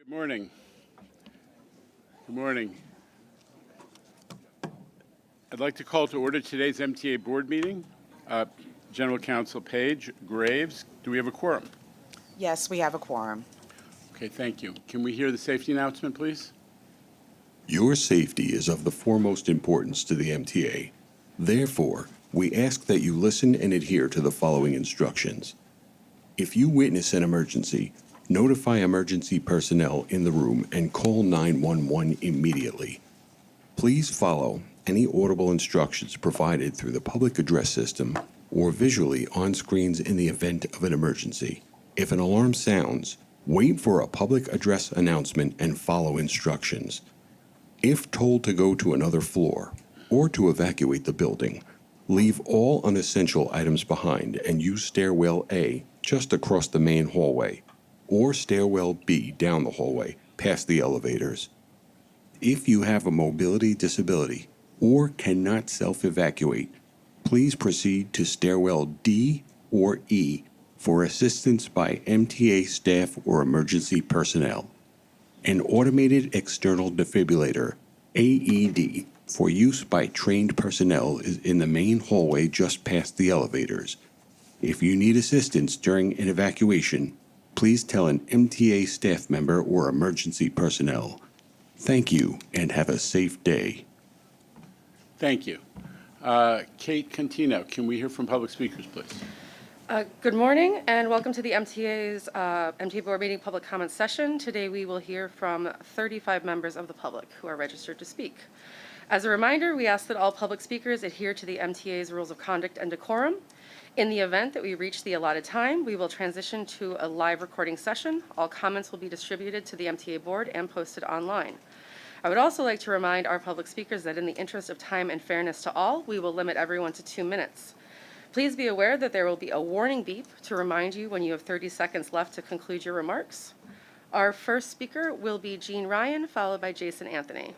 Good morning. Good morning. I'd like to call to order today's MTA Board Meeting. General Counsel Page, Graves, do we have a quorum? Yes, we have a quorum. Okay, thank you. Can we hear the safety announcement, please? Your safety is of the foremost importance to the MTA. Therefore, we ask that you listen and adhere to the following instructions. If you witness an emergency, notify emergency personnel in the room and call 911 immediately. Please follow any audible instructions provided through the public address system or visually on screens in the event of an emergency. If an alarm sounds, wait for a public address announcement and follow instructions. If told to go to another floor or to evacuate the building, leave all unessential items behind and use stairwell A just across the main hallway, or stairwell B down the hallway past the elevators. If you have a mobility disability or cannot self-evacuate, please proceed to stairwell D or E for assistance by MTA staff or emergency personnel. An automated external defibrillator, AED, for use by trained personnel is in the main hallway just past the elevators. If you need assistance during an evacuation, please tell an MTA staff member or emergency personnel. Thank you and have a safe day. Thank you. Kate Contino, can we hear from public speakers, please? Good morning and welcome to the MTA's MTA Board Meeting Public Comment Session. Today we will hear from 35 members of the public who are registered to speak. As a reminder, we ask that all public speakers adhere to the MTA's rules of conduct and decorum. In the event that we reach the allotted time, we will transition to a live recording session. All comments will be distributed to the MTA board and posted online. I would also like to remind our public speakers that in the interest of time and fairness to all, we will limit everyone to 2 minutes. Please be aware that there will be a warning beep to remind you when you have 30 seconds left to conclude your remarks. Our first speaker will be Jean Ryan, followed by Jason Anthony.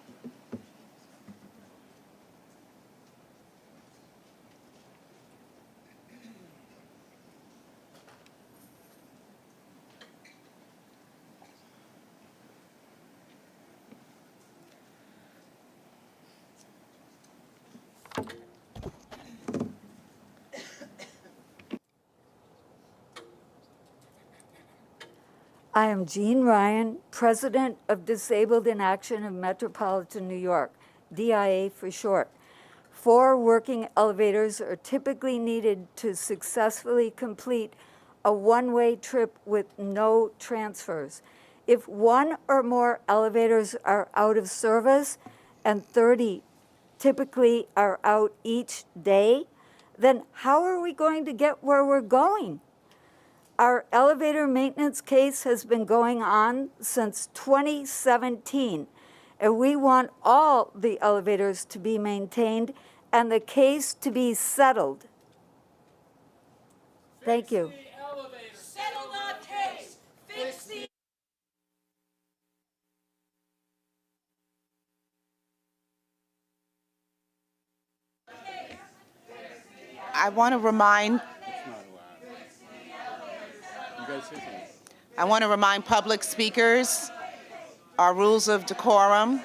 I am Jean Ryan, President of Disabled in Action of Metropolitan New York, DIA for short. 4 working elevators are typically needed to successfully complete a one-way trip with no transfers. If 1 or more elevators are out of service, and 30 typically are out each day, then how are we going to get where we're going? Our elevator maintenance case has been going on since 2017, and we want all the elevators to be maintained and the case to be settled. Thank you. Settle the case. Fix the I want to remind public speakers our rules of decorum.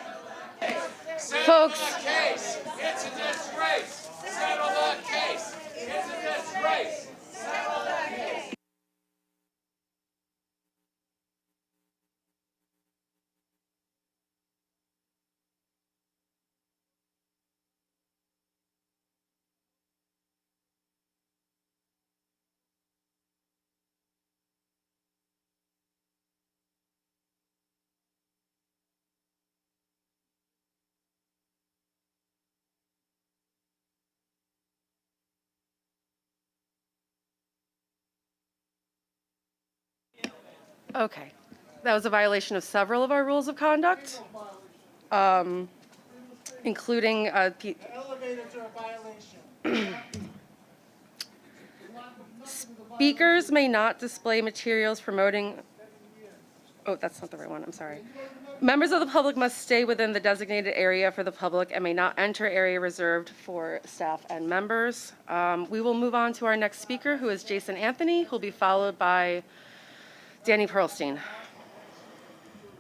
Folks, It's a disgrace. Settle the case. It's a disgrace. Settle the case. okay. That was a violation of several of our rules of conduct, including Elevators are a violation. speakers may not display materials promoting. Oh, that's not the right one. I'm sorry. Members of the public must stay within the designated area for the public and may not enter area reserved for staff and members. We will move on to our next speaker, who is Jason Anthony, who will be followed by Danny Pearlstein.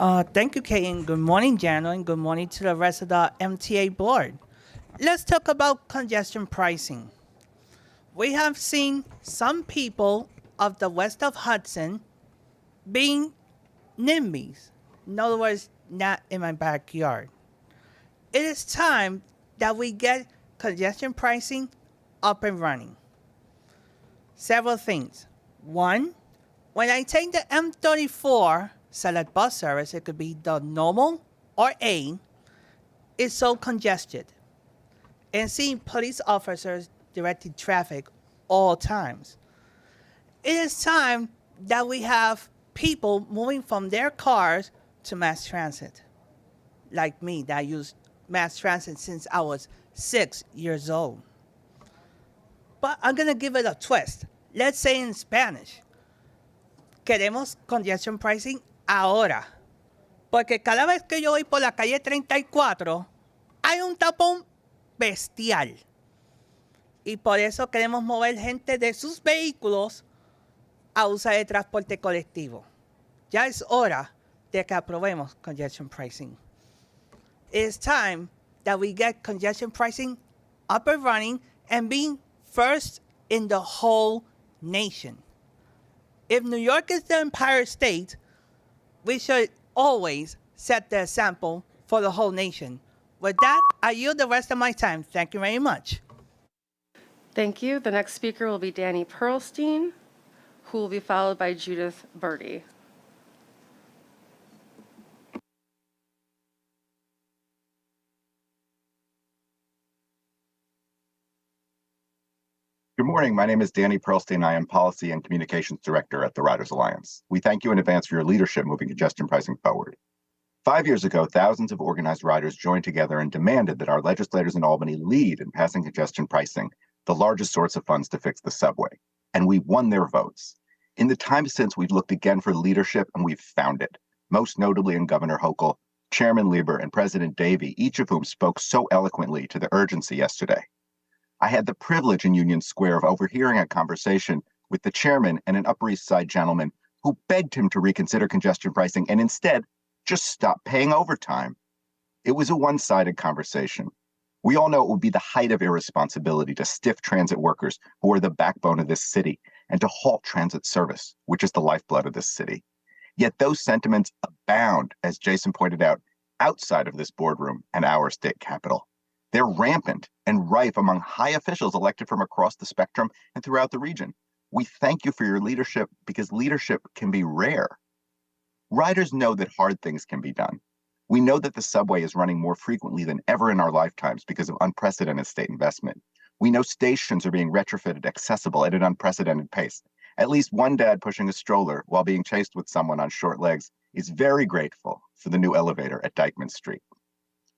Thank you, Kay, and good morning, Jano, and good morning to the rest of the MTA board. Let's talk about congestion pricing. We have seen some people of the west of Hudson being NIMBYs. In other words, not in my backyard. It is time that we get congestion pricing up and running. Several things. One, when I take the M34 select bus service, it could be the normal or A, it's so congested. And seeing police officers directing traffic all times. It is time that we have people moving from their cars to mass transit. Like me, that used mass transit since I was 6 years old. But I'm gonna give it a twist. Let's say in Spanish. Queremos congestion pricing ahora. Porque cada vez que yo voy por la calle 34, hay un tapón bestial. Y por eso queremos mover gente de sus vehículos a usar el transporte colectivo. Ya es hora de que aprobemos congestion pricing. It's time that we get congestion pricing up and running and being first in the whole nation. If New York is the Empire State, we should always set the example for the whole nation. With that, I yield the rest of my time. Thank you very much. Thank you. The next speaker will be Danny Pearlstein, who will be followed by Judith Bily. Good morning. My name is Danny Pearlstein. I am Policy and Communications Director at the Riders Alliance. We thank you in advance for your leadership moving congestion pricing forward. 5 years ago, thousands of organized riders joined together and demanded that our legislators in Albany lead in passing congestion pricing, the largest source of funds to fix the subway. And we won their votes. In the time since, we've looked again for leadership and we've found it, most notably in Governor Hochul, Chairman Lieber, and President Davey, each of whom spoke so eloquently to the urgency yesterday. I had the privilege in Union Square of overhearing a conversation with the chairman and an Upper East Side gentleman who begged him to reconsider congestion pricing and instead just stop paying overtime. It was a one-sided conversation. We all know it would be the height of irresponsibility to stiff transit workers who are the backbone of this city and to halt transit service, which is the lifeblood of this city. Yet those sentiments abound, as Jason pointed out, outside of this boardroom and our state capitol. They're rampant and rife among high officials elected from across the spectrum and throughout the region. We thank you for your leadership because leadership can be rare. Riders know that hard things can be done. We know that the subway is running more frequently than ever in our lifetimes because of unprecedented state investment. We know stations are being retrofitted accessible at an unprecedented pace. At least one dad pushing a stroller while being chased with someone on short legs is very grateful for the new elevator at Dyckman Street.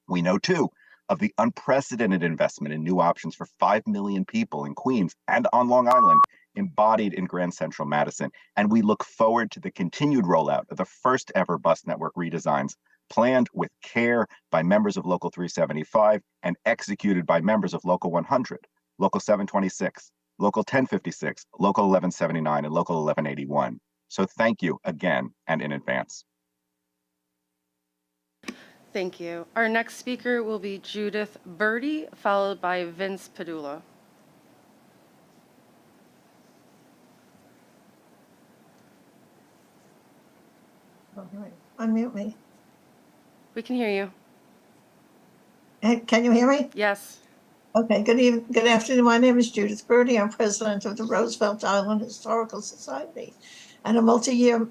We know, too, of the unprecedented investment in new options for 5 million people in Queens and on Long Island, embodied in Grand Central Madison. And we look forward to the continued rollout of the first ever bus network redesigns, planned with care by members of Local 375 and executed by members of Local 100, Local 726, Local 1056, Local 1179, and Local 1181. So thank you again and in advance. Thank you. Our next speaker will be Judith Bily, followed by Vince Padula. All right, unmute me. We can hear you. Hey, can you hear me? Yes. Okay, good afternoon. My name is Judith Bily. I'm president of the Roosevelt Island Historical Society and a multi-year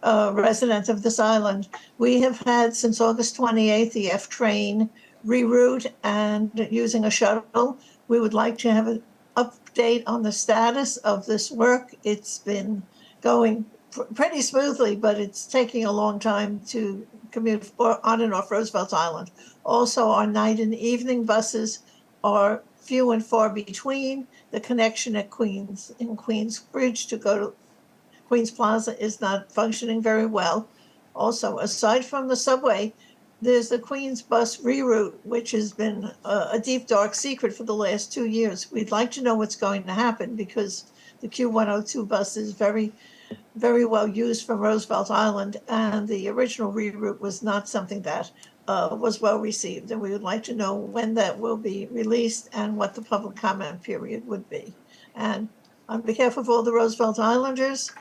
resident of this island. We have had since August 28th the F train reroute and using a shuttle. We would like to have an update on the status of this work. It's been going pretty smoothly, but it's taking a long time to commute on and off Roosevelt Island. Also, our night and evening buses are few and far between. The connection at Queensbridge to go to Queens Plaza is not functioning very well. Also, aside from the subway, there's the Queens bus reroute, which has been a deep, dark secret for the last 2 years. We'd like to know what's going to happen because the Q102 bus is very very well used from Roosevelt Island, and the original reroute was not something that was well received. And we would like to know when that will be released and what the public comment period would be. And on behalf of all the Roosevelt Islanders,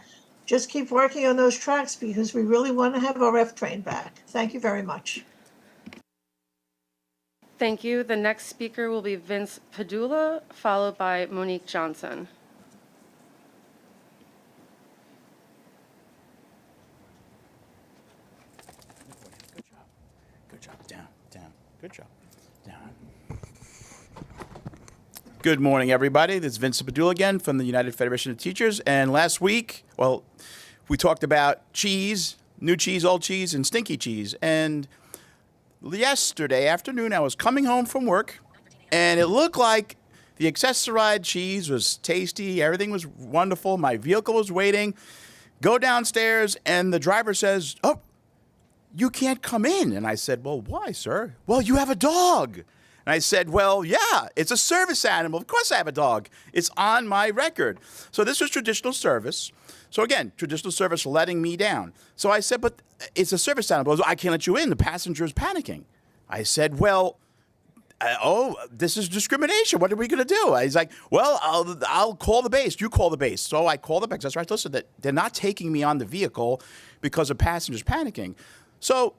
just keep working on those tracks because we really want to have our F train back. Thank you very much. Thank you. The next speaker will be Vince Padula, followed by Monique Johnson. Good job. Down. Good job. Down. Good morning, everybody. This is Vincent Padula again from the United Federation of Teachers. And last week, we talked about cheese, new cheese, old cheese, and stinky cheese. And yesterday afternoon, I was coming home from work, and it looked like the accessorized cheese was tasty. Everything was wonderful. My vehicle was waiting. Go downstairs, and the driver says, "Oh, you can't come in." And I said, "Well, why, sir?" "Well, you have a dog." And I said, "Well, yeah, it's a service animal. Of course I have a dog. It's on my record." So this was traditional service. So again, traditional service letting me down. So I said, "But it's a service animal." "I can't let you in. The passenger is panicking." I said, "Well, this is discrimination. What are we going to do?" He's like, "Well, I'll call the base. You call the base." So I called the base. That's right. Listen, they're not taking me on the vehicle because a passenger's panicking. So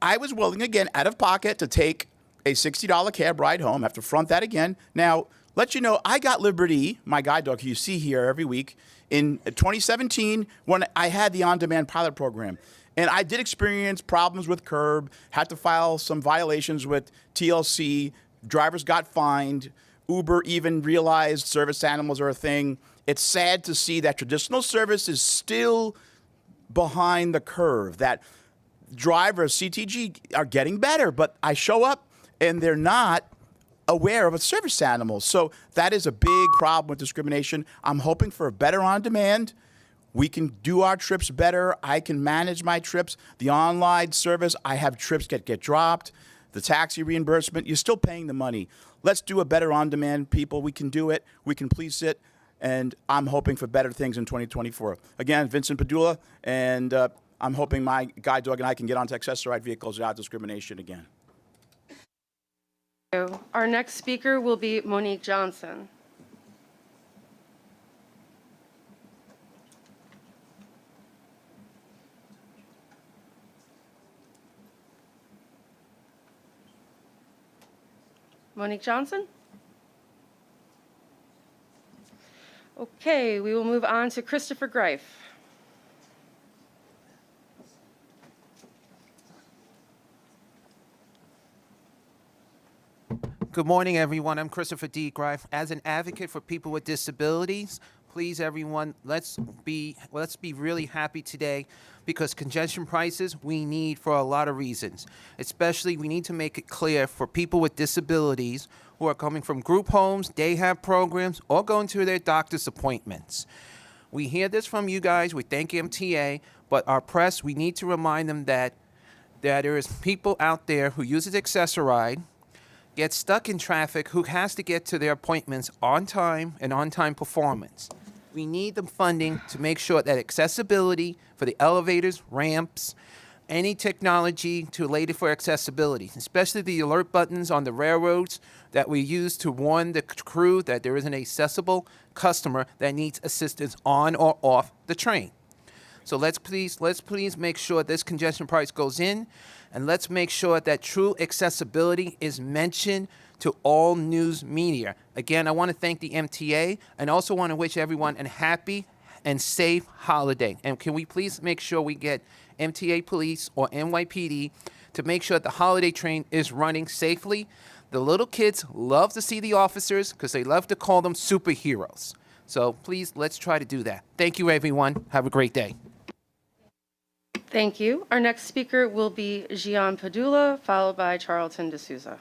I was willing again, out of pocket, to take a $60 cab ride home. I have to front that again. Now, let you know, I got Liberty, my guide dog, who you see here every week, in 2017 when I had the on-demand pilot program. And I did experience problems with curb, had to file some violations with TLC, drivers got fined, Uber even realized service animals are a thing. It's sad to see that traditional service is still behind the curve, that drivers, CTG, are getting better, but I show up and they're not aware of a service animal. So that is a big problem with discrimination. I'm hoping for a better on-demand. We can do our trips better. I can manage my trips. The online service, I have trips get dropped. The taxi reimbursement, you're still paying the money. Let's do a better on-demand, people. We can do it. We can police it. And I'm hoping for better things in 2024. Again, Vincent Padula, and I'm hoping my guide dog and I can get onto accessorized vehicles without discrimination again. Our next speaker will be Monique Johnson. Monique Johnson? Okay, we will move on to Christopher Greif. Good morning, everyone. I'm Christopher D. Greif. As an advocate for people with disabilities, please, everyone, let's be really happy today, because congestion prices we need for a lot of reasons. Especially, we need to make it clear for people with disabilities who are coming from group homes, day have programs, or going to their doctor's appointments. We hear this from you guys. We thank MTA, but our press, we need to remind them that there is people out there who use it accessoride, get stuck in traffic, who has to get to their appointments on time and on-time performance. We need the funding to make sure that accessibility for the elevators, ramps, any technology to related for accessibility, especially the alert buttons on the railroads that we use to warn the crew that there is an accessible customer that needs assistance on or off the train. So let's please make sure this congestion price goes in, and let's make sure that true accessibility is mentioned to all news media. Again, I want to thank the MTA, and also want to wish everyone a happy and safe holiday. And can we please make sure we get MTA Police or NYPD to make sure the holiday train is running safely? The little kids love to see the officers because they love to call them superheroes. So please, let's try to do that. Thank you, everyone. Have a great day. Thank you. Our next speaker will be Gian Padula, followed by Charlton Dusza.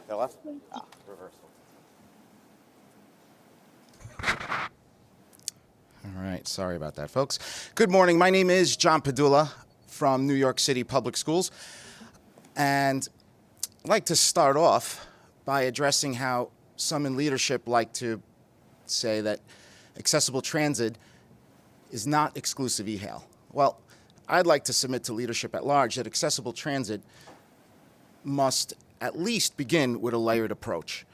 The left? Reversal. All right, sorry about that, folks. Good morning. My name is John Padulla from New York City Public Schools. And I'd like to start off by addressing how some in leadership like to say that accessible transit is not exclusive e-hail. Well, I'd like to submit to leadership at large that accessible transit must at least begin with a layered approach.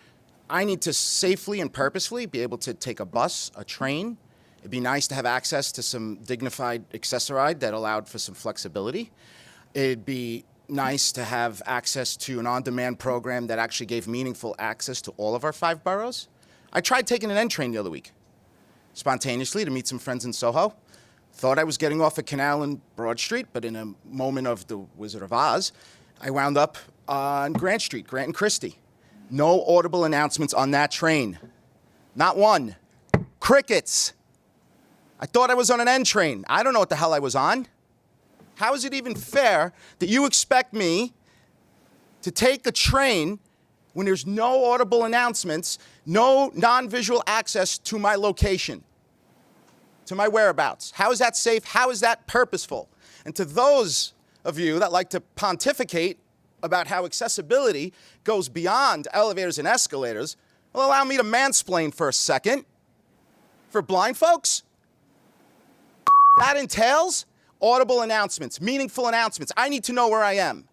I need to safely and purposefully be able to take a bus, a train. It'd be nice to have access to some dignified accessoride that allowed for some flexibility. It'd be nice to have access to an on-demand program that actually gave meaningful access to all of our 5 boroughs. I tried taking an N train the other week, spontaneously to meet some friends in Soho. Thought I was getting off a canal in Broad Street, but in a moment of the Wizard of Oz, I wound up on Grant Street, Grant and Christie. No audible announcements on that train. Not one. Crickets. I thought I was on an N train. I don't know what the hell I was on. How is it even fair that you expect me to take a train when there's no audible announcements, no non-visual access to my location, to my whereabouts? How is that safe? How is that purposeful? And to those of you that like to pontificate about how accessibility goes beyond elevators and escalators, well, allow me to mansplain for a second. For blind folks, that entails audible announcements, meaningful announcements. I need to know where I am.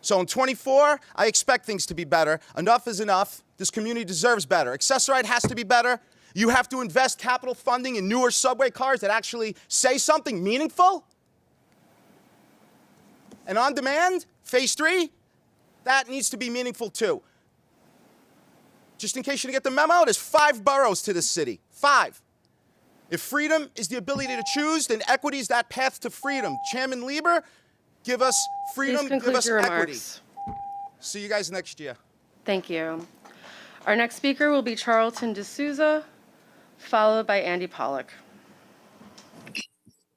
So in 24, I expect things to be better. Enough is enough. This community deserves better. Accessoride has to be better. You have to invest capital funding in newer subway cars that actually say something meaningful. And on demand, phase 3, that needs to be meaningful too. Just in case you didn't get the memo, there's 5 boroughs to this city. 5. If freedom is the ability to choose, then equity is that path to freedom. Chairman Lieber, give us freedom, give us your equity. remarks. See you guys next year. Thank you. Our next speaker will be Charlton Dusza, followed by Andy Pollock.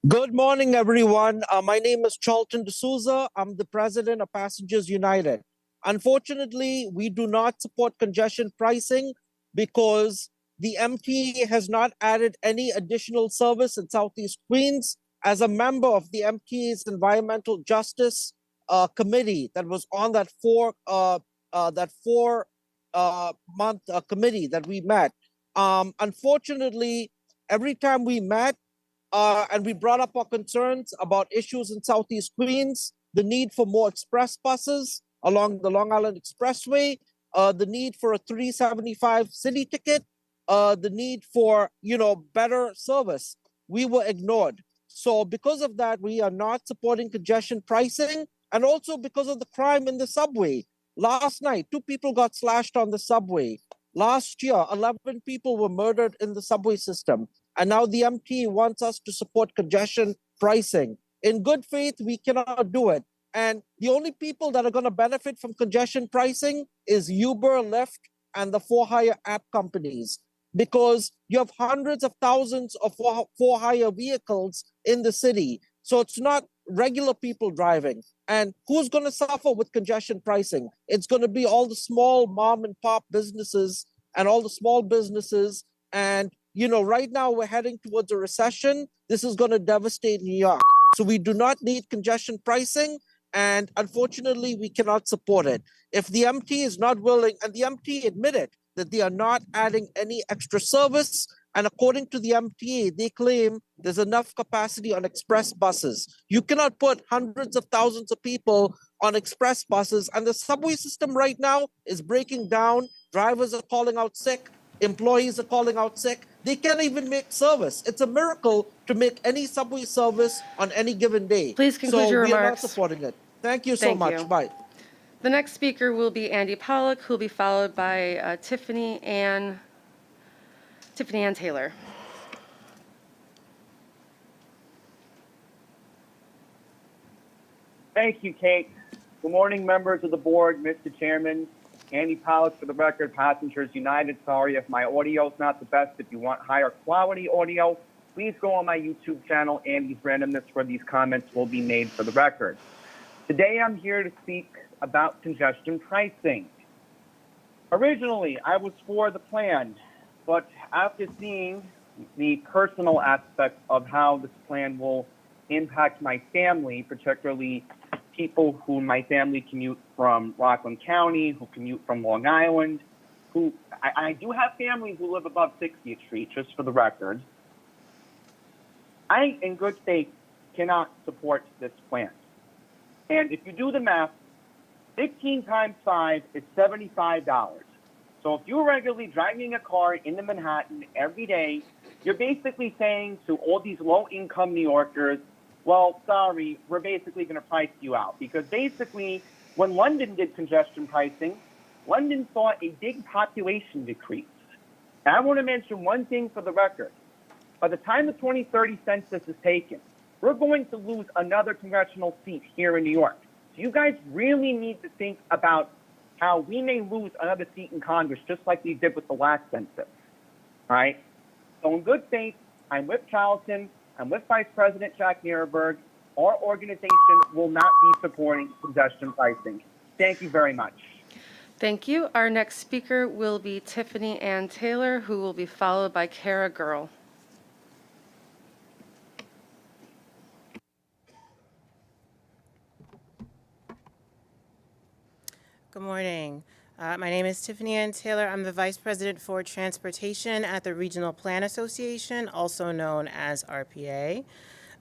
Good morning, everyone. My name is Charlton Dusza. I'm the president of Passengers United. Unfortunately, we do not support congestion pricing because the MTA has not added any additional service in Southeast Queens. As a member of the MTA's Environmental Justice Committee that was on that four-month committee that we met, unfortunately, every time we met and we brought up our concerns about issues in Southeast Queens, the need for more express buses along the Long Island Expressway, the need for a 375 city ticket, the need for, better service, we were ignored. So because of that, we are not supporting congestion pricing, and also because of the crime in the subway. Last night, 2 people got slashed on the subway. Last year, 11 people were murdered in the subway system. And now the MTA wants us to support congestion pricing. In good faith, we cannot do it. And the only people that are going to benefit from congestion pricing is Uber, Lyft, and the for-hire app companies, because you have hundreds of thousands of for-hire vehicles in the city. So it's not regular people driving. And who's going to suffer with congestion pricing? It's going to be all the small mom and pop businesses and all the small businesses. And, right now we're heading towards a recession. This is going to devastate New York. So we do not need congestion pricing. And unfortunately, we cannot support it. If the MTA is not willing, and the MTA admitted that they are not adding any extra service, and according to the MTA, they claim there's enough capacity on express buses. You cannot put hundreds of thousands of people on express buses, and the subway system right now is breaking down. Drivers are calling out sick. Employees are calling out sick. They can't even make service. It's a miracle to make any subway service on any given day. Please conclude your So we are not remarks. supporting it. Thank you so Thank much. you. Bye. The next speaker will be Andy Pollock, who will be followed by Tiffany Taylor. Thank you, Kate. Good morning, members of the board, Mr. Chairman. Andy Pollock, for the record, Passengers United. Sorry if my audio is not the best. If you want higher quality audio, please go on my YouTube channel, Andy's Randomness, where these comments will be made for the record. Today, I'm here to speak about congestion pricing. Originally, I was for the plan, but after seeing the personal aspect of how this plan will impact my family, particularly people who my family commute from Rockland County, who commute from Long Island, I do have family who live above 60th Street, just for the record. I, in good faith, cannot support this plan. And if you do the math, 15 times 5 is $75. So if you're regularly driving a car into Manhattan every day, you're basically saying to all these low-income New Yorkers, well, sorry, we're basically going to price you out. Because basically, when London did congestion pricing, London saw a big population decrease. And I want to mention one thing for the record. By the time the 2030 census is taken, we're going to lose another congressional seat here in New York. So you guys really need to think about how we may lose another seat in Congress, just like we did with the last census. All right? So in good faith, I'm with Charlton. I'm with Vice President Jack Nierenberg. Our organization will not be supporting congestion pricing. Thank you very much. Thank you. Our next speaker will be Tiffany Taylor, who will be followed by KRA Girl. Good morning. My name is Tiffany Taylor. I'm the Vice President for Transportation at the Regional Plan Association, also known as RPA.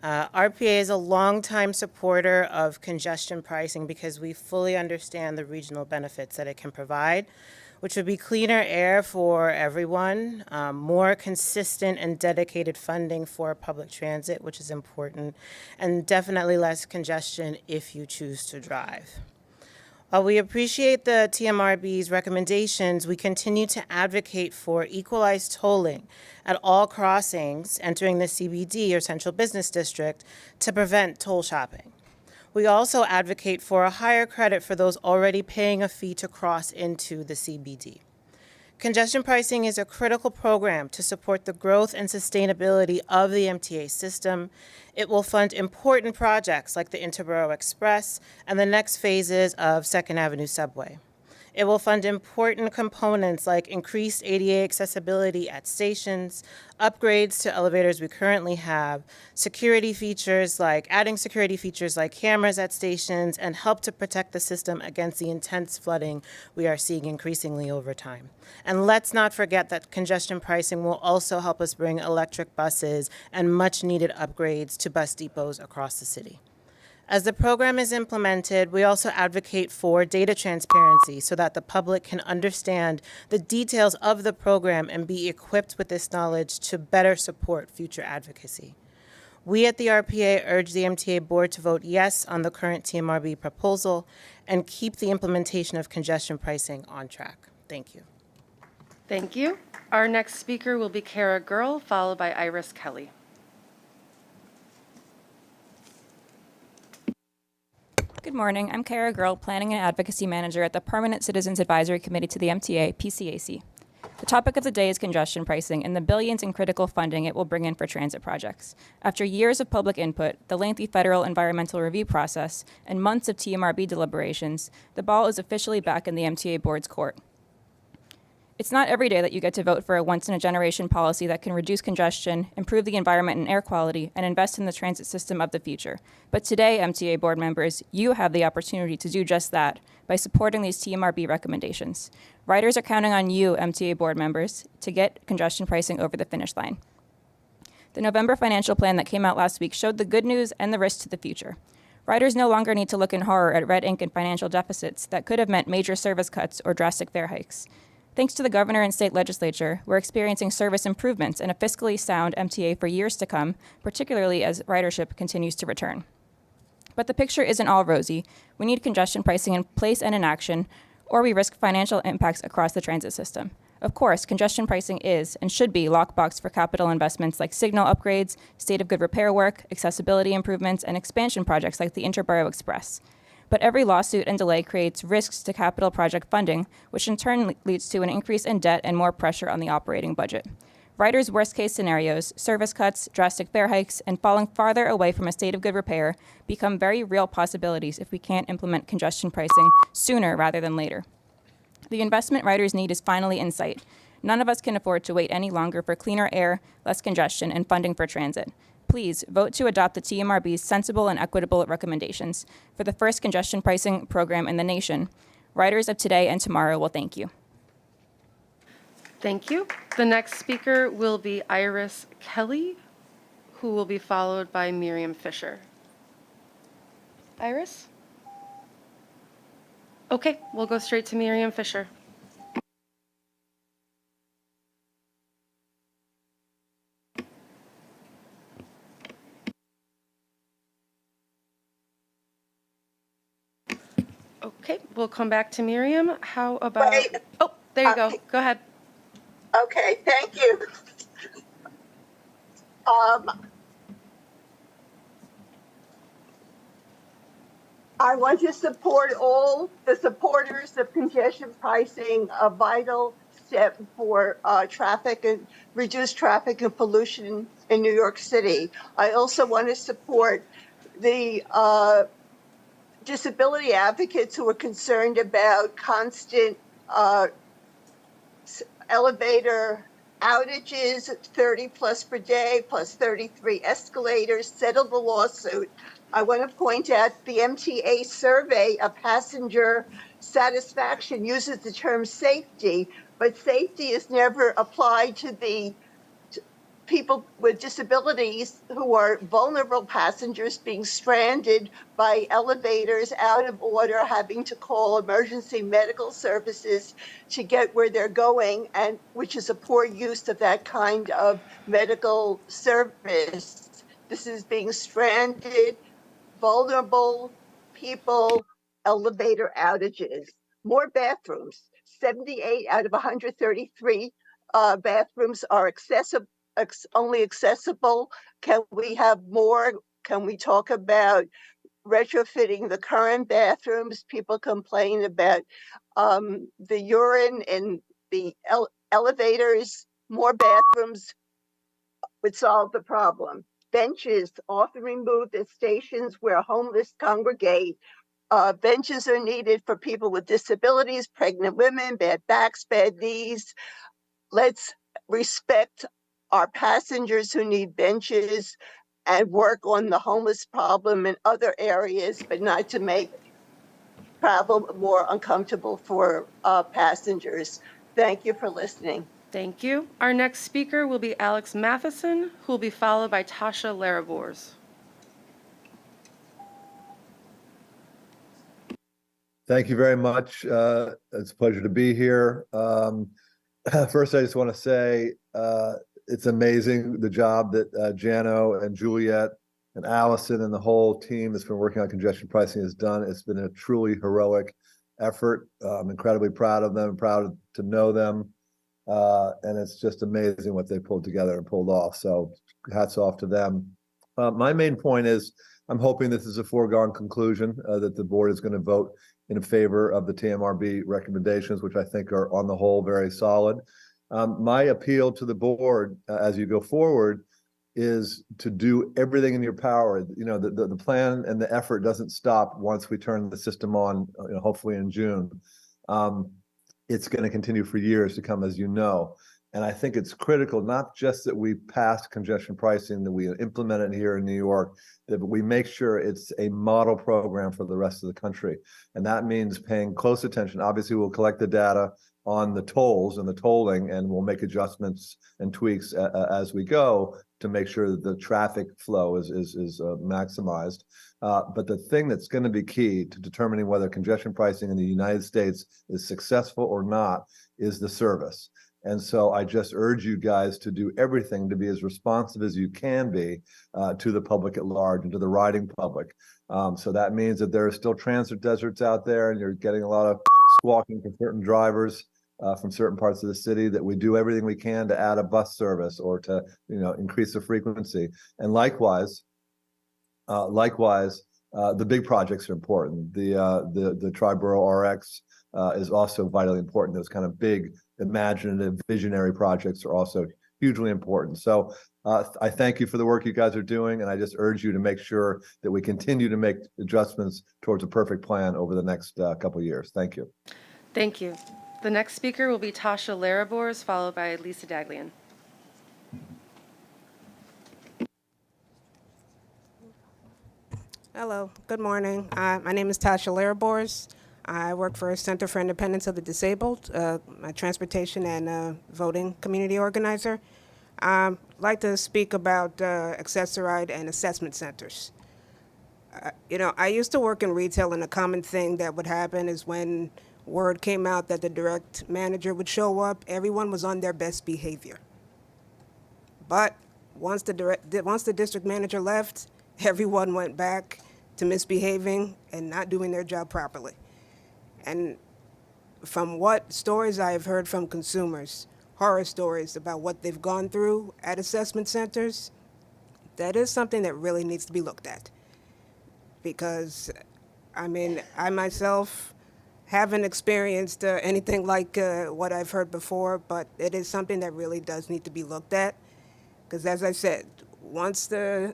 RPA is a longtime supporter of congestion pricing because we fully understand the regional benefits that it can provide, which would be cleaner air for everyone, more consistent and dedicated funding for public transit, which is important, and definitely less congestion if you choose to drive. While we appreciate the TMRB's recommendations, we continue to advocate for equalized tolling at all crossings entering the CBD or Central Business District to prevent toll shopping. We also advocate for a higher credit for those already paying a fee to cross into the CBD. Congestion pricing is a critical program to support the growth and sustainability of the MTA system. It will fund important projects like the Interborough Express and the next phases of 2nd Avenue Subway. It will fund important components like increased ADA accessibility at stations, upgrades to elevators we currently have, security features like adding security features like cameras at stations, and help to protect the system against the intense flooding we are seeing increasingly over time. And let's not forget that congestion pricing will also help us bring electric buses and much needed upgrades to bus depots across the city. As the program is implemented, we also advocate for data transparency so that the public can understand the details of the program and be equipped with this knowledge to better support future advocacy. We at the RPA urge the MTA Board to vote yes on the current TMRB proposal and keep the implementation of congestion pricing on track. Thank you. Thank you. Our next speaker will be KRA Girl, followed by Iris Kelly. Good morning. I'm KRA Girl, Planning and Advocacy Manager at the Permanent Citizens Advisory Committee to the MTA, PCAC. The topic of the day is congestion pricing and the billions in critical funding it will bring in for transit projects. After years of public input, the lengthy federal environmental review process, and months of TMRB deliberations, the ball is officially back in the MTA Board's court. It's not every day that you get to vote for a once-in-a-generation policy that can reduce congestion, improve the environment and air quality, and invest in the transit system of the future. But today, MTA Board members, you have the opportunity to do just that by supporting these TMRB recommendations. Riders are counting on you, MTA Board members, to get congestion pricing over the finish line. The November financial plan that came out last week showed the good news and the risks to the future. Riders no longer need to look in horror at red ink and financial deficits that could have meant major service cuts or drastic fare hikes. Thanks to the governor and state legislature, we're experiencing service improvements and a fiscally sound MTA for years to come, particularly as ridership continues to return. But the picture isn't all rosy. We need congestion pricing in place and in action, or we risk financial impacts across the transit system. Of course, congestion pricing is and should be lockbox for capital investments like signal upgrades, state of good repair work, accessibility improvements, and expansion projects like the Interborough Express. But every lawsuit and delay creates risks to capital project funding, which in turn leads to an increase in debt and more pressure on the operating budget. Riders' worst-case scenarios, service cuts, drastic fare hikes, and falling farther away from a state of good repair become very real possibilities if we can't implement congestion pricing sooner rather than later. The investment riders need is finally in sight. None of us can afford to wait any longer for cleaner air, less congestion, and funding for transit. Please vote to adopt the TMRB's sensible and equitable recommendations for the first congestion pricing program in the nation. Riders of today and tomorrow will thank you. Thank you. The next speaker will be Iris Kelly, who will be followed by Miriam Fisher. Iris? Okay, we'll go straight to Miriam Fisher. Okay, we'll come back to Miriam. How about... Wait. Oh, there you go. Go ahead. Okay, thank you. I want to support all the supporters of congestion pricing, a vital step for traffic and reduce traffic and pollution in New York City. I also want to support the disability advocates who are concerned about constant elevator outages, 30 plus per day, plus 33 escalators, settle the lawsuit. I want to point out the MTA survey of passenger satisfaction uses the term safety, but safety is never applied to the people with disabilities who are vulnerable passengers being stranded by elevators out of order, having to call emergency medical services to get where they're going, and which is a poor use of that kind of medical service. This is being stranded, vulnerable people, elevator outages. More bathrooms. 78 out of 133 bathrooms are accessible. Only accessible. Can we have more? Can we talk about retrofitting the current bathrooms? People complain about the urine in the elevators. More bathrooms would solve the problem. Benches often removed at stations where homeless congregate. Benches are needed for people with disabilities, pregnant women, bad backs, bad knees. Let's respect our passengers who need benches and work on the homeless problem in other areas, but not to make travel more uncomfortable for passengers. Thank you for listening. Thank you. Our next speaker will be Alex Matheson, who will be followed by Tasha Larab. Thank you very much. It's a pleasure to be here. First, I just want to say it's amazing the job that Jano and Juliet and Allison and the whole team that's been working on congestion pricing has done. It's been a truly heroic effort. I'm incredibly proud of them, proud to know them. And it's just amazing what they pulled together and pulled off. So hats off to them. My main point is I'm hoping this is a foregone conclusion, that the board is going to vote in favor of the TMRB recommendations, which I think are on the whole very solid. My appeal to the board as you go forward is to do everything in your power. You know, the plan and the effort doesn't stop once we turn the system on, hopefully in June. It's going to continue for years to come, as you know. And I think it's critical, not just that we pass congestion pricing, that we implement it here in New York, that we make sure it's a model program for the rest of the country. And that means paying close attention. Obviously, we'll collect the data on the tolls and the tolling, and we'll make adjustments and tweaks as we go to make sure that the traffic flow is maximized. But the thing that's going to be key to determining whether congestion pricing in the United States is successful or not is the service. And so I just urge you guys to do everything to be as responsive as you can be to the public at large and to the riding public. So that means that there are still transit deserts out there and you're getting a lot of squawking from certain drivers from certain parts of the city, that we do everything we can to add a bus service or to increase the frequency. And likewise, the big projects are important. The Triborough RX is also vitally important. Those kind of big, imaginative, visionary projects are also hugely important. So I thank you for the work you guys are doing, and I just urge you to make sure that we continue to make adjustments towards a perfect plan over the next couple of years. Thank you. Thank you. The next speaker will be Tasha Larab, followed by Lisa Dagan. Hello, good morning. My name is Tasha Larab. I work for Center for Independence of the Disabled, a transportation and voting community organizer. I'd like to speak about accessoride and assessment centers. I used to work in retail, and a common thing that would happen is when word came out that the direct manager would show up, everyone was on their best behavior. But once the district manager left, everyone went back to misbehaving and not doing their job properly. And from what stories I have heard from consumers, horror stories about what they've gone through at assessment centers, that is something that really needs to be looked at. Because, I myself haven't experienced anything like what I've heard before, but it is something that really does need to be looked at. Because as I said, once the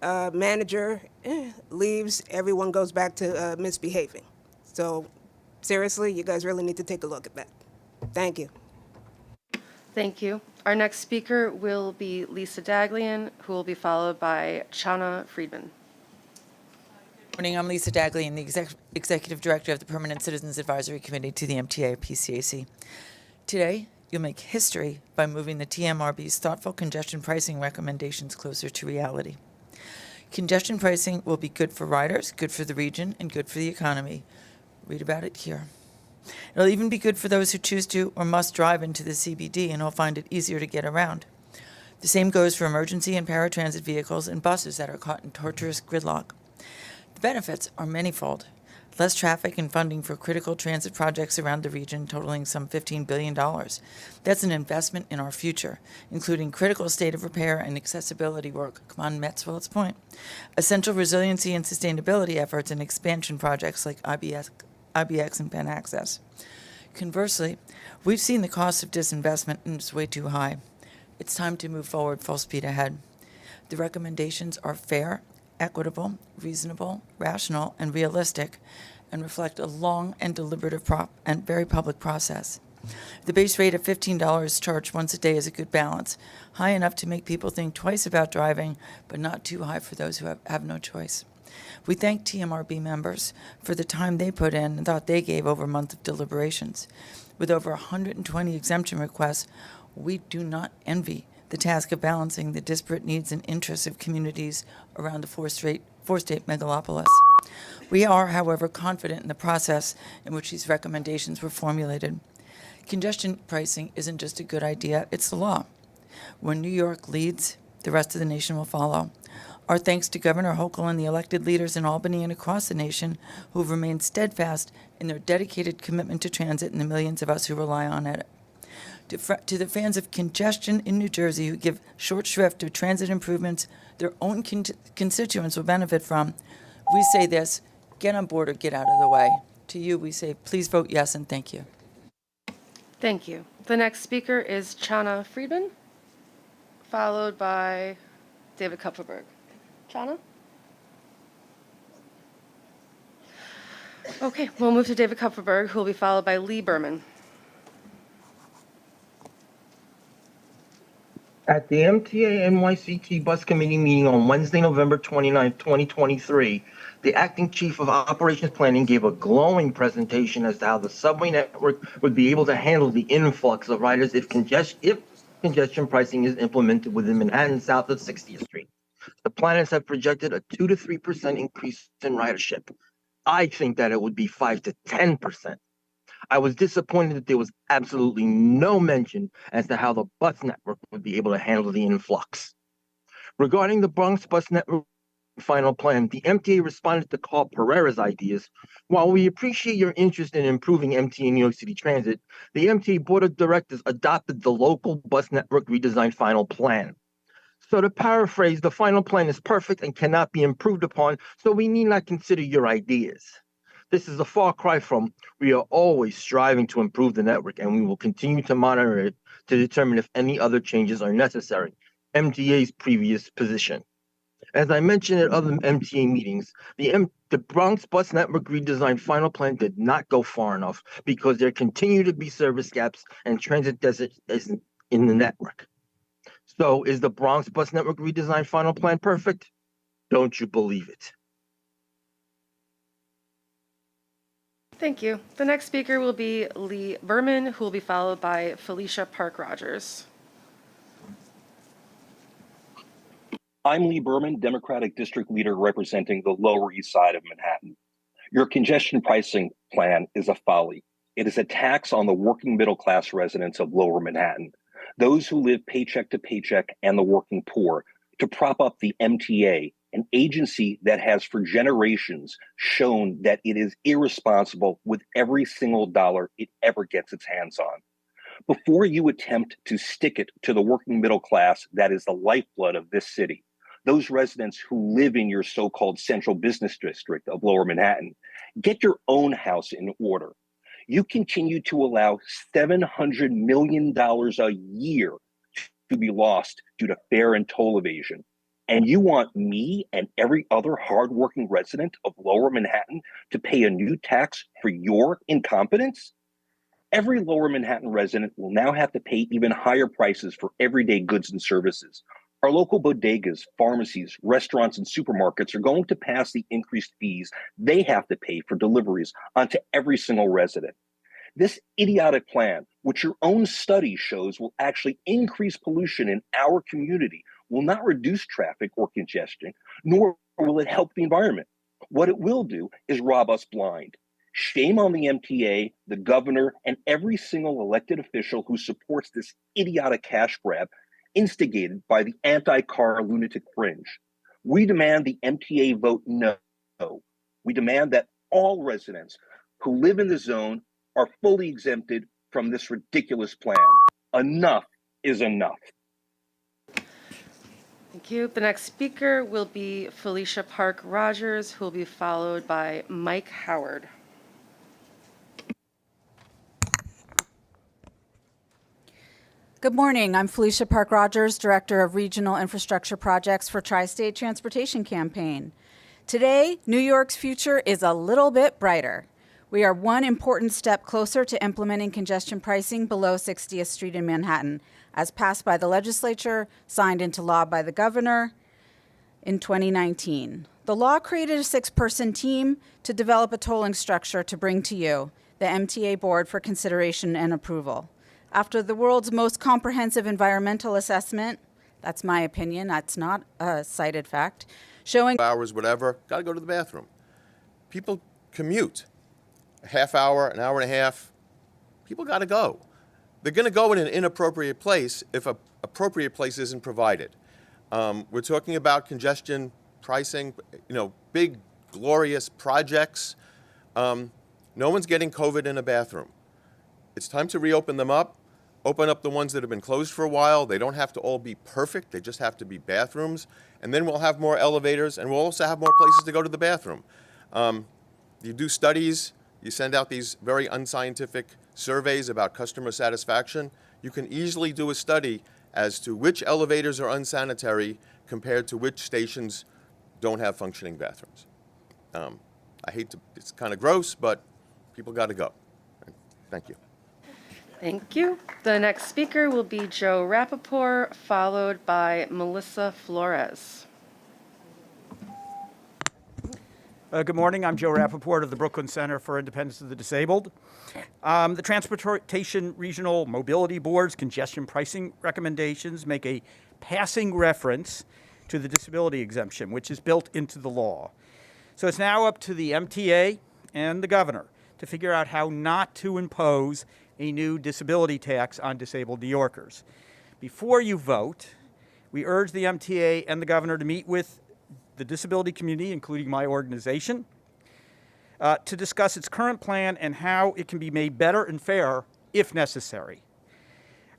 manager leaves, everyone goes back to misbehaving. So seriously, you guys really need to take a look at that. Thank you. Thank you. Our next speaker will be Lisa Dagan, who will be followed by Chana Friedman. Good morning. I'm Lisa Dagan, the Executive Director of the Permanent Citizens Advisory Committee to the MTA PCAC. Today, you'll make history by moving the TMRB's thoughtful congestion pricing recommendations closer to reality. Congestion pricing will be good for riders, good for the region, and good for the economy. Read about it here. It'll even be good for those who choose to or must drive into the CBD and will find it easier to get around. The same goes for emergency and paratransit vehicles and buses that are caught in torturous gridlock. The benefits are manifold. Less traffic and funding for critical transit projects around the region totaling some $15 billion. That's an investment in our future, including critical state of repair and accessibility work. Come on, Metzwell's point. Essential resiliency and sustainability efforts and expansion projects like IBX and Penn Access. Conversely, we've seen the cost of disinvestment and it's way too high. It's time to move forward full speed ahead. The recommendations are fair, equitable, reasonable, rational, and realistic, and reflect a long and deliberative and very public process. The base rate of $15 charged once a day is a good balance, high enough to make people think twice about driving, but not too high for those who have no choice. We thank TMRB members for the time they put in and thought they gave over a month of deliberations. With over 120 exemption requests, we do not envy the task of balancing the disparate needs and interests of communities around the four-state megalopolis. We are, however, confident in the process in which these recommendations were formulated. Congestion pricing isn't just a good idea, it's the law. When New York leads, the rest of the nation will follow. Our thanks to Governor Hochul and the elected leaders in Albany and across the nation who have remained steadfast in their dedicated commitment to transit and the millions of us who rely on it. To the fans of congestion in New Jersey who give short shrift to transit improvements their own constituents will benefit from, we say this: get on board or get out of the way. To you, we say, please vote yes and thank you. Thank you. The next speaker is Chana Friedman, followed by David Kupferberg. Chana? Okay, we'll move to David Kupferberg, who will be followed by Lee Burman. At the MTA NYCT Bus Committee meeting on Wednesday, November 29, 2023, the acting chief of operations planning gave a glowing presentation as to how the subway network would be able to handle the influx of riders if congestion pricing is implemented within Manhattan south of 60th Street. The planners have projected a 2 to 3% increase in ridership. I think that it would be 5 to 10%. I was disappointed that there was absolutely no mention as to how the bus network would be able to handle the influx. Regarding the Bronx bus network final plan, the MTA responded to Carl Pereira's ideas. While we appreciate your interest in improving MTA New York City Transit, the MTA Board of Directors adopted the local bus network redesign final plan. So to paraphrase, the final plan is perfect and cannot be improved upon, so we need not consider your ideas. This is a far cry from we are always striving to improve the network and we will continue to monitor it to determine if any other changes are necessary. MTA's previous position. As I mentioned at other MTA meetings, the The Bronx Bus Network redesign final plan did not go far enough because there continue to be service gaps and transit deserts in the network. So is the Bronx Bus Network redesign final plan perfect? Don't you believe it? Thank you. The next speaker will be Lee Burman, who will be followed by Felicia Park-Rogers. I'm Lee Burman, Democratic District Leader representing the Lower East Side of Manhattan. Your congestion pricing plan is a folly. It is a tax on the working middle class residents of Lower Manhattan, those who live paycheck to paycheck and the working poor, to prop up the MTA, an agency that has for generations shown that it is irresponsible with every single dollar it ever gets its hands on. Before you attempt to stick it to the working middle class that is the lifeblood of this city, those residents who live in your so-called central business district of Lower Manhattan, get your own house in order. You continue to allow $700 million a year to be lost due to fare and toll evasion. And you want me and every other hardworking resident of Lower Manhattan to pay a new tax for your incompetence? Every Lower Manhattan resident will now have to pay even higher prices for everyday goods and services. Our local bodegas, pharmacies, restaurants, and supermarkets are going to pass the increased fees they have to pay for deliveries onto every single resident. This idiotic plan, which your own study shows will actually increase pollution in our community, will not reduce traffic or congestion, nor will it help the environment. What it will do is rob us blind. Shame on the MTA, the governor, and every single elected official who supports this idiotic cash grab instigated by the anti-car lunatic fringe. We demand the MTA vote no. We demand that all residents who live in the zone are fully exempted from this ridiculous plan. Enough is enough. Thank you. The next speaker will be Felicia Park-Rogers, who will be followed by Mike Howard. Good morning. I'm Felicia Park-Rogers, Director of Regional Infrastructure Projects for Tri-State Transportation Campaign. Today, New York's future is a little bit brighter. We are one important step closer to implementing congestion pricing below 60th Street in Manhattan, as passed by the legislature, signed into law by the governor in 2019. The law created a 6-person team to develop a tolling structure to bring to you, the MTA Board, for consideration and approval. After the world's most comprehensive environmental assessment, that's my opinion, that's not a cited fact, showing hours, whatever, got to go to the bathroom. People commute a half hour, an hour and a half. People got to go. They're going to go in an inappropriate place if an appropriate place isn't provided. We're talking about congestion pricing, big, glorious projects. No one's getting COVID in a bathroom. It's time to reopen them up, open up the ones that have been closed for a while. They don't have to all be perfect. They just have to be bathrooms. And then we'll have more elevators, and we'll also have more places to go to the bathroom. You do studies. You send out these very unscientific surveys about customer satisfaction. You can easily do a study as to which elevators are unsanitary compared to which stations don't have functioning bathrooms. I hate to, it's kind of gross, but people got to go. Thank you. Thank you. The next speaker will be Joe Rapaport, followed by Melissa Flores. Good morning. I'm Joe Rapaport of the Brooklyn Center for Independence of the Disabled. The Transportation Regional Mobility Board's congestion pricing recommendations make a passing reference to the disability exemption, which is built into the law. So it's now up to the MTA and the governor to figure out how not to impose a new disability tax on disabled New Yorkers. Before you vote, we urge the MTA and the governor to meet with the disability community, including my organization, to discuss its current plan and how it can be made better and fairer if necessary.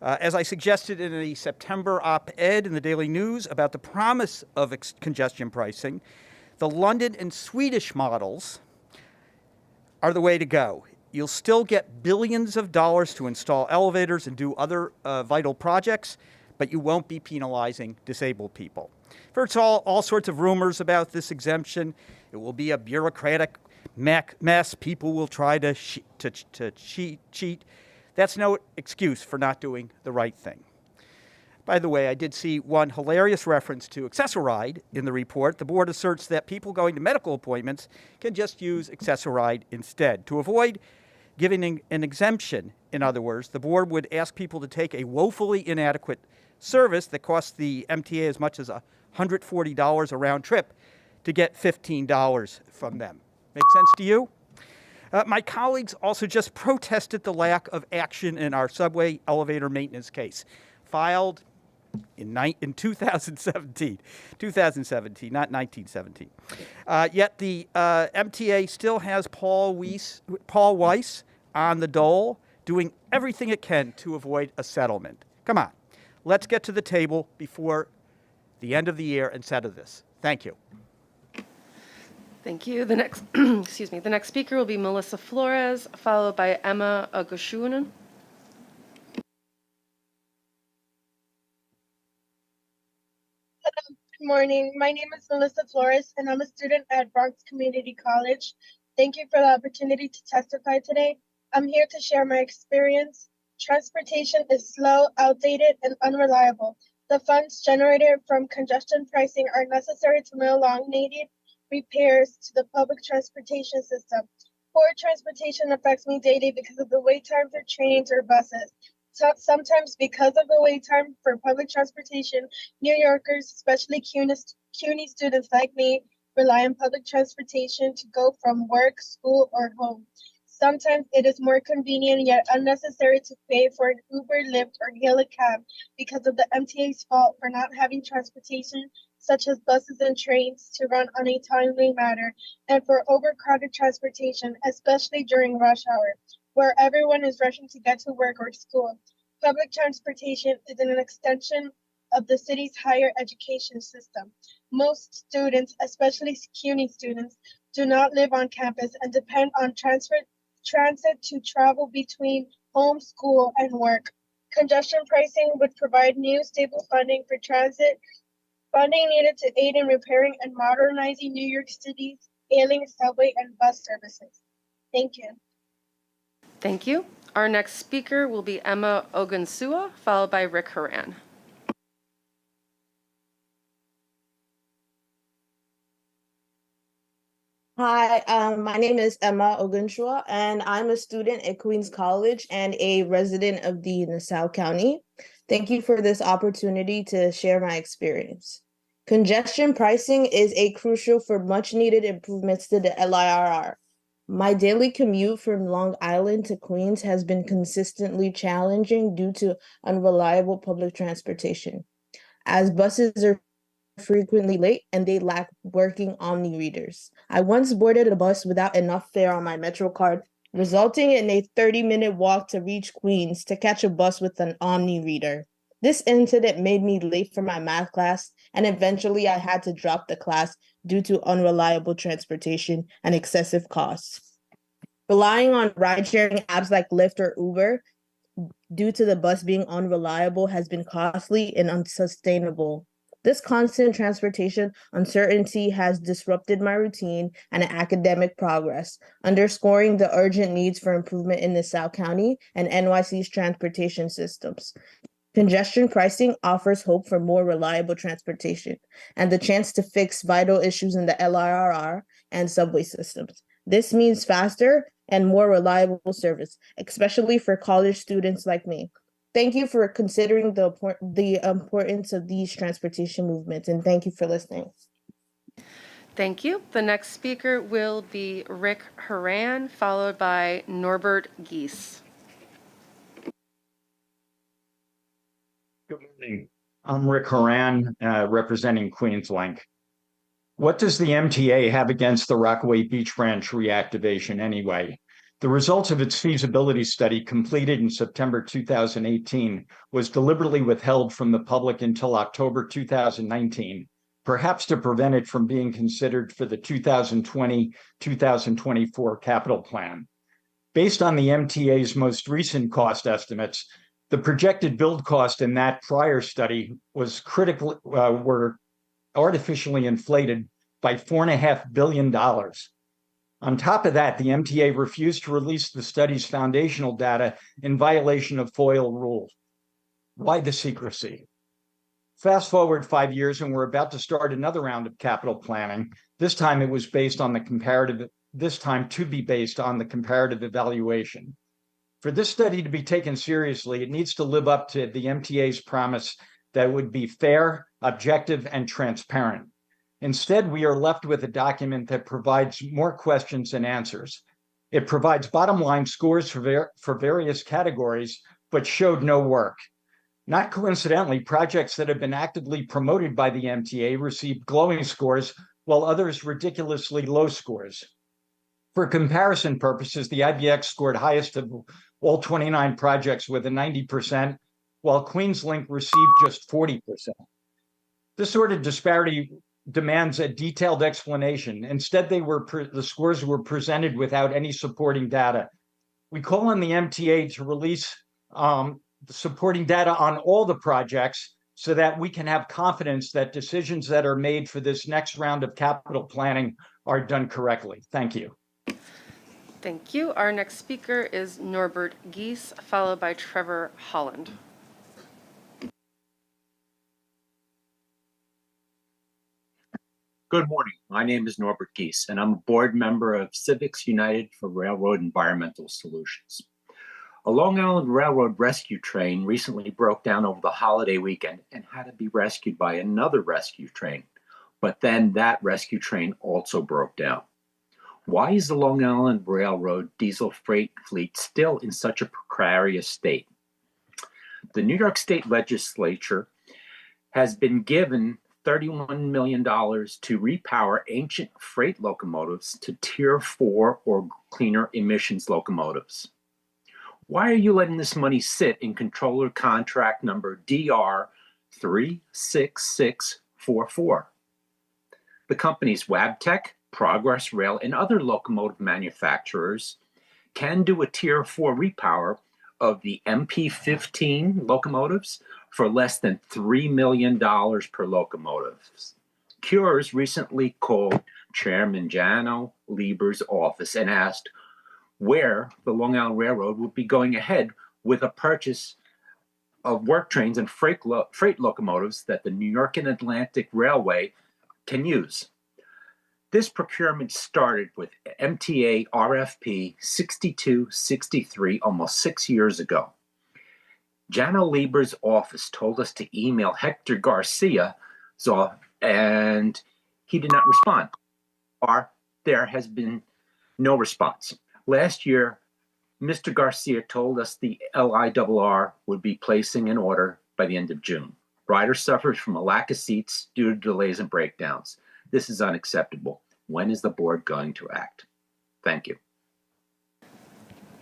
As I suggested in a September op-ed in the Daily News about the promise of congestion pricing, the London and Swedish models are the way to go. You'll still get billions of dollars to install elevators and do other vital projects, but you won't be penalizing disabled people. First of all sorts of rumors about this exemption. It will be a bureaucratic mess. People will try to cheat. That's no excuse for not doing the right thing. By the way, I did see one hilarious reference to Access-a-Ride in the report. The board asserts that people going to medical appointments can just use Access-a-Ride instead. To avoid giving an exemption, in other words, the board would ask people to take a woefully inadequate service that costs the MTA as much as $140 a round trip to get $15 from them. Make sense to you? My colleagues also just protested the lack of action in our subway elevator maintenance case, filed in 2017, not 1917. Yet the MTA still has Paul Weiss on the dole, doing everything it can to avoid a settlement. Come on, let's get to the table before the end of the year and settle this. Thank you. Thank you. The next, the next speaker will be Melissa Flores, followed by Emma Ogushunen. Good morning. My name is Melissa Flores, and I'm a student at Bronx Community College. Thank you for the opportunity to testify today. I'm here to share my experience. Transportation is slow, outdated, and unreliable. The funds generated from congestion pricing are necessary to mail long-needed repairs to the public transportation system. Poor transportation affects me daily because of the wait time for trains or buses. Sometimes because of the wait time for public transportation, New Yorkers, especially CUNY students like me, rely on public transportation to go from work, school, or home. Sometimes it is more convenient yet unnecessary to pay for an Uber, Lyft, or hail a cab because of the MTA's fault for not having transportation such as buses and trains to run on a timely manner, and for overcrowded transportation, especially during rush hour, where everyone is rushing to get to work or school. Public transportation is an extension of the city's higher education system. Most students, especially CUNY students, do not live on campus and depend on transit to travel between home, school, and work. Congestion pricing would provide new stable funding for transit, funding needed to aid in repairing and modernizing New York City's ailing subway and bus services. Thank you. Thank you. Our next speaker will be Emma Ogunsua, followed by Rick Horan. Hi, my name is Emma Ogunsua, and I'm a student at Queens College and a resident of the Nassau County. Thank you for this opportunity to share my experience. Congestion pricing is crucial for much needed improvements to the LIRR. My daily commute from Long Island to Queens has been consistently challenging due to unreliable public transportation, as buses are frequently late and they lack working Omni readers. I once boarded a bus without enough fare on my Metro card, resulting in a 30-minute walk to reach Queens to catch a bus with an Omni reader. This incident made me late for my math class, and eventually I had to drop the class due to unreliable transportation and excessive costs. Relying on ride-sharing apps like Lyft or Uber due to the bus being unreliable has been costly and unsustainable. This constant transportation uncertainty has disrupted my routine and academic progress, underscoring the urgent needs for improvement in Nassau County and NYC's transportation systems. Congestion pricing offers hope for more reliable transportation and the chance to fix vital issues in the LIRR and subway systems. This means faster and more reliable service, especially for college students like me. Thank you for considering the importance of these transportation movements, and thank you for listening. Thank you. The next speaker will be Rick Horan, followed by Norbert Geese. Good morning. I'm Rick Horan, representing Queenslink. What does the MTA have against the Rockaway Beach Branch reactivation anyway? The results of its feasibility study completed in September 2018 was deliberately withheld from the public until October 2019, perhaps to prevent it from being considered for the 2020-2024 capital plan. Based on the MTA's most recent cost estimates, the projected build cost in that prior study was artificially inflated by $4.5 billion. On top of that, the MTA refused to release the study's foundational data in violation of FOIL rules. Why the secrecy? Fast forward 5 years, and we're about to start another round of capital planning. This time it was based on the comparative, this time to be based on the comparative evaluation. For this study to be taken seriously, it needs to live up to the MTA's promise that it would be fair, objective, and transparent. Instead, we are left with a document that provides more questions than answers. It provides bottom line scores for various categories, but showed no work. Not coincidentally, projects that have been actively promoted by the MTA received glowing scores, while others ridiculously low scores. For comparison purposes, the IBX scored highest of all 29 projects with a 90%, while QueensLink received just 40%. This sort of disparity demands a detailed explanation. Instead, the scores were presented without any supporting data. We call on the MTA to release the supporting data on all the projects so that we can have confidence that decisions that are made for this next round of capital planning are done correctly. Thank you. Thank you. Our next speaker is Norbert Geese, followed by Trevor Holland. Good morning. My name is Norbert Geese, and I'm a board member of Civics United for Railroad Environmental Solutions. A Long Island Railroad rescue train recently broke down over the holiday weekend and had to be rescued by another rescue train. But then that rescue train also broke down. Why is the Long Island Railroad diesel freight fleet still in such a precarious state? The New York State Legislature has been given $31 million to repower ancient freight locomotives to Tier 4 or cleaner emissions locomotives. Why are you letting this money sit in controller contract number DR 36644? The companies Wabtec, Progress Rail, and other locomotive manufacturers can do a Tier 4 repower of the MP15 locomotives for less than $3 million per locomotive. Cures recently called Chairman Jano Lieber's office and asked where the Long Island Railroad would be going ahead with a purchase of work trains and freight locomotives that the New York and Atlantic Railway can use. This procurement started with MTA RFP 6263 almost 6 years ago. Jano Lieber's office told us to email Hector Garcia, and he did not respond. There has been no response. Last year, Mr. Garcia told us the LIRR would be placing an order by the end of June. Riders suffered from a lack of seats due to delays and breakdowns. This is unacceptable. When is the board going to act? Thank you.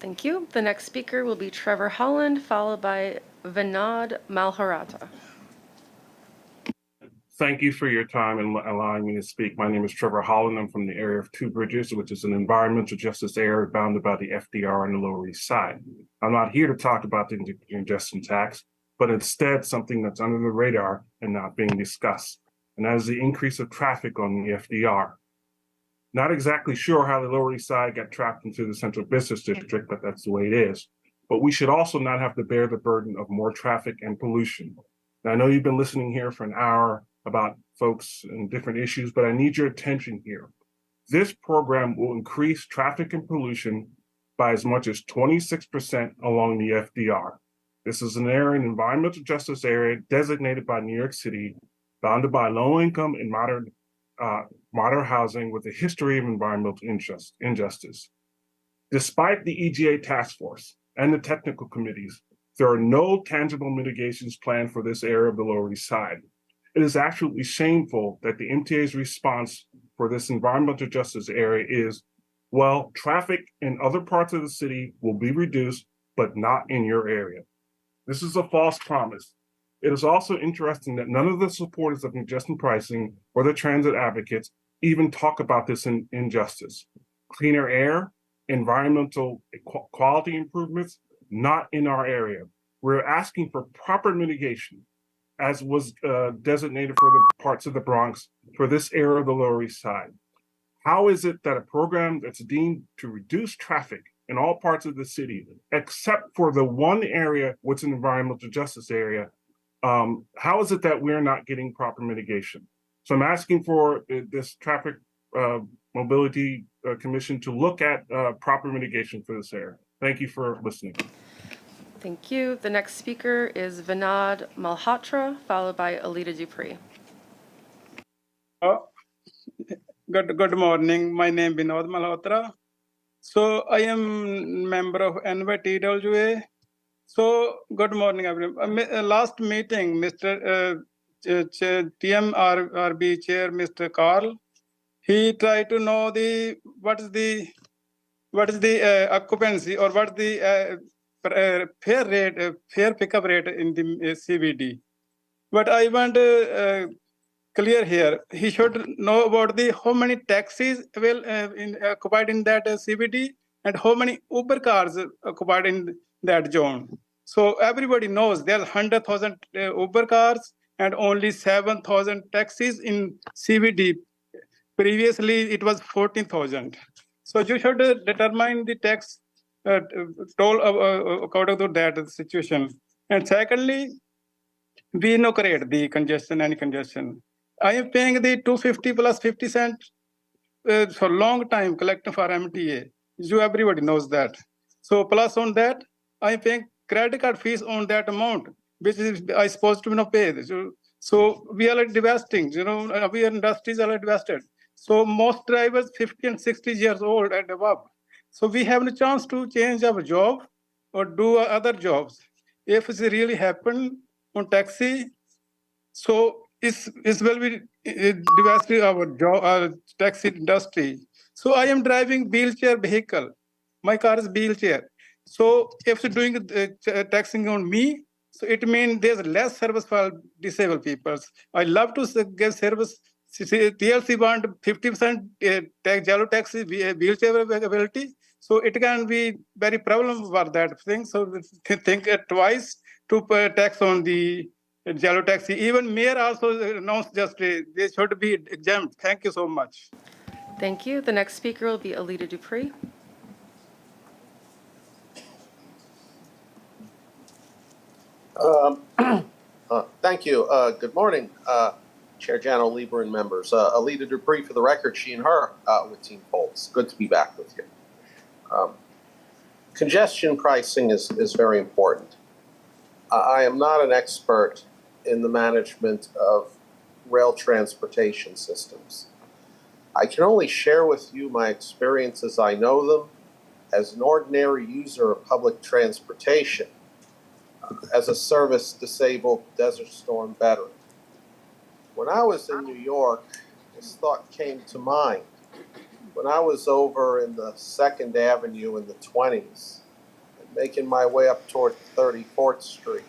Thank you. The next speaker will be Trevor Holland, followed by Vittal Malhotra. Thank you for your time and allowing me to speak. My name is Trevor Holland. I'm from the area of Two Bridges, which is an environmental justice area bounded by the FDR on the Lower East Side. I'm not here to talk about the ingestion tax, but instead something that's under the radar and not being discussed, and that is the increase of traffic on the FDR. Not exactly sure how the Lower East Side got trapped into the Central Business District, but that's the way it is. But we should also not have to bear the burden of more traffic and pollution. Now, I know you've been listening here for an hour about folks and different issues, but I need your attention here. This program will increase traffic and pollution by as much as 26% along the FDR. This is an area, an environmental justice area designated by New York City, bounded by low income and modern housing with a history of environmental injustice. Despite the EGA task force and the technical committees, there are no tangible mitigations planned for this area of the Lower East Side. It is absolutely shameful that the MTA's response for this environmental justice area is, well, traffic in other parts of the city will be reduced, but not in your area. This is a false promise. It is also interesting that none of the supporters of congestion pricing or the transit advocates even talk about this injustice. Cleaner air, environmental quality improvements, not in our area. We're asking for proper mitigation. as was designated for the parts of the Bronx for this area of the Lower East Side. How is it that a program that's deemed to reduce traffic in all parts of the city, except for the one area, which is an environmental justice area, how is it that we're not getting proper mitigation? So I'm asking for this traffic mobility commission to look at proper mitigation for this area. Thank you for listening. Thank you. The next speaker is Vittal Malhotra, followed by Alida Dupree. Good morning. My name is Vittal Malhotra. So I am member of NYTWA. So good morning, everyone. Last meeting, Mr. TMRB Chair, Mr. Carl, he tried to know what is the occupancy or what is the fare pickup rate in the CBD. But I want clear here. He should know about how many taxis will occupied in that CBD and how many Uber cars occupied in that zone. So everybody knows there's 100,000 Uber cars and only 7,000 taxis in CBD. Previously, it was 14,000. So you should determine the tax toll according to that situation. And secondly, we no create the congestion, any congestion. I am paying the 250 plus 50 cents for long time collecting for MTA. Everybody knows that. So plus on that, I am paying credit card fees on that amount, which is I supposed to pay. So we are like divesting, we are industries are like divested. So most drivers 50 and 60 years old and above. So we have a chance to change our job or do other jobs. If it really happen on taxi, so it will be divesting our job, our taxi industry. So I am driving wheelchair vehicle. My car is wheelchair. So if you're doing taxing on me, so it means there's less service for disabled people. I love to give service. TLC want 50% yellow taxi wheelchair availability. So it can be very problem for that thing. So think twice to tax on the yellow taxi. Even mayor also announced just they should be exempt. Thank you so much. Thank you. The next speaker will be Alida Dupree. Thank you. Good morning, Chair Jano, Lieber, and members. Alida Dupree, for the record, she and her with Team Polls. Good to be back with you. Congestion pricing is very important. I am not an expert in the management of rail transportation systems. I can only share with you my experience as I know them as an ordinary user of public transportation, as a service-disabled Desert Storm veteran. When I was in New York, this thought came to mind. When I was over in the 2nd Avenue in the 20s, and making my way up toward 34th Street,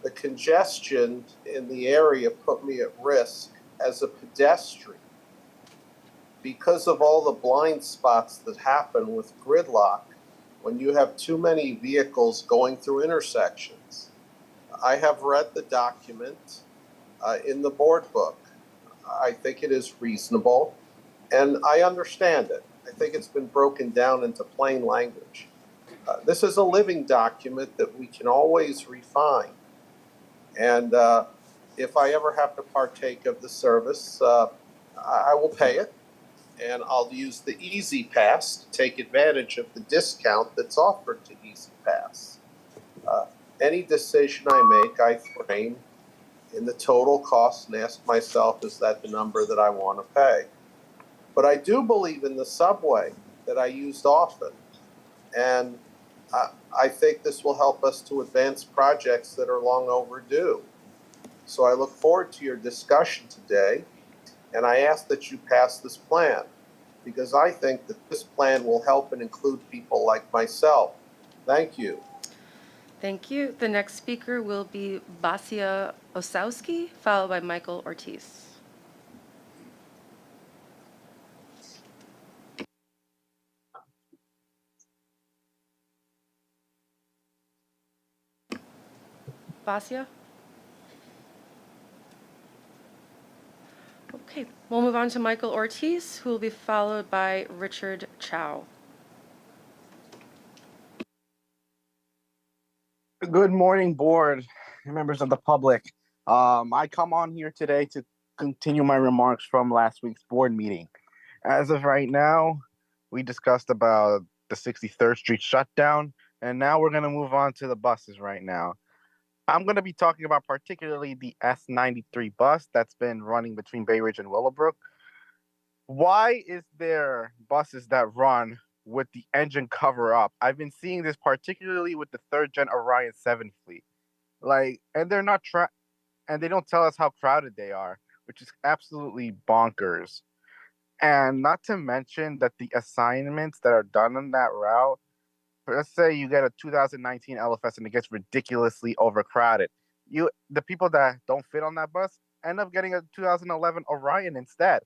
the congestion in the area put me at risk as a pedestrian because of all the blind spots that happen with gridlock when you have too many vehicles going through intersections. I have read the document in the board book. I think it is reasonable, and I understand it. I think it's been broken down into plain language. This is a living document that we can always refine. And if I ever have to partake of the service, I will pay it. And I'll use the Easy Pass to take advantage of the discount that's offered to Easy Pass. Any decision I make, I frame in the total cost and ask myself, is that the number that I want to pay? But I do believe in the subway that I used often. And I think this will help us to advance projects that are long overdue. So I look forward to your discussion today. And I ask that you pass this plan because I think that this plan will help and include people like myself. Thank you. Thank you. The next speaker will be Basia Osowski, followed by Michael Ortiz. Basia? Okay, we'll move on to Michael Ortiz, who will be followed by Richard Chow. Good morning, board, members of the public. I come on here today to continue my remarks from last week's board meeting. As of right now, we discussed about the 63rd Street shutdown, and now we're going to move on to the buses right now. I'm going to be talking about particularly the S93 bus that's been running between Bay Ridge and Willowbrook. Why is there buses that run with the engine cover up? I've been seeing this particularly with the 3rd Gen Orion 7 fleet. And they're not and they don't tell us how crowded they are, which is absolutely bonkers. And not to mention that the assignments that are done on that route, let's say you get a 2019 LFS and it gets ridiculously overcrowded. The people that don't fit on that bus end up getting a 2011 Orion instead.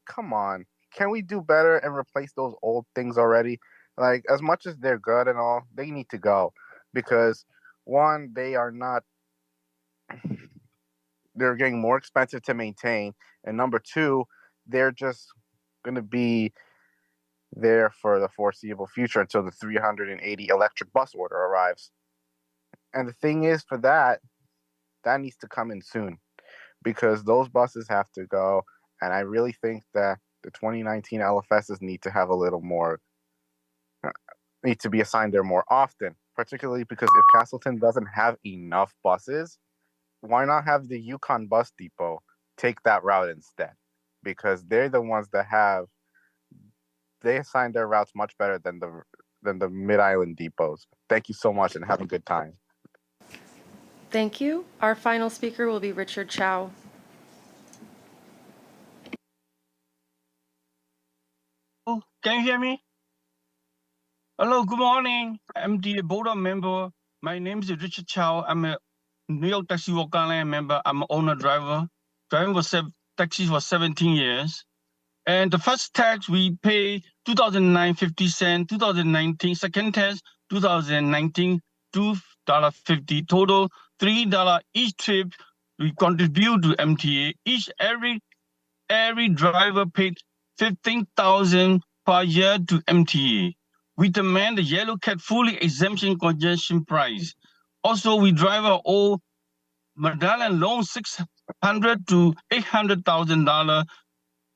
Come on. Can we do better and replace those old things already? As much as they're good and all, they need to go. Because, one, they're getting more expensive to maintain. And number two, they're just going to be there for the foreseeable future until the 380 electric bus order arrives. And the thing is, for that needs to come in soon, because those buses have to go. And I really think that the 2019 LFSs need to have a little more, need to be assigned there more often, particularly because if Castleton doesn't have enough buses, why not have the Yukon Bus Depot take that route instead? Because they're the ones that they assign their routes much better than the Mid-Island depots. Thank you so much and have a good time. Thank you. Our final speaker will be Richard Chow. Can you hear me? Hello, good morning. MTA Board member. My name is Richard Chow. I'm a New York Taxi Walk Land member. I'm an owner driver. Driving for taxis for 17 years. And the first tax we pay 2009 50 cents, 2019 second tax 2019 $2.50, total $3 each trip. We contribute to MTA. Every driver paid $15,000 per year to MTA. We demand the yellow cab fully exemption congestion price. Also, we drive our old medallion loan $600,000 to $800,000.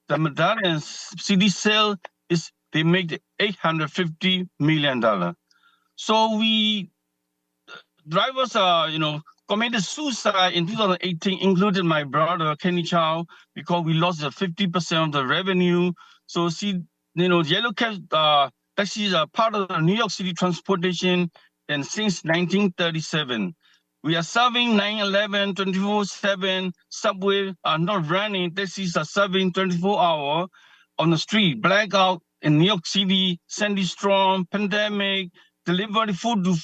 The medallion CD sale they make $850 million. So drivers are committed suicide in 2018, including my brother Kenny Chow, because we lost 50% of the revenue. So yellow cab taxis are part of the New York City transportation, and since 1937. We are serving 9/11 24/7. Subway are not running. Taxis are serving 24 hours on the street. Blackout in New York City, Sandy Storm, pandemic, delivery food to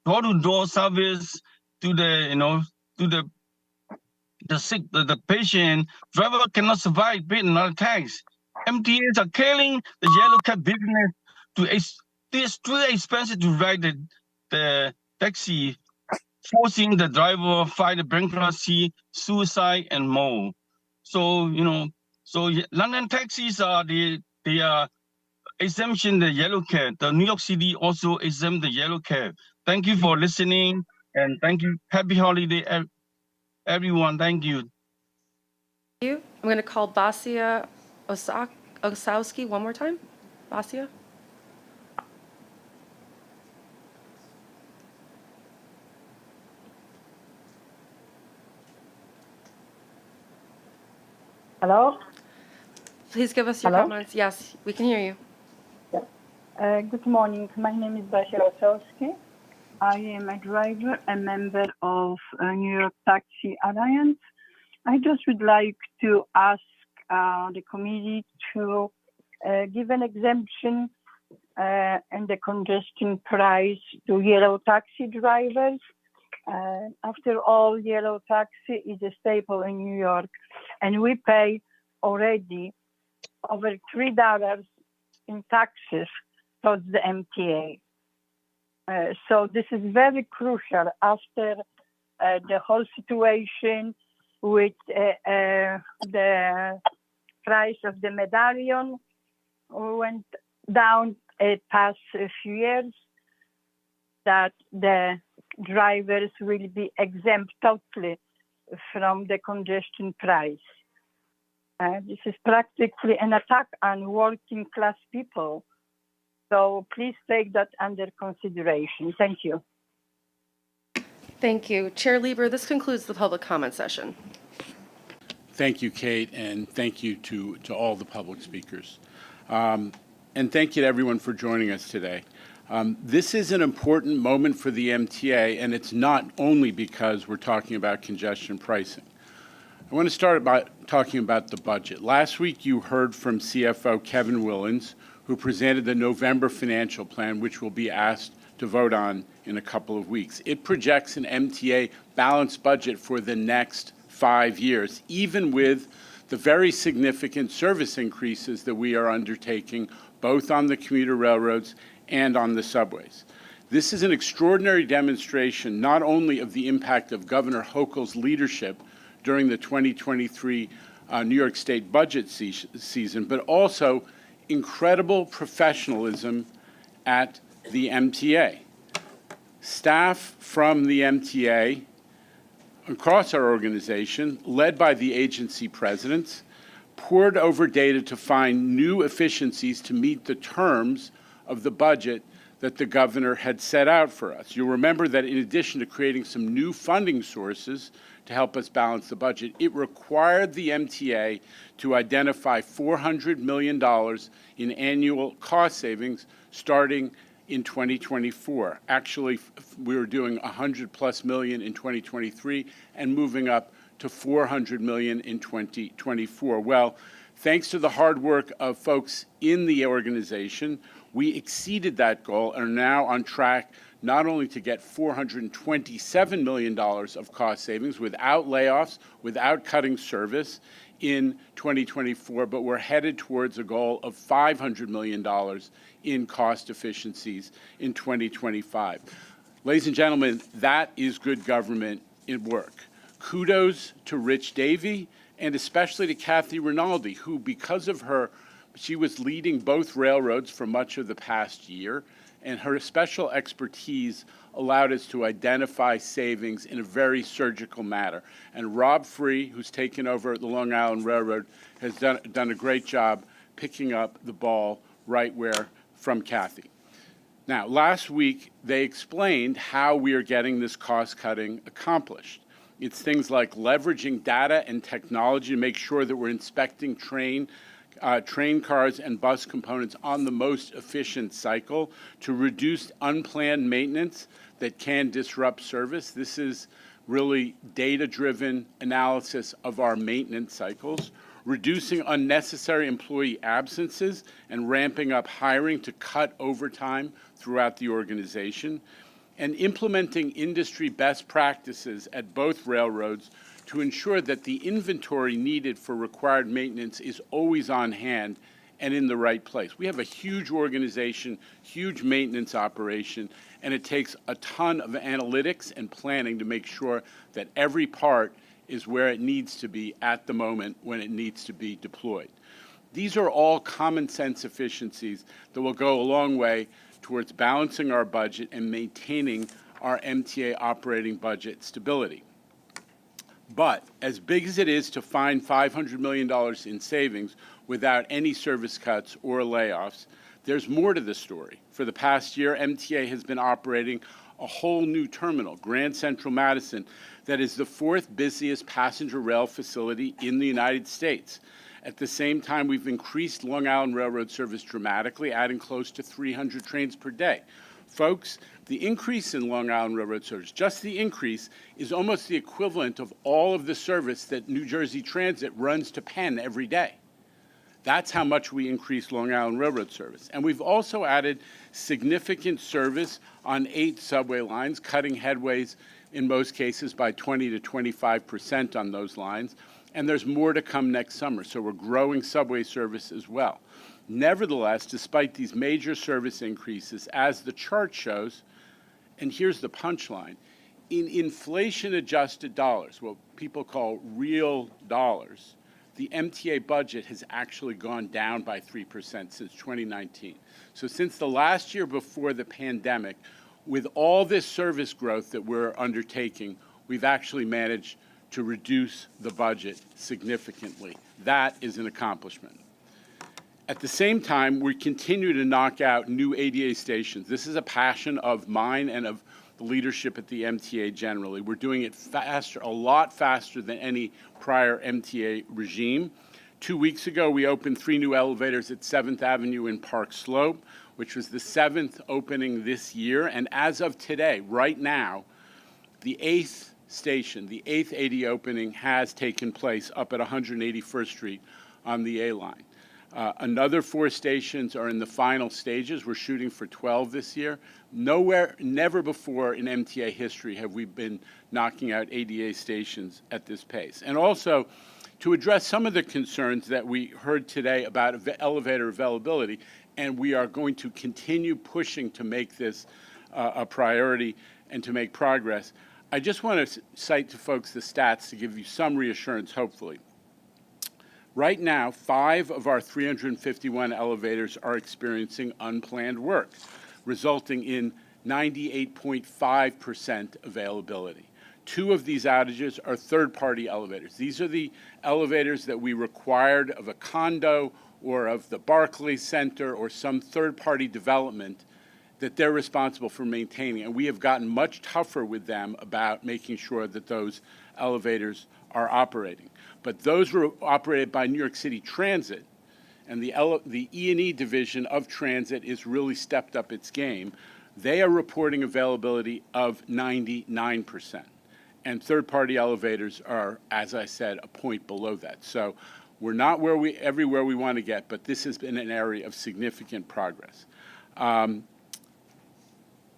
door-to-door service to the sick, the patient. Driver cannot survive paying another tax. MTAs are killing the yellow cab business. It's too expensive to ride the taxi, forcing the driver fight the bankruptcy, suicide, and more. So London taxis they are exemption the yellow cab. The New York City also exempt the yellow cab. Thank you for listening, and thank you. Happy holiday, everyone. Thank you. Thank you. I'm going to call Basia Osowski one more time. Basia. Hello? Please give us your comments. Yes, we can hear you. Good morning. My name is Basia Osowski. I am a driver, a member of New York Taxi Alliance. I just would like to ask the committee to give an exemption and the congestion price to yellow taxi drivers. After all, yellow taxi is a staple in New York, and we pay already over $3 in taxes towards the MTA. So this is very crucial after the whole situation with the price of the medallion went down past a few years, that the drivers will be exempt totally from the congestion price. This is practically an attack on working class people. So please take that under consideration. Thank you. Thank you. Chair Lieber, this concludes the public comment session. Thank you, Kate, and thank you to all the public speakers. And thank you to everyone for joining us today. This is an important moment for the MTA, and it's not only because we're talking about congestion pricing. I want to start by talking about the budget. Last week, you heard from CFO Kevin Willens, who presented the November financial plan, which will be asked to vote on in a couple of weeks. It projects an MTA balanced budget for the next 5 years, even with the very significant service increases that we are undertaking, both on the commuter railroads and on the subways. This is an extraordinary demonstration not only of the impact of Governor Hochul's leadership during the 2023 New York State budget season, but also incredible professionalism at the MTA. Staff from the MTA across our organization, led by the agency presidents, pored over data to find new efficiencies to meet the terms of the budget that the governor had set out for us. You'll remember that in addition to creating some new funding sources to help us balance the budget, it required the MTA to identify $400 million in annual cost savings starting in 2024. Actually, we were doing $100+ million in 2023 and moving up to $400 million in 2024. Well, thanks to the hard work of folks in the organization, we exceeded that goal and are now on track not only to get $427 million of cost savings without layoffs, without cutting service in 2024, but we're headed towards a goal of $500 million in cost efficiencies in 2025. Ladies and gentlemen, that is good government at work. Kudos to Rich Davey and especially to Kathy Rinaldi, who, because of her, she was leading both railroads for much of the past year, and her special expertise allowed us to identify savings in a very surgical manner. And Rob Free, who's taken over the Long Island Railroad, has done a great job picking up the ball right where from Kathy. Now, last week, they explained how we are getting this cost-cutting accomplished. It's things like leveraging data and technology to make sure that we're inspecting train cars and bus components on the most efficient cycle, to reduce unplanned maintenance that can disrupt service. This is really data-driven analysis of our maintenance cycles, reducing unnecessary employee absences and ramping up hiring to cut overtime throughout the organization, and implementing industry best practices at both railroads to ensure that the inventory needed for required maintenance is always on hand and in the right place. We have a huge organization, huge maintenance operation, and it takes a ton of analytics and planning to make sure that every part is where it needs to be at the moment when it needs to be deployed. These are all common sense efficiencies that will go a long way towards balancing our budget and maintaining our MTA operating budget stability. But as big as it is to find $500 million in savings without any service cuts or layoffs, there's more to the story. For the past year, MTA has been operating a whole new terminal, Grand Central Madison, that is the 4th busiest passenger rail facility in the United States. At the same time, we've increased Long Island Railroad service dramatically, adding close to 300 trains per day. Folks, the increase in Long Island Railroad service, just the increase, is almost the equivalent of all of the service that New Jersey Transit runs to Penn every day. That's how much we increased Long Island Railroad service. And we've also added significant service on 8 subway lines, cutting headways in most cases by 20 to 25% on those lines. And there's more to come next summer, so we're growing subway service as well. Nevertheless, despite these major service increases, as the chart shows, and here's the punchline, in inflation-adjusted dollars, what people call real dollars, the MTA budget has actually gone down by 3% since 2019. So since the last year before the pandemic, with all this service growth that we're undertaking, we've actually managed to reduce the budget significantly. That is an accomplishment. At the same time, we continue to knock out new ADA stations. This is a passion of mine and of the leadership at the MTA generally. We're doing it faster, a lot faster than any prior MTA regime. 2 weeks ago, we opened 3 new elevators at 7th Avenue in Park Slope, which was the 7th opening this year. And as of today, right now, the 8th station, the 8th AD opening has taken place up at 181st Street on the A line. Another 4 stations are in the final stages. We're shooting for 12 this year. Never before in MTA history have we been knocking out ADA stations at this pace. And also, to address some of the concerns that we heard today about elevator availability, and we are going to continue pushing to make this a priority and to make progress. I just want to cite to folks the stats to give you some reassurance, hopefully. Right now, 5 of our 351 elevators are experiencing unplanned work, resulting in 98.5% availability. 2 of these outages are third-party elevators. These are the elevators that we required of a condo or of the Barclays Center or some third-party development that they're responsible for maintaining. And we have gotten much tougher with them about making sure that those elevators are operating. But those were operated by New York City Transit, and the E&E division of Transit has really stepped up its game. They are reporting availability of 99%. And third-party elevators are, as I said, a point below that. So we're not everywhere we want to get, but this has been an area of significant progress.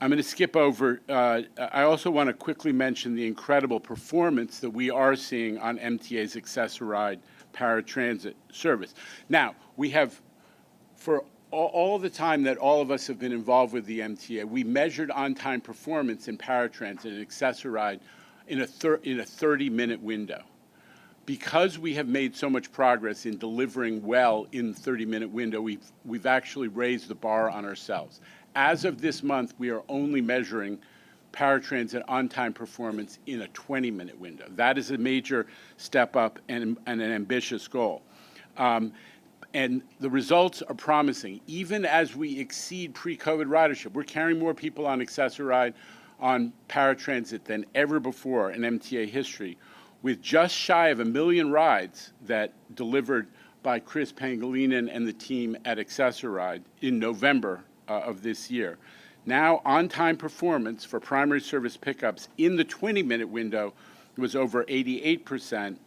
I'm going to skip over. I also want to quickly mention the incredible performance that we are seeing on MTA's Access-a-Ride paratransit service. Now, we have, for all the time that all of us have been involved with the MTA, we measured on-time performance in paratransit and Access-a-Ride in a 30-minute window. Because we have made so much progress in delivering well in the 30-minute window, we've actually raised the bar on ourselves. As of this month, we are only measuring paratransit on-time performance in a 20-minute window. That is a major step up and an ambitious goal. And the results are promising. Even as we exceed pre-COVID ridership, we're carrying more people on Access-a-Ride on paratransit than ever before in MTA history, with just shy of 1 million rides that delivered by Chris Pangilinan and the team at Access-a-Ride in November of this year. Now, on-time performance for primary service pickups in the 20-minute window was over 88%,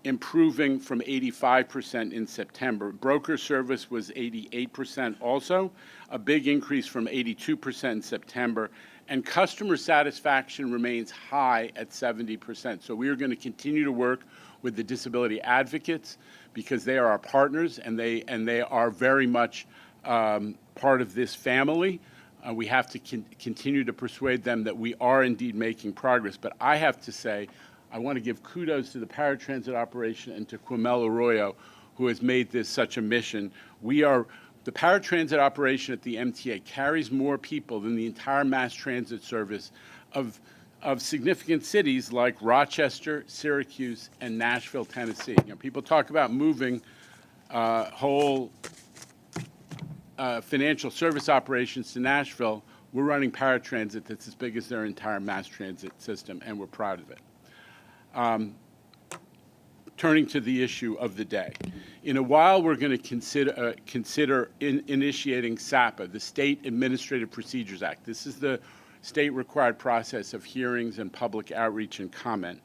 improving from 85% in September. Broker service was 88% also, a big increase from 82% in September. And customer satisfaction remains high at 70%. So we are going to continue to work with the disability advocates because they are our partners and they are very much part of this family. We have to continue to persuade them that we are indeed making progress. But I have to say, I want to give kudos to the paratransit operation and to Quimel Arroyo, who has made this such a mission. The paratransit operation at the MTA carries more people than the entire mass transit service of significant cities like Rochester, Syracuse, and Nashville, Tennessee. People talk about moving whole financial service operations to Nashville. We're running paratransit that's as big as their entire mass transit system, and we're proud of it. Turning to the issue of the day. In a while, we're going to consider initiating SAPA, the State Administrative Procedures Act. This is the state-required process of hearings and public outreach and comment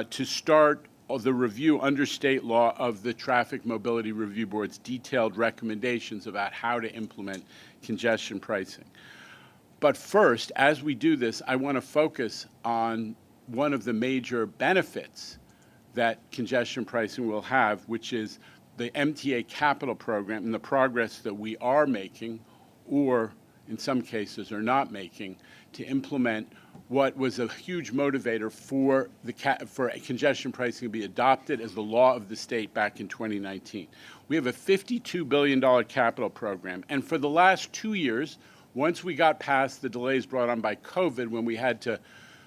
to start the review under state law of the Traffic Mobility Review Board's detailed recommendations about how to implement congestion pricing. But first, as we do this, I want to focus on one of the major benefits that congestion pricing will have, which is the MTA capital program and the progress that we are making, or in some cases are not making, to implement what was a huge motivator for for congestion pricing to be adopted as the law of the state back in 2019. We have a $52 billion capital program, and for the last 2 years, once we got past the delays brought on by COVID, when we had to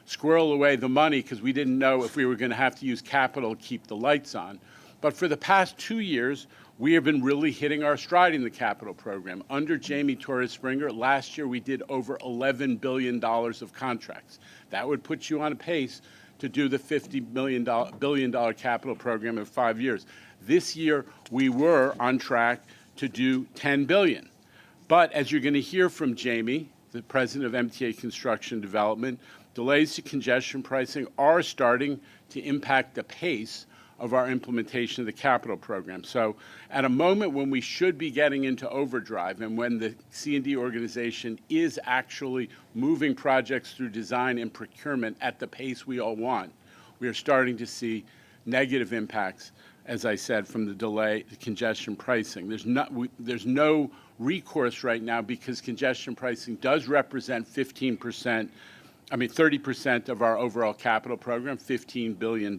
squirrel away the money because we didn't know if we were going to have to use capital to keep the lights on. But for the past 2 years, we have been really hitting our stride in the capital program. Under Jamie Torres Springer, last year we did over $11 billion of contracts. That would put you on a pace to do the $50 billion capital program in 5 years. This year, we were on track to do $10 billion. But as you're going to hear from Jamie, the president of MTA Construction Development, delays to congestion pricing are starting to impact the pace of our implementation of the capital program. So at a moment when we should be getting into overdrive and when the C&D organization is actually moving projects through design and procurement at the pace we all want, we are starting to see negative impacts, as I said, from the delay to congestion pricing. There's no recourse right now because congestion pricing does represent 30% of our overall capital program, $15 billion.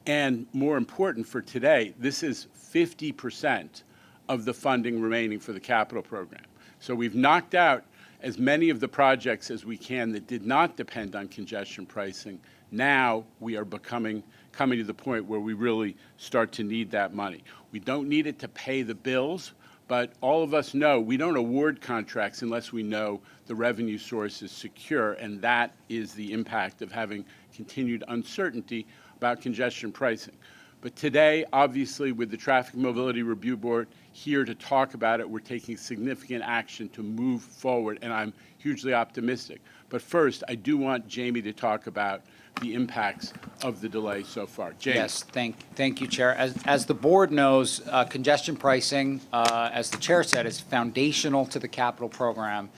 And more important for today, this is 50% of the funding remaining for the capital program. So we've knocked out as many of the projects as we can that did not depend on congestion pricing. Now we are coming to the point where we really start to need that money. We don't need it to pay the bills, but all of us know we don't award contracts unless we know the revenue source is secure, and that is the impact of having continued uncertainty about congestion pricing. But today, obviously, with the Traffic Mobility Review Board here to talk about it, we're taking significant action to move forward, and I'm hugely optimistic. But first, I do want Jamie to talk about the impacts of the delay so far. Jamie. Yes, thank you, Chair. As the board knows, congestion pricing, as the Chair said, is foundational to the capital program.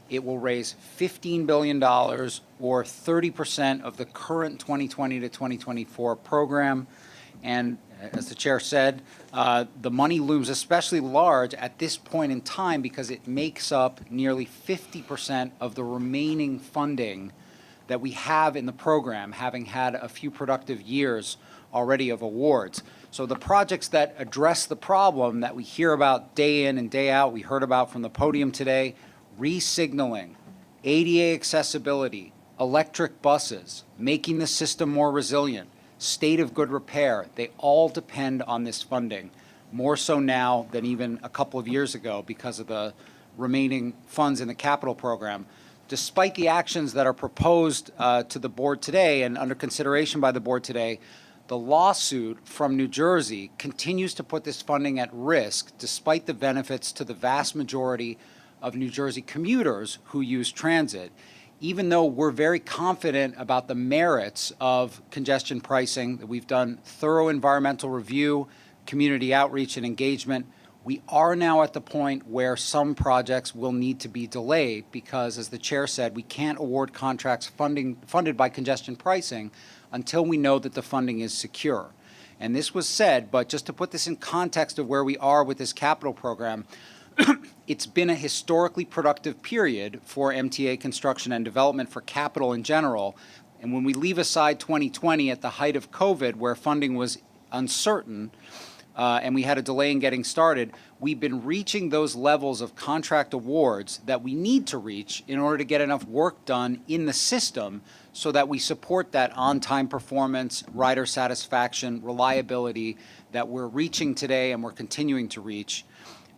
It will raise $15 billion, or 30% of the current 2020 to 2024 program. And as the Chair said, the money looms especially large at this point in time because it makes up nearly 50% of the remaining funding that we have in the program, having had a few productive years already of awards. So the projects that address the problem that we hear about day in and day out, we heard about from the podium today, re-signaling, ADA accessibility, electric buses, making the system more resilient, state of good repair, they all depend on this funding, more so now than even a couple of years ago because of the remaining funds in the capital program. Despite the actions that are proposed to the board today and under consideration by the board today, the lawsuit from New Jersey continues to put this funding at risk despite the benefits to the vast majority of New Jersey commuters who use transit. Even though we're very confident about the merits of congestion pricing, that we've done thorough environmental review, community outreach and engagement, we are now at the point where some projects will need to be delayed because, as the Chair said, we can't award contracts funded by congestion pricing until we know that the funding is secure. And this was said, but just to put this in context of where we are with this capital program, it's been a historically productive period for MTA construction and development for capital in general. And when we leave aside 2020 at the height of COVID, where funding was uncertain, and we had a delay in getting started, we've been reaching those levels of contract awards that we need to reach in order to get enough work done in the system so that we support that on-time performance, rider satisfaction, reliability that we're reaching today and we're continuing to reach.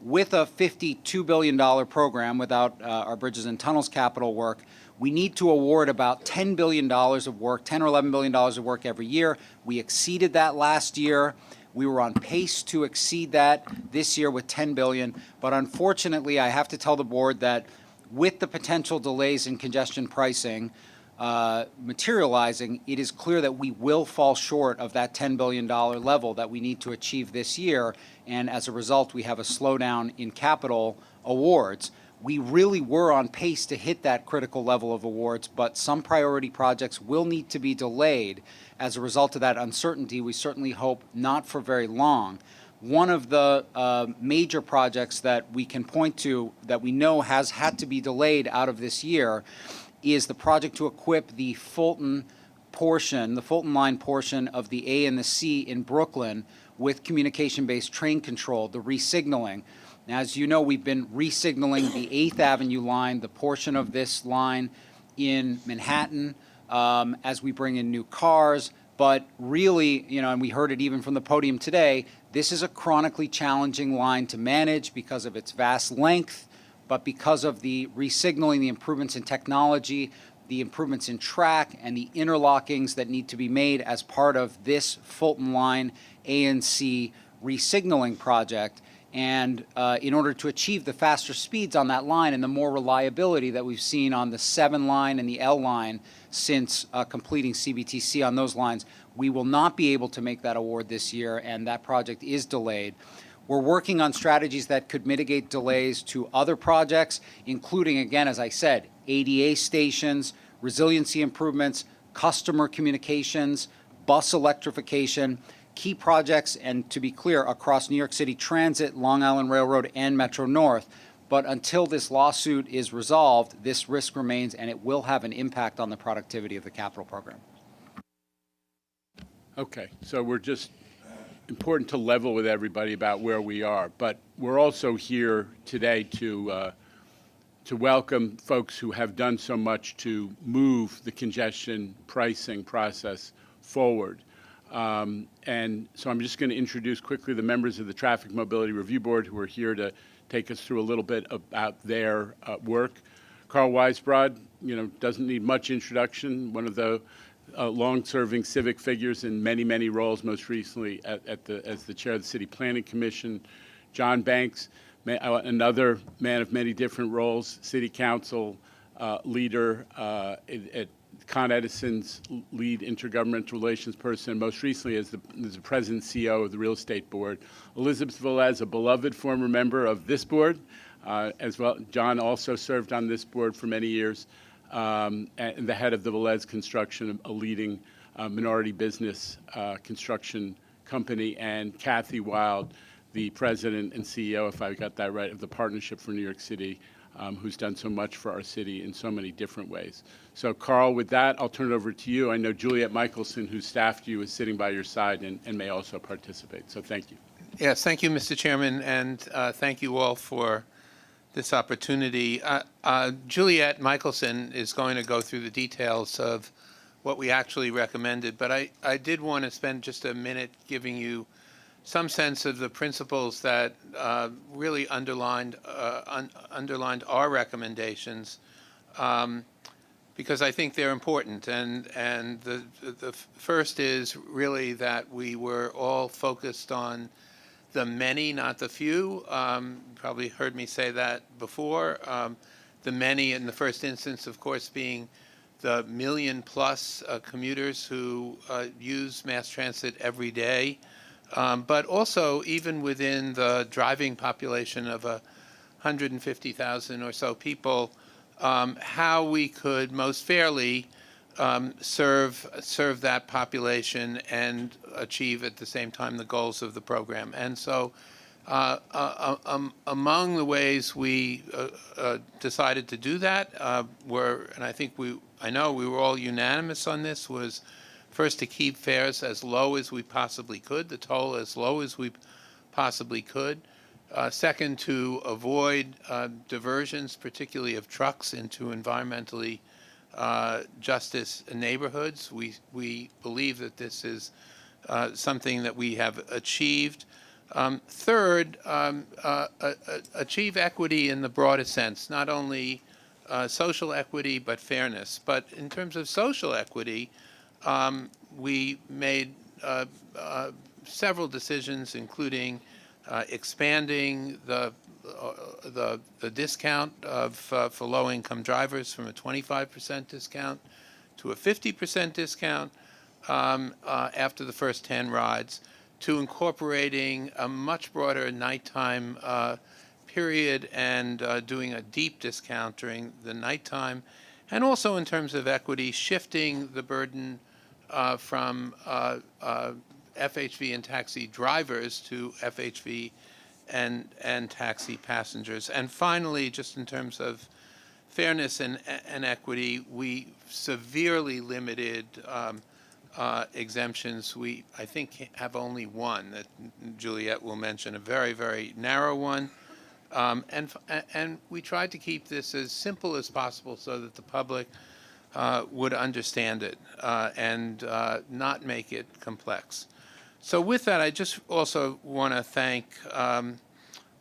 With a $52 billion program without our bridges and tunnels capital work, we need to award about $10 billion of work, $10 or $11 billion of work every year. We exceeded that last year. We were on pace to exceed that this year with $10 billion. But unfortunately, I have to tell the board that with the potential delays in congestion pricing materializing, it is clear that we will fall short of that $10 billion level that we need to achieve this year. And as a result, we have a slowdown in capital awards. We really were on pace to hit that critical level of awards, but some priority projects will need to be delayed as a result of that uncertainty. We certainly hope not for very long. One of the major projects that we can point to that we know has had to be delayed out of this year is the project to equip the Fulton line portion of the A and the C in Brooklyn with communication-based train control, the resignaling. Now, as you know, we've been resignaling the 8th Avenue line, the portion of this line in Manhattan, as we bring in new cars. But really, and we heard it even from the podium today, this is a chronically challenging line to manage because of its vast length, but because of the resignaling, the improvements in technology, the improvements in track, and the interlockings that need to be made as part of this Fulton line A and C resignaling project. And in order to achieve the faster speeds on that line and the more reliability that we've seen on the 7 line and the L line since completing CBTC on those lines, we will not be able to make that award this year, and that project is delayed. We're working on strategies that could mitigate delays to other projects, including, again, as I said, ADA stations, resiliency improvements, customer communications, bus electrification, key projects, and to be clear, across New York City Transit, Long Island Railroad, and Metro North. But until this lawsuit is resolved, this risk remains, and it will have an impact on the productivity of the capital program. Okay, so we're just important to level with everybody about where we are, but we're also here today to welcome folks who have done so much to move the congestion pricing process forward. And so I'm just going to introduce quickly the members of the Traffic Mobility Review Board who are here to take us through a little bit about their work. Carl Weisbrod, doesn't need much introduction, one of the long-serving civic figures in many, many roles, most recently as the chair of the City Planning Commission. John Banks, another man of many different roles, City Council leader at Con Edison's lead intergovernmental relations person, most recently as the president and CEO of the Real Estate Board. Elizabeth Velez, a beloved former member of this board, as well. John also served on this board for many years, and the head of the Velez Construction, a leading minority business construction company, and Kathy Wild, the president and CEO, if I got that right, of the Partnership for New York City, who's done so much for our city in so many different ways. So, Carl, with that, I'll turn it over to you. I know Juliet Michelson, who staffed you, is sitting by your side and may also participate. So thank you. Yes, thank you, Mr. Chairman, and thank you all for this opportunity. Juliet Michelson is going to go through the details of what we actually recommended, but I did want to spend just a minute giving you some sense of the principles that really underlined our recommendations, because I think they're important. And the first is really that we were all focused on the many, not the few. Probably heard me say that before. The many in the first instance, of course, being the million-plus commuters who use mass transit every day. But also, even within the driving population of 150,000 or so people, how we could most fairly serve that population and achieve at the same time the goals of the program. And so, among the ways we decided to do that were, and I know we were all unanimous on this, was first to keep fares as low as we possibly could, the toll as low as we possibly could. Second, to avoid diversions, particularly of trucks, into environmentally justice neighborhoods. We believe that this is something that we have achieved. Third, achieve equity in the broadest sense, not only social equity, but fairness. But in terms of social equity, we made several decisions, including expanding the discount for low-income drivers from a 25% discount to a 50% discount after the first 10 rides, to incorporating a much broader nighttime period and doing a deep discount during the nighttime, and also in terms of equity, shifting the burden from FHV and taxi drivers to FHV and taxi passengers. And finally, just in terms of fairness and equity, we severely limited exemptions. We, I think, have only one that Juliet will mention, a very, very narrow one. And we tried to keep this as simple as possible so that the public would understand it and not make it complex. So with that, I just also want to thank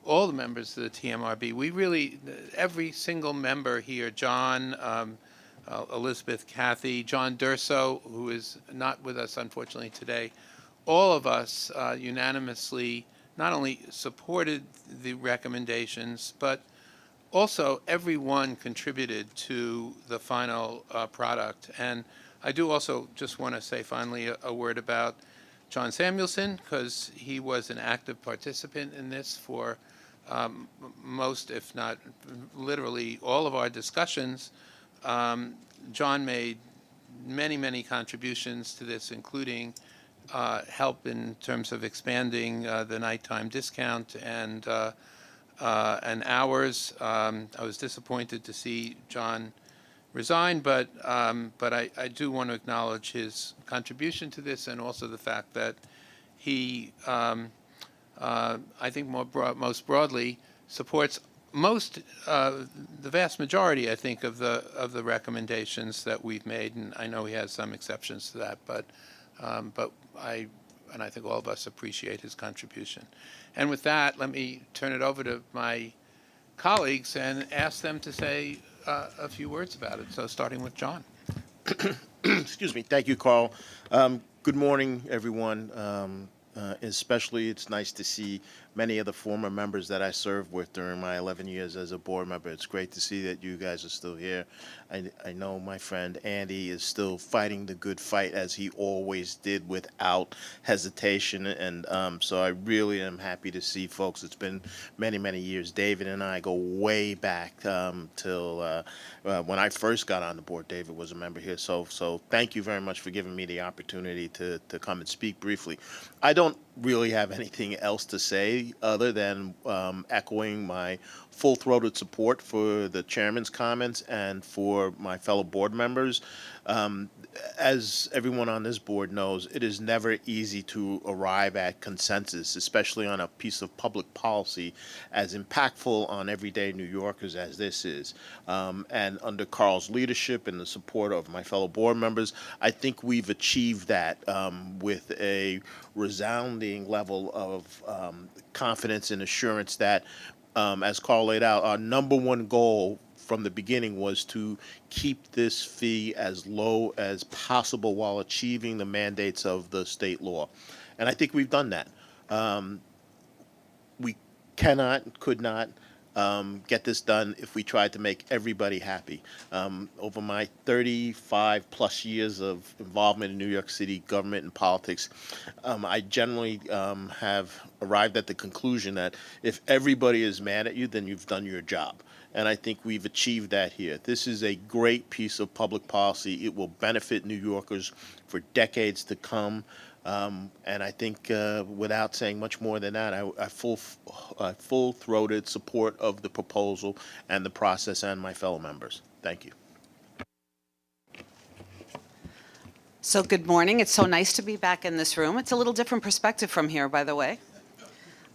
all the members of the TMRB. We really, every single member here, John, Elizabeth, Kathy, John Durso, who is not with us unfortunately today, all of us unanimously not only supported the recommendations, but also everyone contributed to the final product. And I do also just want to say finally a word about John Samuelson, because he was an active participant in this for most, if not literally all of our discussions. John made many, many contributions to this, including help in terms of expanding the nighttime discount and hours. I was disappointed to see John resign, but I do want to acknowledge his contribution to this, and also the fact that he, I think most broadly, supports the vast majority, I think, of the recommendations that we've made, and I know he has some exceptions to that, but I think all of us appreciate his contribution. And with that, let me turn it over to my colleagues and ask them to say a few words about it. So starting with John. Excuse me. Thank you, Carl. Good morning, everyone. Especially, it's nice to see many of the former members that I served with during my 11 years as a board member. It's great to see that you guys are still here. I know my friend Andy is still fighting the good fight, as he always did, without hesitation. And so I really am happy to see folks. It's been many, many years. David and I go way back till when I first got on the board. David was a member here. So thank you very much for giving me the opportunity to come and speak briefly. I don't really have anything else to say other than echoing my full-throated support for the chairman's comments and for my fellow board members. As everyone on this board knows, it is never easy to arrive at consensus, especially on a piece of public policy as impactful on everyday New Yorkers as this is. And under Carl's leadership and the support of my fellow board members, I think we've achieved that with a resounding level of confidence and assurance that, as Carl laid out, our number one goal from the beginning was to keep this fee as low as possible while achieving the mandates of the state law. And I think we've done that. We could not get this done if we tried to make everybody happy. Over my 35 plus years of involvement in New York City government and politics, I generally have arrived at the conclusion that if everybody is mad at you, then you've done your job. And I think we've achieved that here. This is a great piece of public policy. It will benefit New Yorkers for decades to come. And I think without saying much more than that, I full-throated support of the proposal and the process and my fellow members. Thank you. So good morning. It's so nice to be back in this room. It's a little different perspective from here, by the way.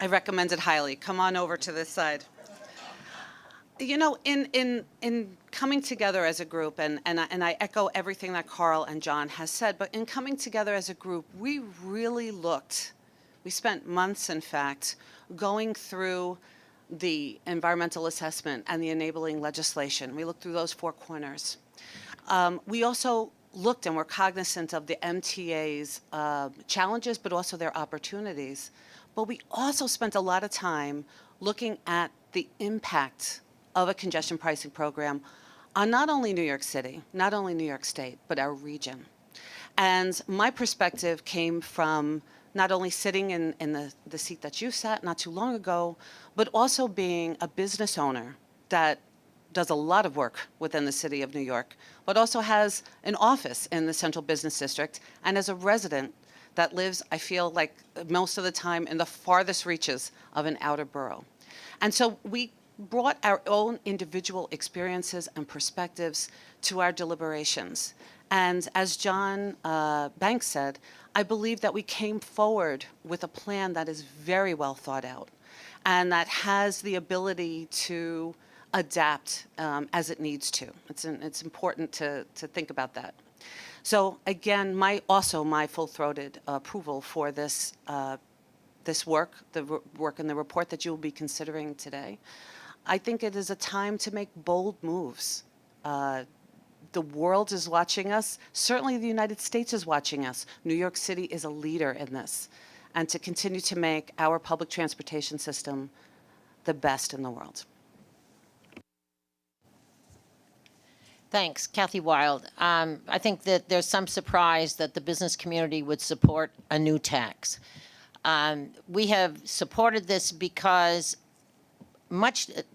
I recommend it highly. Come on over to this side. You know, in coming together as a group, and I echo everything that Carl and John has said, but in coming together as a group, we really we spent months, in fact, going through the environmental assessment and the enabling legislation. We looked through those four corners. We also looked and were cognizant of the MTA's challenges, but also their opportunities. But we also spent a lot of time looking at the impact of a congestion pricing program on not only New York City, not only New York State, but our region. And my perspective came from not only sitting in the seat that you sat not too long ago, but also being a business owner that does a lot of work within the city of New York, but also has an office in the Central Business District, and as a resident that lives, I feel like most of the time, in the farthest reaches of an outer borough. And so we brought our own individual experiences and perspectives to our deliberations. And as John Banks said, I believe that we came forward with a plan that is very well thought out and that has the ability to adapt as it needs to. It's important to think about that. So again, my full-throated approval for this work, the work in the report that you'll be considering today. I think it is a time to make bold moves. The world is watching us. Certainly the United States is watching us. New York City is a leader in this. And to continue to make our public transportation system the best in the world. Thanks, Kathy Wild. I think that there's some surprise that the business community would support a new tax. We have supported this because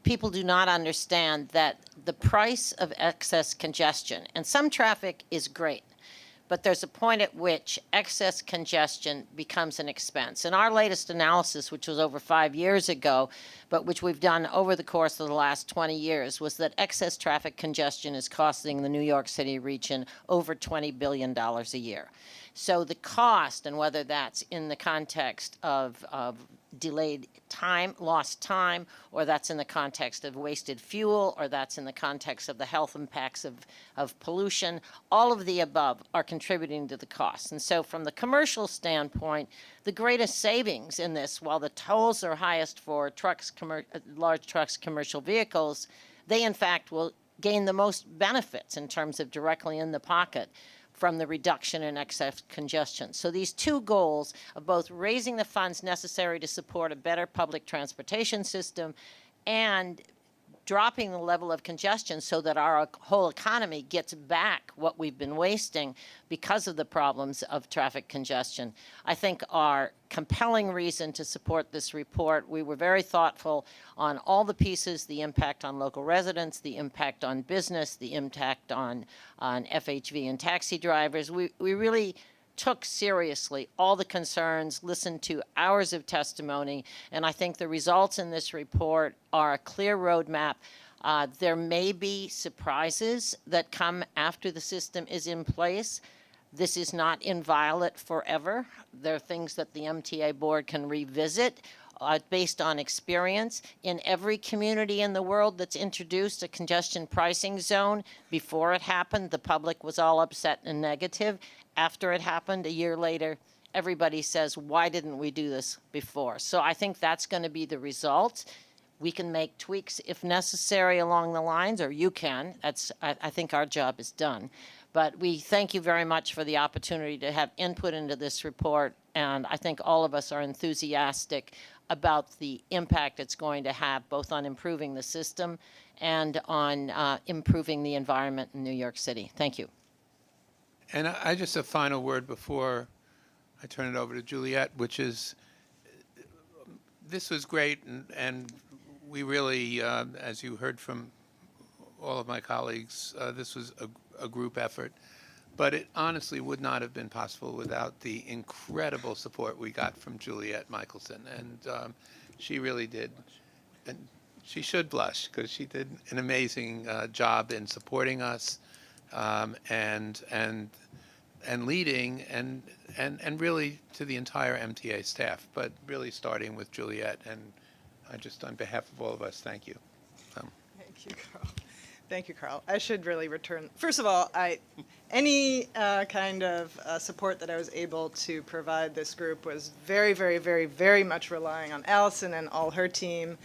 people do not understand that the price of excess congestion, and some traffic is great, but there's a point at which excess congestion becomes an expense. And our latest analysis, which was over 5 years ago, but which we've done over the course of the last 20 years, was that excess traffic congestion is costing the New York City region over $20 billion a year. So the cost, and whether that's in the context of delayed time, lost time, or that's in the context of wasted fuel, or that's in the context of the health impacts of pollution, all of the above are contributing to the cost. And so from the commercial standpoint, the greatest savings in this, while the tolls are highest for trucks, large trucks, commercial vehicles, they in fact will gain the most benefits in terms of directly in the pocket from the reduction in excess congestion. So these two goals of both raising the funds necessary to support a better public transportation system and dropping the level of congestion so that our whole economy gets back what we've been wasting because of the problems of traffic congestion, I think are compelling reason to support this report. We were very thoughtful on all the pieces, the impact on local residents, the impact on business, the impact on FHV and taxi drivers. We really took seriously all the concerns, listened to hours of testimony, and I think the results in this report are a clear roadmap. There may be surprises that come after the system is in place. This is not inviolate forever. There are things that the MTA board can revisit based on experience. In every community in the world that's introduced a congestion pricing zone, before it happened, the public was all upset and negative. After it happened, a year later, everybody says, why didn't we do this before? So I think that's going to be the result. We can make tweaks if necessary along the lines, or you can. I think our job is done. But we thank you very much for the opportunity to have input into this report, and I think all of us are enthusiastic about the impact it's going to have both on improving the system and on improving the environment in New York City. Thank you. And I just a final word before I turn it over to Juliet, which is this was great, and we really, as you heard from all of my colleagues, this was a group effort. But it honestly would not have been possible without the incredible support we got from Juliet Michelson. And she really did, and she should blush because she did an amazing job in supporting us and leading and really to the entire MTA staff, but really starting with Juliet. And I just, on behalf of all of us, thank you. Thank you, Carl. Thank you, Carl. I should really return. First of all, any kind of support that I was able to provide this group was very, very, very, very much relying on Allison and all her team,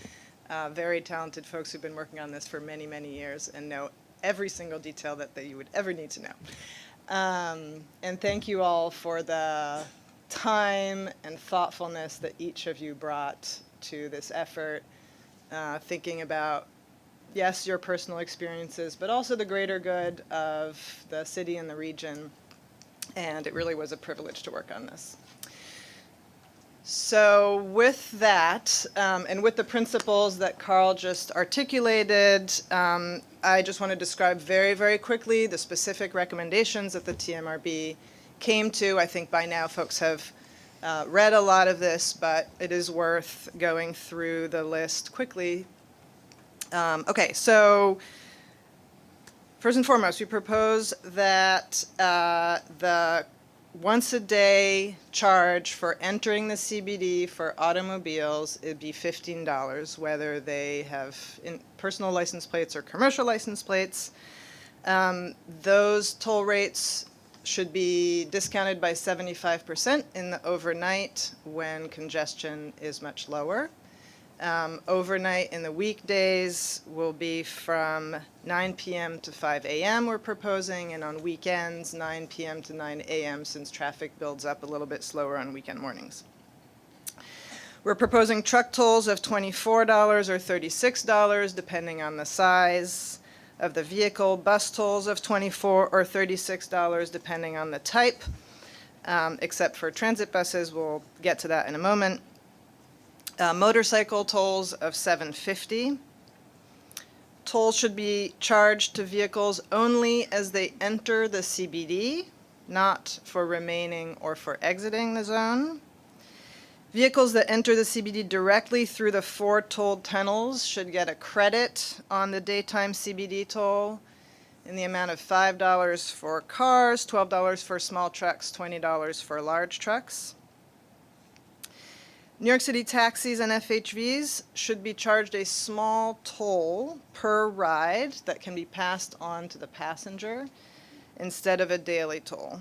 very talented folks who've been working on this for many, many years and know every single detail that you would ever need to know. And thank you all for the time and thoughtfulness that each of you brought to this effort, thinking about yes, your personal experiences, but also the greater good of the city and the region. And it really was a privilege to work on this. So with that, and with the principles that Carl just articulated, I just want to describe very, very quickly the specific recommendations that the TMRB came to. I think by now folks have read a lot of this, but it is worth going through the list quickly Okay, so first and foremost, we propose that the once-a-day charge for entering the CBD for automobiles, it'd be $15, whether they have personal license plates or commercial license plates. Those toll rates should be discounted by 75% in the overnight when congestion is much lower. Overnight in the weekdays will be from 9 p.m. to 5 a.m. we're proposing, and on weekends 9 p.m. to 9 a.m. since traffic builds up a little bit slower on weekend mornings. We're proposing truck tolls of $24 or $36 depending on the size of the vehicle, bus tolls of $24 or $36 depending on the type, except for transit buses. We'll get to that in a moment. Motorcycle tolls of $7.50. Tolls should be charged to vehicles only as they enter the CBD, not for remaining or for exiting the zone. Vehicles that enter the CBD directly through the 4 tolled tunnels should get a credit on the daytime CBD toll in the amount of $5 for cars, $12 for small trucks, $20 for large trucks. New York City taxis and FHVs should be charged a small toll per ride that can be passed on to the passenger instead of a daily toll.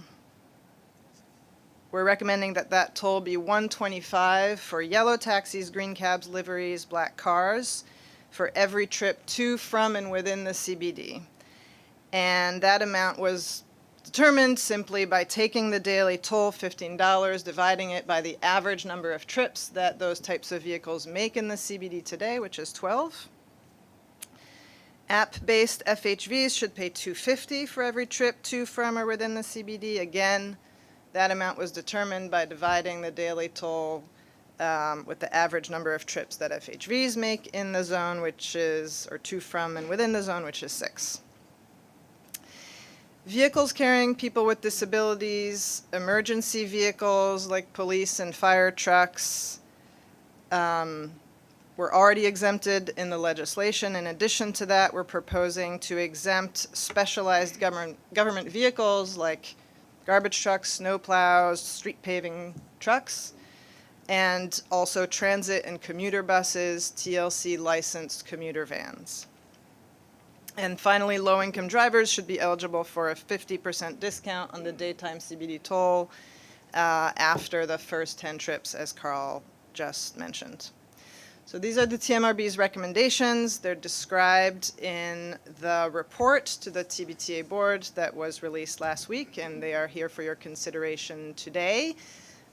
We're recommending that that toll be $125 for yellow taxis, green cabs, liveries, black cars for every trip to, from, and within the CBD. And that amount was determined simply by taking the daily toll, $15, dividing it by the average number of trips that those types of vehicles make in the CBD today, which is 12. App-based FHVs should pay $250 for every trip to, from, or within the CBD. Again, that amount was determined by dividing the daily toll with the average number of trips that FHVs make in the zone, which is, or to, from, and within the zone, which is 6. Vehicles carrying people with disabilities, emergency vehicles like police and fire trucks, were already exempted in the legislation. In addition to that, we're proposing to exempt specialized government vehicles like garbage trucks, snow plows, street paving trucks, and also transit and commuter buses, TLC licensed commuter vans. And finally, low-income drivers should be eligible for a 50% discount on the daytime CBD toll after the first 10 trips, as Carl just mentioned. So these are the TMRB's recommendations. They're described in the report to the TBTA board that was released last week, and they are here for your consideration today.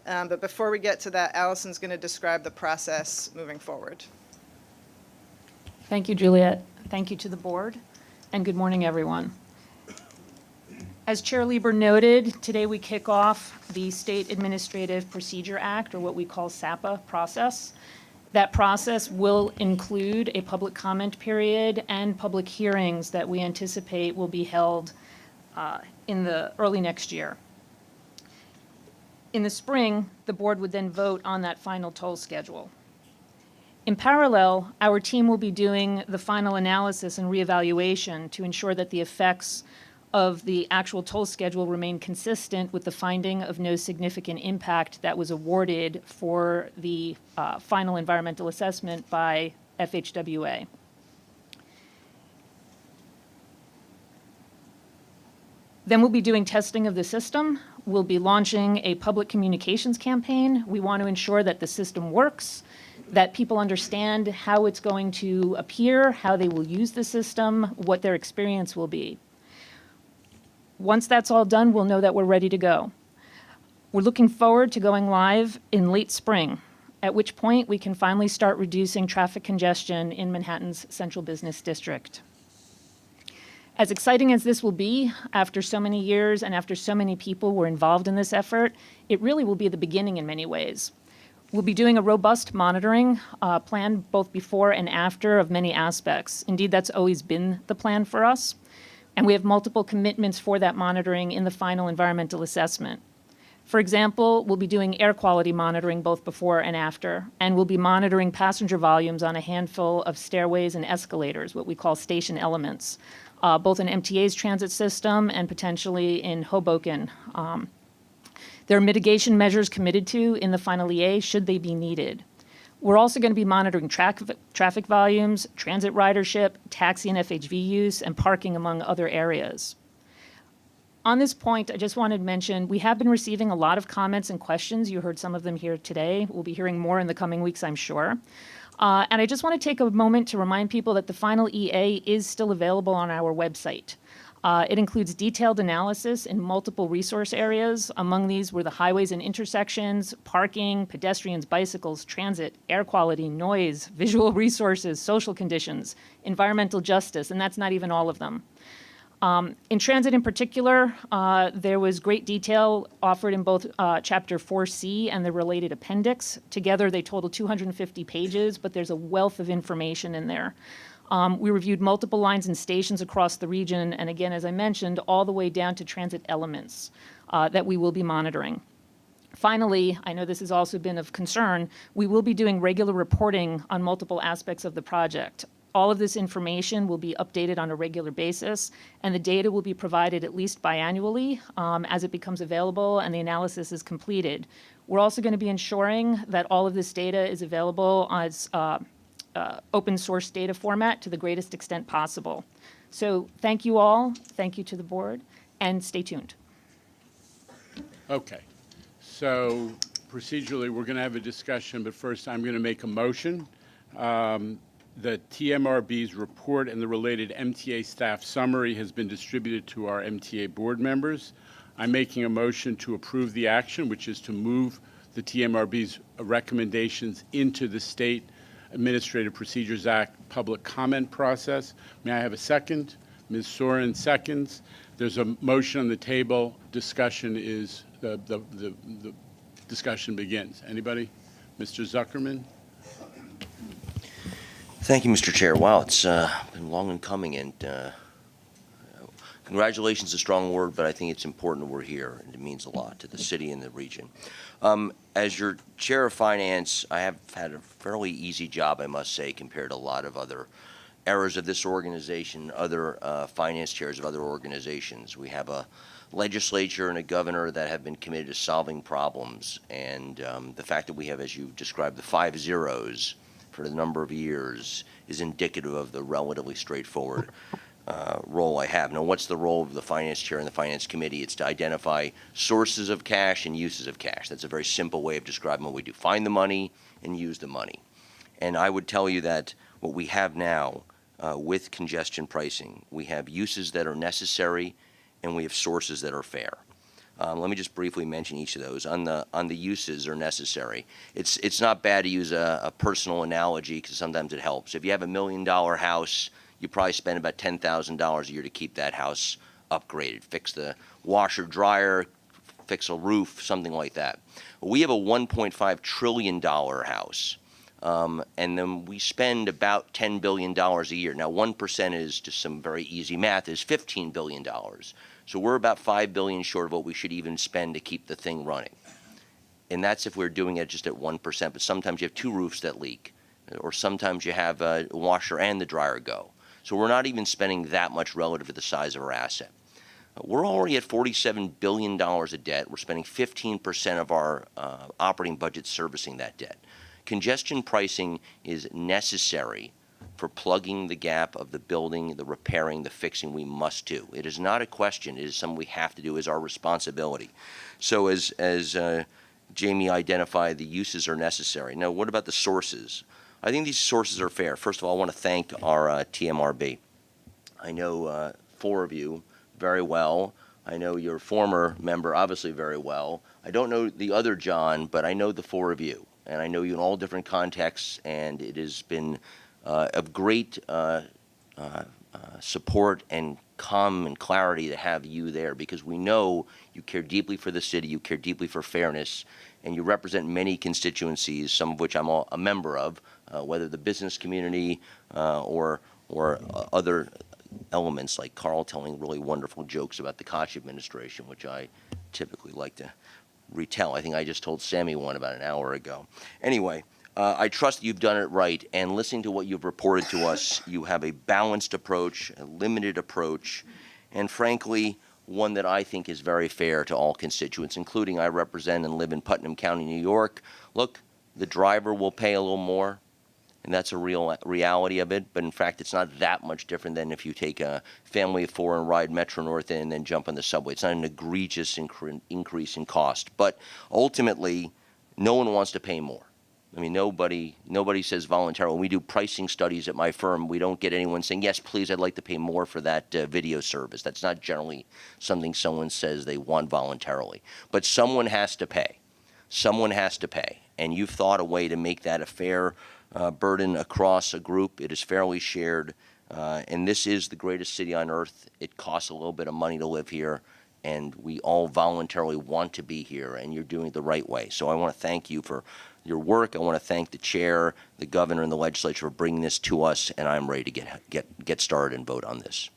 But before we get to that, Allison's going to describe the process moving forward. Thank you, Juliet. Thank you to the board, and good morning, everyone. As Chair Lieber noted, today we kick off the State Administrative Procedure Act, or what we call SAPA process. That process will include a public comment period and public hearings that we anticipate will be held in the early next year. In the spring, the board would then vote on that final toll schedule. In parallel, our team will be doing the final analysis and reevaluation to ensure that the effects of the actual toll schedule remain consistent with the finding of no significant impact that was awarded for the final environmental assessment by FHWA. Then we'll be doing testing of the system. We'll be launching a public communications campaign. We want to ensure that the system works, that people understand how it's going to appear, how they will use the system, what their experience will be. Once that's all done, we'll know that we're ready to go. We're looking forward to going live in late spring, at which point we can finally start reducing traffic congestion in Manhattan's central business district. As exciting as this will be, after so many years and after so many people were involved in this effort, it really will be the beginning in many ways. We'll be doing a robust monitoring plan both before and after of many aspects. Indeed, that's always been the plan for us. And we have multiple commitments for that monitoring in the final environmental assessment. For example, we'll be doing air quality monitoring both before and after, and we'll be monitoring passenger volumes on a handful of stairways and escalators, what we call station elements, both in MTA's transit system and potentially in Hoboken. There are mitigation measures committed to in the final EA should they be needed. We're also going to be monitoring traffic volumes, transit ridership, taxi and FHV use, and parking, among other areas. On this point, I just wanted to mention, we have been receiving a lot of comments and questions. You heard some of them here today. We'll be hearing more in the coming weeks, I'm sure. And I just want to take a moment to remind people that the final EA is still available on our website. It includes detailed analysis in multiple resource areas. Among these were the highways and intersections, parking, pedestrians, bicycles, transit, air quality, noise, visual resources, social conditions, environmental justice, and that's not even all of them. In transit in particular, there was great detail offered in both Chapter 4C and the related appendix. Together, they total 250 pages, but there's a wealth of information in there. We reviewed multiple lines and stations across the region, and again, as I mentioned, all the way down to transit elements that we will be monitoring. Finally, I know this has also been of concern, we will be doing regular reporting on multiple aspects of the project. All of this information will be updated on a regular basis, and the data will be provided at least biannually as it becomes available and the analysis is completed. We're also going to be ensuring that all of this data is available as open source data format to the greatest extent possible. So thank you all, thank you to the board, and stay tuned. Okay, so procedurally, we're going to have a discussion, but first I'm going to make a motion. The TMRB's report and the related MTA staff summary has been distributed to our MTA board members. I'm making a motion to approve the action, which is to move the TMRB's recommendations into the State Administrative Procedures Act public comment process. May I have a second? Ms. Soren seconds. There's a motion on the table. Discussion is, the discussion begins. Anybody? Mr. Zuckerman? Thank you, Mr. Chair. Wow, it's been long in coming, and congratulations is a strong word, but I think it's important that we're here, and it means a lot to the city and the region. As your chair of finance, I have had a fairly easy job, I must say, compared to a lot of other eras of this organization, other finance chairs of other organizations. We have a legislature and a governor that have been committed to solving problems, and the fact that we have, as you described, the 5 zeros for the number of years is indicative of the relatively straightforward role I have. Now, what's the role of the finance chair and the finance committee? It's to identify sources of cash and uses of cash. That's a very simple way of describing what we do. Find the money and use the money. And I would tell you that what we have now with congestion pricing, we have uses that are necessary and we have sources that are fair. Let me just briefly mention each of those. On the uses are necessary. It's not bad to use a personal analogy because sometimes it helps. If you have $1 million house, you probably spend about $10,000 a year to keep that house upgraded. Fix the washer, dryer, fix a roof, something like that. We have a $1.5 trillion house, and then we spend about $10 billion a year. Now, 1% is just some very easy math, is $15 billion. So we're about $5 billion short of what we should even spend to keep the thing running. And that's if we're doing it just at 1%, but sometimes you have 2 roofs that leak, or sometimes you have a washer and the dryer go. So we're not even spending that much relative to the size of our asset. We're already at $47 billion of debt. We're spending 15% of our operating budget servicing that debt. Congestion pricing is necessary for plugging the gap of the building, the repairing, the fixing we must do. It is not a question. It is something we have to do as our responsibility. So as Jamie identified, the uses are necessary. Now, what about the sources? I think these sources are fair. First of all, I want to thank our TMRB. I know 4 of you very well. I know your former member obviously very well. I don't know the other John, but I know the 4 of you. And I know you in all different contexts, and it has been of great support and calm and clarity to have you there, because we know you care deeply for the city, you care deeply for fairness, and you represent many constituencies, some of which I'm a member of, whether the business community or other elements like Carl telling really wonderful jokes about the Koch administration, which I typically like to retell. I think I just told Sammy one about an hour ago. Anyway, I trust you've done it right, and listening to what you've reported to us, you have a balanced approach, a limited approach, and frankly, one that I think is very fair to all constituents, including I represent and live in Putnam County, New York. Look, the driver will pay a little more, and that's a real reality of it, but in fact, it's not that much different than if you take a family of four and ride Metro North in and then jump on the subway. It's not an egregious increase in cost, but ultimately, no one wants to pay more. I mean, nobody says voluntarily. When we do pricing studies at my firm, we don't get anyone saying, yes, please, I'd like to pay more for that video service. That's not generally something someone says they want voluntarily. But someone has to pay. Someone has to pay. And you've thought a way to make that a fair burden across a group. It is fairly shared. And this is the greatest city on earth. It costs a little bit of money to live here. And we all voluntarily want to be here, and you're doing it the right way. So I want to thank you for your work. I want to thank the chair, the governor, and the legislature for bringing this to us, and I'm ready to get started and vote on this.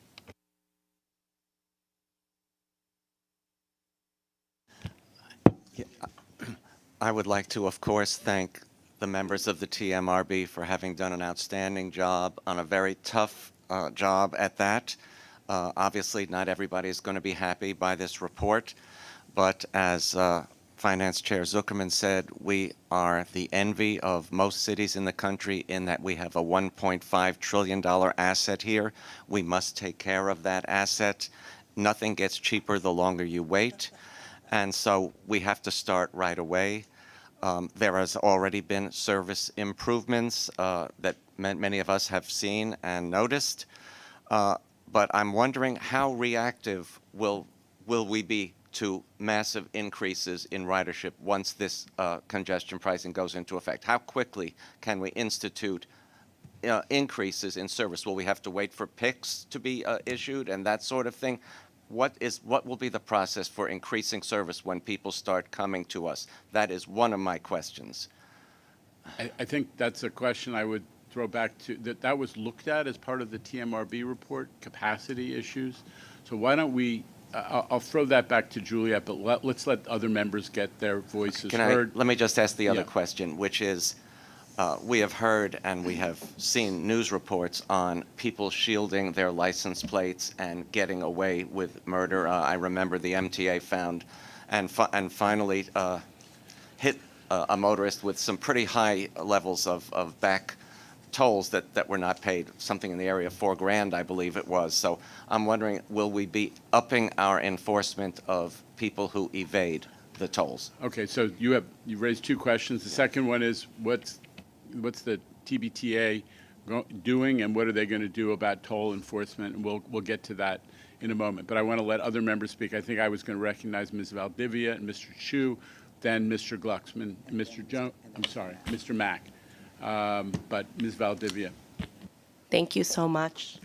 I would like to, of course, thank the members of the TMRB for having done an outstanding job on a very tough job at that. Obviously, not everybody is going to be happy by this report, but as Finance Chair Zuckerman said, we are the envy of most cities in the country in that we have a $1.5 trillion asset here. We must take care of that asset. Nothing gets cheaper the longer you wait, and so we have to start right away. There has already been service improvements that many of us have seen and noticed. But I'm wondering how reactive will we be to massive increases in ridership once this congestion pricing goes into effect? How quickly can we institute increases in service? Will we have to wait for PICs to be issued and that sort of thing? What will be the process for increasing service when people start coming to us? That is one of my questions. I think that's a question I would throw back to, that was looked at as part of the TMRB report, capacity issues. So why don't we, I'll throw that back to Juliet, but let's let other members get their voices heard. Let me just ask the other question, which is, we have heard and we have seen news reports on people shielding their license plates and getting away with murder. I remember the MTA found and finally hit a motorist with some pretty high levels of back tolls that were not paid, something in the area of $4,000, I believe it was. So I'm wondering, will we be upping our enforcement of people who evade the tolls? Okay, so you raised two questions. The second one is what's the TBTA doing, and what are they going to do about toll enforcement? And we'll get to that in a moment. But I want to let other members speak. I think I was going to recognize Ms. Valdivia and Mr. Chu, then Mr. Glucksman, Mr. Mack. But Ms. Valdivia. Thank you so much.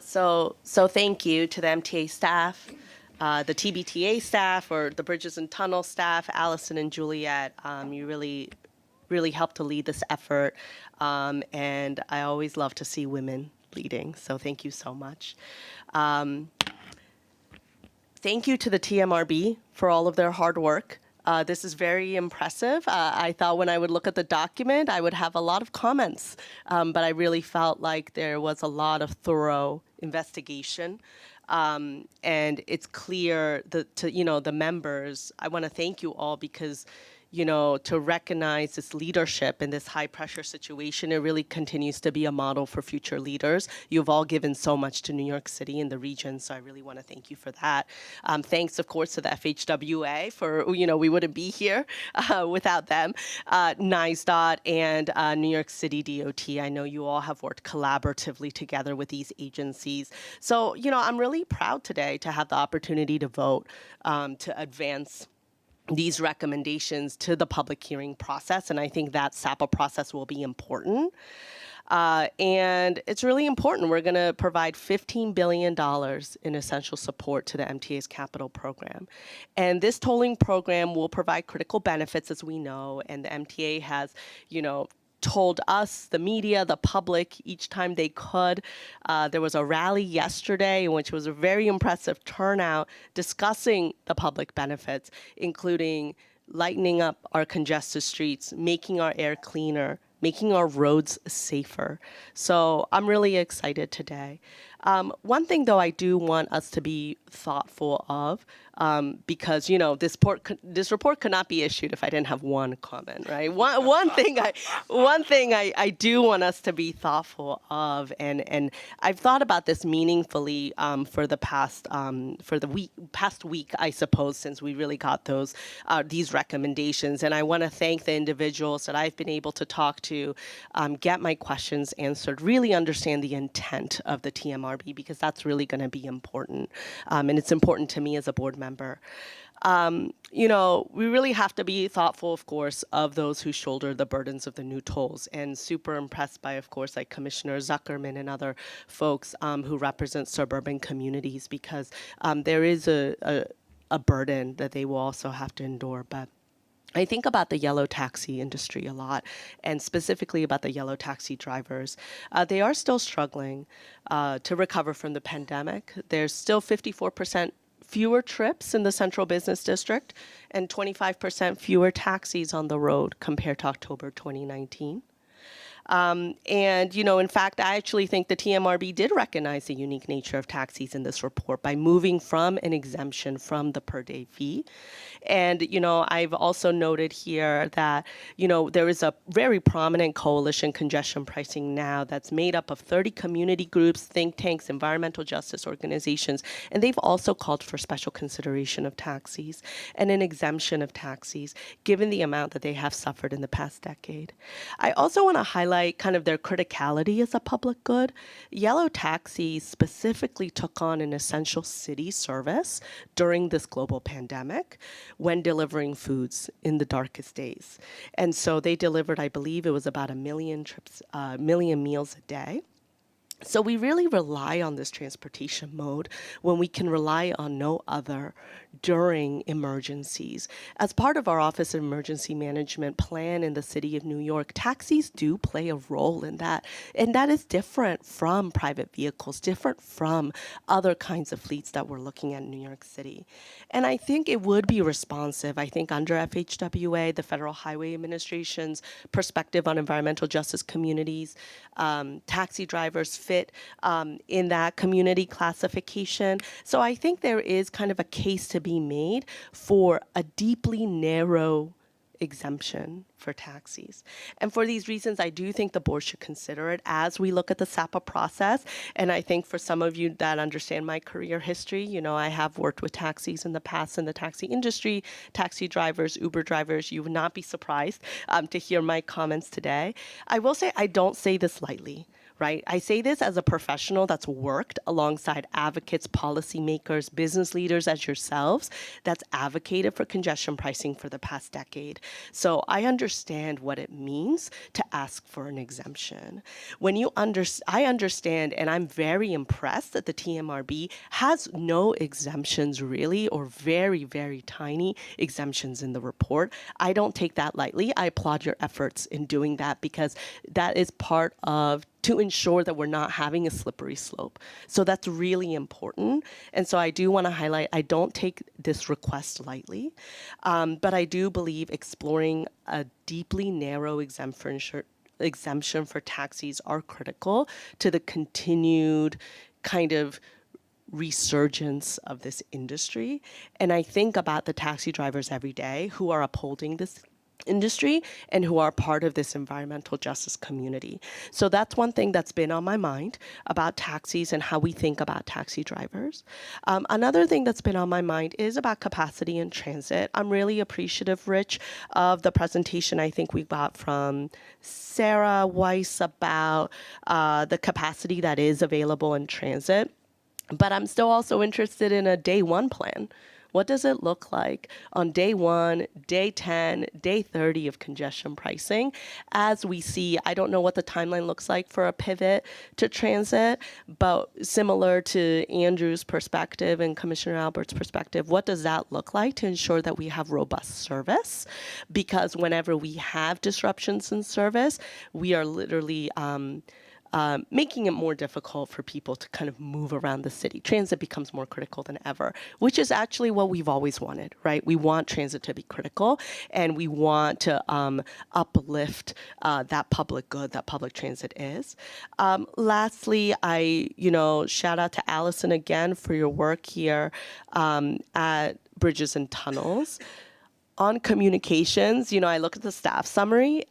So thank you to the MTA staff, the TBTA staff, or the Bridges and Tunnel staff, Allison and Juliet. You really helped to lead this effort, and I always love to see women leading, so thank you so much. Thank you to the TMRB for all of their hard work. This is very impressive. I thought when I would look at the document, I would have a lot of comments, but I really felt like there was a lot of thorough investigation. And it's clear to the members, I want to thank you all because to recognize this leadership in this high pressure situation, it really continues to be a model for future leaders. You've all given so much to New York City and the region, so I really want to thank you for that. Thanks, of course, to the FHWA for, we wouldn't be here without them. NYSDOT and New York City DOT, I know you all have worked collaboratively together with these agencies. So, I'm really proud today to have the opportunity to vote to advance these recommendations to the public hearing process, and I think that SAPA process will be important. And it's really important. We're going to provide $15 billion in essential support to the MTA's capital program. And this tolling program will provide critical benefits, as we know, and the MTA has, told us, the media, the public, each time they could. There was a rally yesterday, which was a very impressive turnout, discussing the public benefits, including lightening up our congested streets, making our air cleaner, making our roads safer. So I'm really excited today. One thing, though, I do want us to be thoughtful of, because this report could not be issued if I didn't have one comment, right? One thing I do want us to be thoughtful of, and I've thought about this meaningfully for the past week, I suppose, since we really got these recommendations. And I want to thank the individuals that I've been able to talk to, get my questions answered, really understand the intent of the TMRB, because that's really going to be important. And it's important to me as a board member. We really have to be thoughtful, of course, of those who shoulder the burdens of the new tolls, and super impressed by, of course, like Commissioner Zuckerman and other folks who represent suburban communities, because there is a burden that they will also have to endure. But I think about the yellow taxi industry a lot, and specifically about the yellow taxi drivers. They are still struggling to recover from the pandemic. There's still 54% fewer trips in the Central Business District and 25% fewer taxis on the road compared to October 2019. In fact, I actually think the TMRB did recognize the unique nature of taxis in this report by moving from an exemption from the per day fee. And, I've also noted here that, there is a very prominent coalition, Congestion Pricing Now, that's made up of 30 community groups, think tanks, environmental justice organizations, and they've also called for special consideration of taxis and an exemption of taxis, given the amount that they have suffered in the past decade. I also want to highlight kind of their criticality as a public good. Yellow taxis specifically took on an essential city service during this global pandemic when delivering foods in the darkest days. And so they delivered, I believe it was about 1 million meals a day. So we really rely on this transportation mode when we can rely on no other during emergencies. As part of our Office of Emergency Management plan in the city of New York, taxis do play a role in that. And that is different from private vehicles, different from other kinds of fleets that we're looking at in New York City. And I think it would be responsive, I think under FHWA, the Federal Highway Administration's perspective on environmental justice communities, taxi drivers fit in that community classification. So I think there is kind of a case to be made for a deeply narrow exemption for taxis. And for these reasons, I do think the board should consider it as we look at the SAPA process. And I think for some of you that understand my career history, I have worked with taxis in the past in the taxi industry, taxi drivers, Uber drivers. You would not be surprised to hear my comments today. I will say I don't say this lightly. Right? I say this as a professional that's worked alongside advocates, policymakers, business leaders as yourselves that's advocated for congestion pricing for the past decade. So I understand what it means to ask for an exemption. I understand, and I'm very impressed that the TMRB has no exemptions really, or very, very tiny exemptions in the report. I don't take that lightly. I applaud your efforts in doing that, because that is part of to ensure that we're not having a slippery slope. So that's really important. And so I do want to highlight, I don't take this request lightly, but I do believe exploring a deeply narrow exemption for taxis are critical to the continued kind of resurgence of this industry. And I think about the taxi drivers every day who are upholding this industry and who are part of this environmental justice community. So that's one thing that's been on my mind about taxis and how we think about taxi drivers. Another thing that's been on my mind is about capacity in transit. I'm really appreciative, Rich, of the presentation I think we got from Sarah Weiss about the capacity that is available in transit. But I'm still also interested in a day one plan. What does it look like on day 1, day 10, day 30 of congestion pricing? As we see, I don't know what the timeline looks like for a pivot to transit, but similar to Andrew's perspective and Commissioner Albert's perspective, what does that look like to ensure that we have robust service? Because whenever we have disruptions in service, we are literally making it more difficult for people to kind of move around the city. Transit becomes more critical than ever, which is actually what we've always wanted, right? We want transit to be critical, and we want to uplift that public good that public transit is. Lastly, I shout out to Allison again for your work here at Bridges and Tunnels. On communications, I look at the staff summary,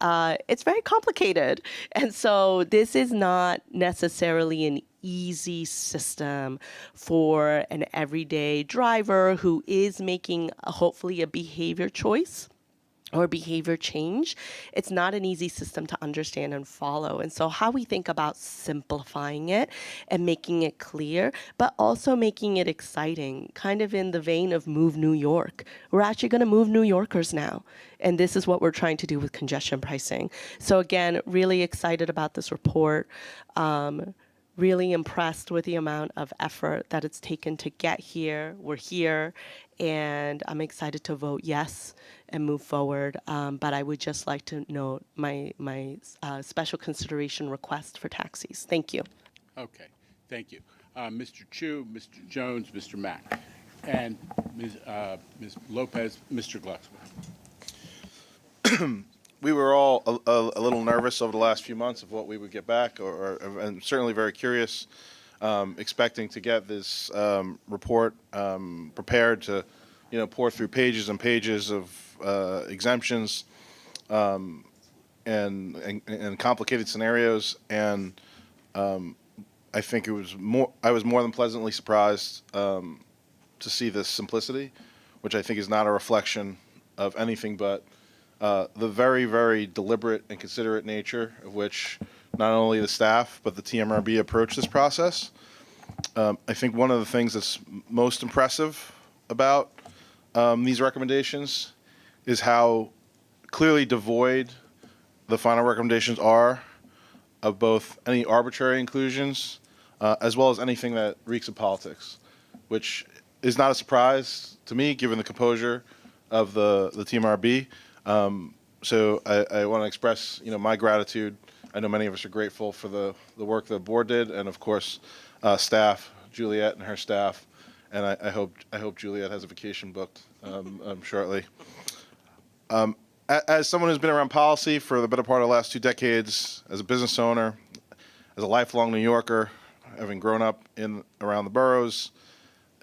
it's very complicated. And so this is not necessarily an easy system for an everyday driver who is making hopefully a behavior choice or behavior change. It's not an easy system to understand and follow. And so how we think about simplifying it and making it clear, but also making it exciting, kind of in the vein of Move New York. We're actually going to move New Yorkers now. And this is what we're trying to do with congestion pricing. So again, really excited about this report. Really impressed with the amount of effort that it's taken to get here. We're here, and I'm excited to vote yes and move forward. But I would just like to note my special consideration request for taxis. Thank you. Okay, thank you. Mr. Chu, Mr. Jones, Mr. Mack, and Ms. Lopez, Mr. Glucksman. We were all a little nervous over the last few months of what we would get back, and certainly very curious, expecting to get this report prepared to, pour through pages and pages of exemptions and complicated scenarios. And I think I was more than pleasantly surprised to see this simplicity, which I think is not a reflection of anything but the very, very deliberate and considerate nature of which not only the staff but the TMRB approach this process. I think one of the things that's most impressive about these recommendations is how clearly devoid the final recommendations are of both any arbitrary inclusions as well as anything that reeks of politics, which is not a surprise to me given the composure of the TMRB. So I want to express, my gratitude. I know many of us are grateful for the work the board did, and of course, staff, Juliet and her staff, and I hope Juliet has a vacation booked shortly. As someone who's been around policy for the better part of the last 2 decades, as a business owner, as a lifelong New Yorker, having grown up around the boroughs,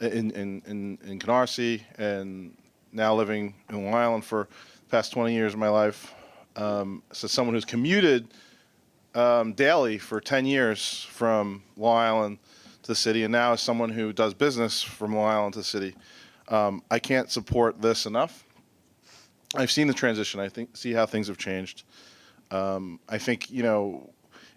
in Canarsie, and now living in Long Island for past 20 years of my life. So someone who's commuted daily for 10 years from Long Island to the city, and now as someone who does business from Long Island to the city, I can't support this enough. I've seen the transition. I see how things have changed. I think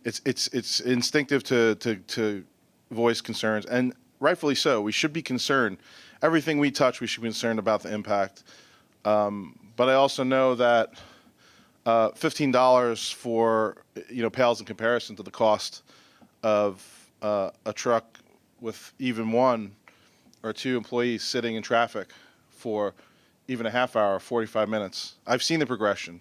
it's instinctive to voice concerns, and rightfully so. We should be concerned. Everything we touch, we should be concerned about the impact. But I also know that $15 for pales in comparison to the cost of a truck with even 1 or 2 employees sitting in traffic for even a half hour, 45 minutes. I've seen the progression.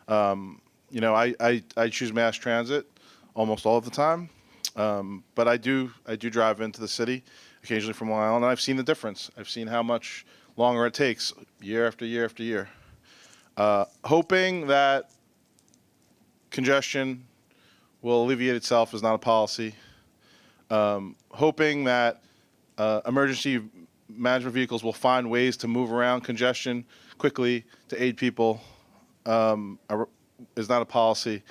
I choose mass transit almost all of the time, but I do drive into the city occasionally from Long Island, and I've seen the difference. I've seen how much longer it takes year after year after year. Hoping that congestion will alleviate itself is not a policy. Hoping that emergency management vehicles will find ways to move around congestion quickly to aid people is not a policy.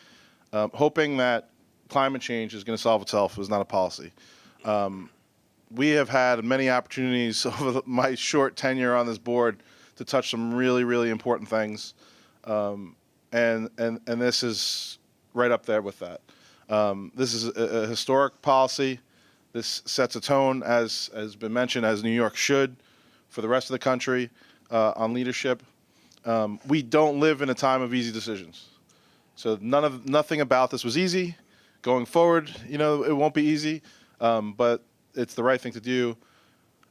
Hoping that climate change is going to solve itself is not a policy. We have had many opportunities over my short tenure on this board to touch some really, really important things, and this is right up there with that. This is a historic policy. This sets a tone, as has been mentioned, as New York should, for the rest of the country on leadership. We don't live in a time of easy decisions. So nothing about this was easy. Going forward, it won't be easy, but it's the right thing to do.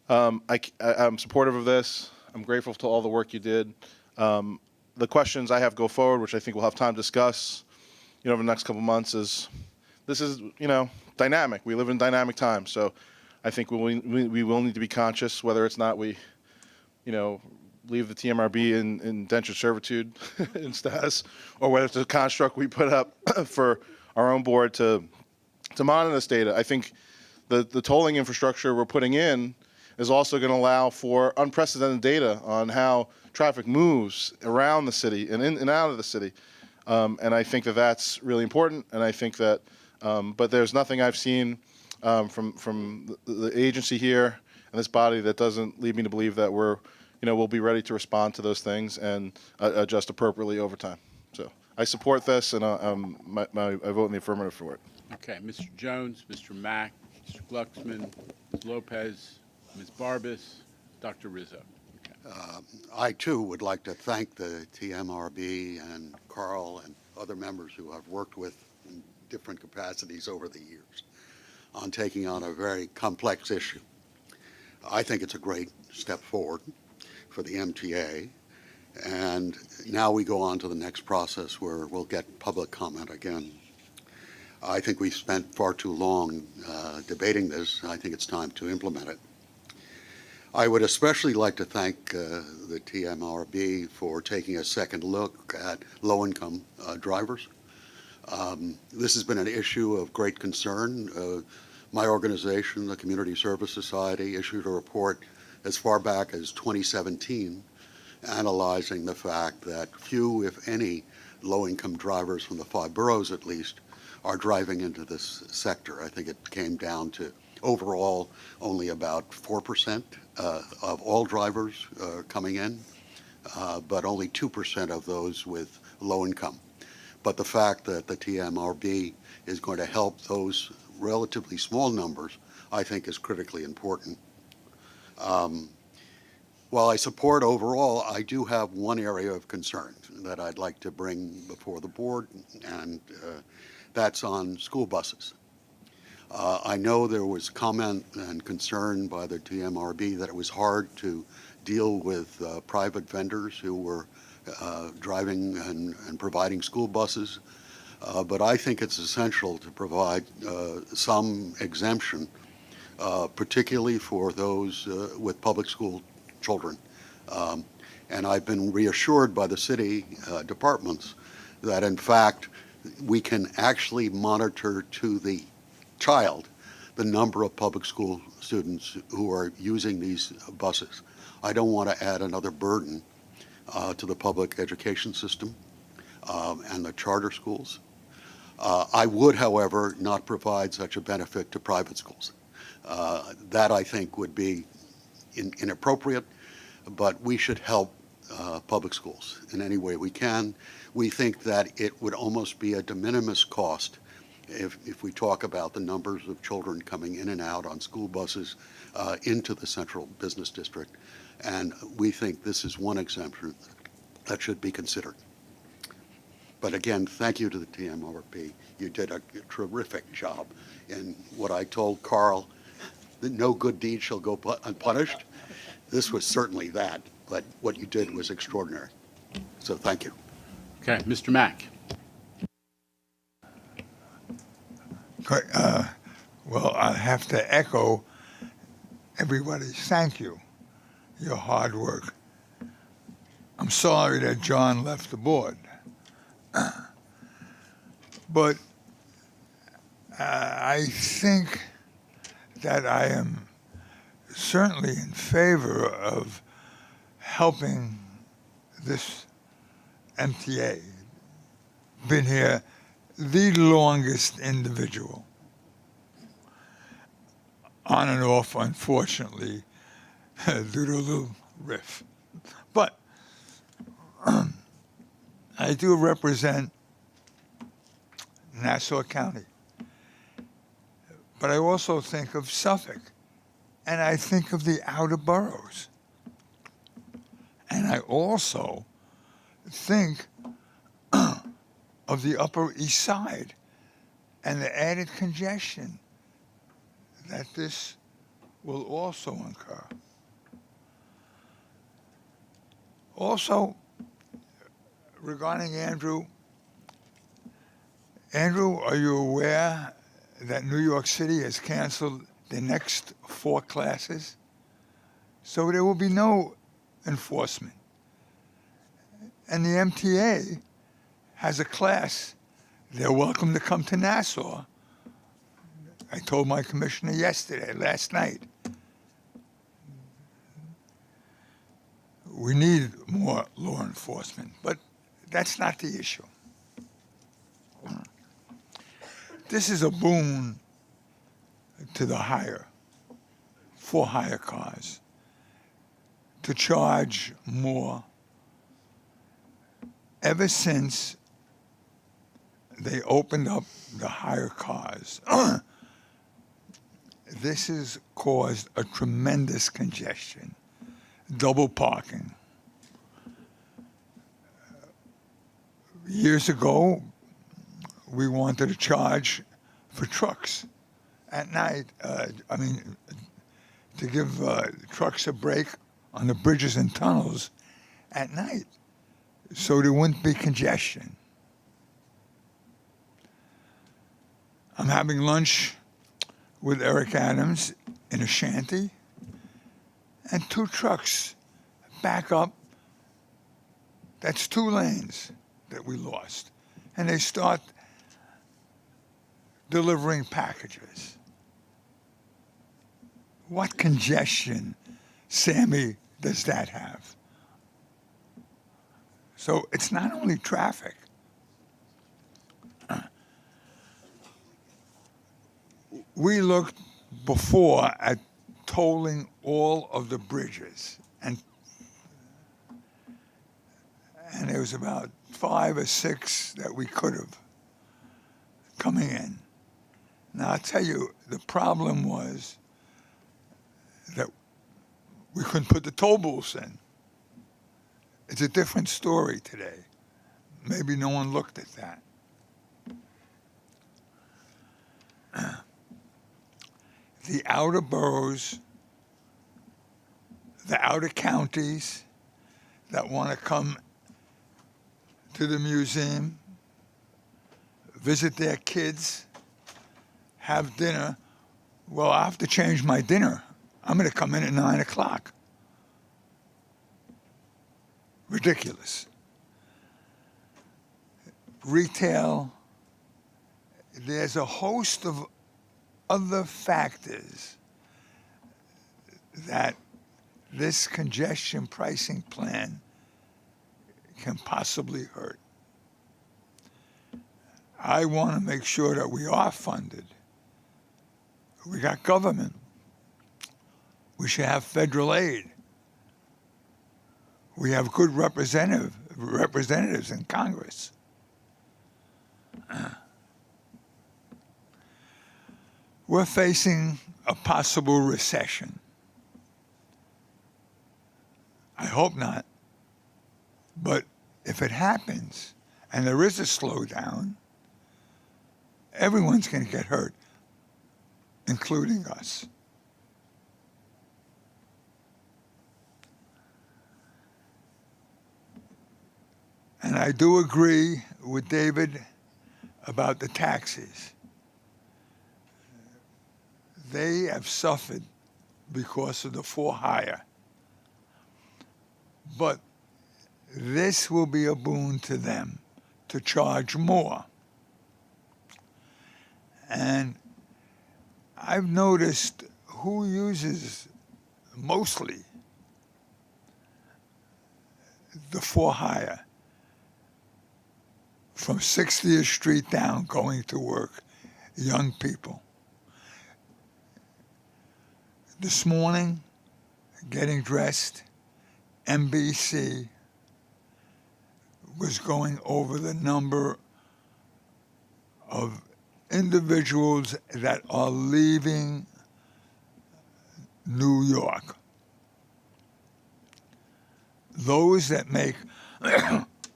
I'm supportive of this. I'm grateful to all the work you did. The questions I have go forward, which I think we'll have time to discuss, over the next couple months, is this is, dynamic. We live in dynamic times, so I think we will need to be conscious whether it's not we, leave the TMRB in indentured servitude in status, or whether it's a construct we put up for our own board to monitor this data. I think the tolling infrastructure we're putting in is also going to allow for unprecedented data on how traffic moves around the city and in and out of the city. And I think that that's really important. And I think that, but there's nothing I've seen from the agency here and this body that doesn't lead me to believe that we'll be ready to respond to those things and adjust appropriately over time. So I support this, and I vote in the affirmative for it. Okay, Mr. Jones, Mr. Mack, Mr. Glucksman, Ms. Lopez, Ms. Barbas, Dr. Rizzo. I, too, would like to thank the TMRB and Carl and other members who I've worked with in different capacities over the years on taking on a very complex issue. I think it's a great step forward for the MTA, and now we go on to the next process where we'll get public comment again. I think we've spent far too long debating this. I think it's time to implement it. I would especially like to thank the TMRB for taking a second look at low-income drivers. This has been an issue of great concern. My organization, the Community Service Society, issued a report as far back as 2017 analyzing the fact that few, if any, low-income drivers from the 5 boroughs at least are driving into this sector. I think it came down to overall only about 4% of all drivers coming in, but only 2% of those with low income. But the fact that the TMRB is going to help those relatively small numbers, I think, is critically important. While I support overall, I do have one area of concern that I'd like to bring before the board, and that's on school buses. I know there was comment and concern by the TMRB that it was hard to deal with private vendors who were driving and providing school buses, but I think it's essential to provide some exemption, particularly for those with public school children. And I've been reassured by the city departments that, in fact, we can actually monitor to the child the number of public school students who are using these buses. I don't want to add another burden to the public education system and the charter schools. I would, however, not provide such a benefit to private schools. That, I think, would be inappropriate, but we should help public schools in any way we can. We think that it would almost be a de minimis cost if we talk about the numbers of children coming in and out on school buses into the central business district. And we think this is one exemption that should be considered. But again, thank you to the TMRB. You did a terrific job. And what I told Carl, that no good deed shall go unpunished, this was certainly that. But what you did was extraordinary. So thank you. Okay, Mr. Mack. Well, I have to echo everybody's thank you, your hard work. I'm sorry that John left the board. But I think that I am certainly in favor of helping this MTA. Been here the longest individual. On and off, unfortunately, due to a little riff. But I do represent Nassau County. But I also think of Suffolk, and I think of the outer boroughs. And I also think of the Upper East Side and the added congestion that this will also incur. Also, regarding Andrew, are you aware that New York City has canceled the next 4 classes? So there will be no enforcement. And the MTA has a class. They're welcome to come to Nassau. I told my commissioner last night. We need more law enforcement, but that's not the issue. This is a boon to the for hire cars, to charge more. Ever since they opened up the hire cars, this has caused a tremendous congestion, double parking. Years ago, we wanted to charge for trucks at night. To give trucks a break on the bridges and tunnels at night, so there wouldn't be congestion. I'm having lunch with Eric Adams in a shanty, and 2 trucks back up. That's 2 lanes that we lost. And they start delivering packages. What congestion, Sammy, does that have? So it's not only traffic. We looked before at tolling all of the bridges, and there was about 5 or 6 that we could have coming in. Now, I'll tell you, the problem was that we couldn't put the toll booths in. It's a different story today. Maybe no one looked at that. The outer boroughs, the outer counties that want to come to the museum, visit their kids, have dinner. Well, I have to change my dinner. I'm going to come in at 9 o'clock. Ridiculous. Retail, there's a host of other factors that this congestion pricing plan can possibly hurt. I want to make sure that we are funded. We got government. We should have federal aid. We have good representatives in Congress. We're facing a possible recession. I hope not. But if it happens, and there is a slowdown, everyone's going to get hurt, including us. And I do agree with David about the taxis. They have suffered because of the for hire. But this will be a boon to them to charge more. And I've noticed who uses mostly the for hire from 60th Street down going to work, young people. This morning, getting dressed, NBC was going over the number of individuals that are leaving New York. those that make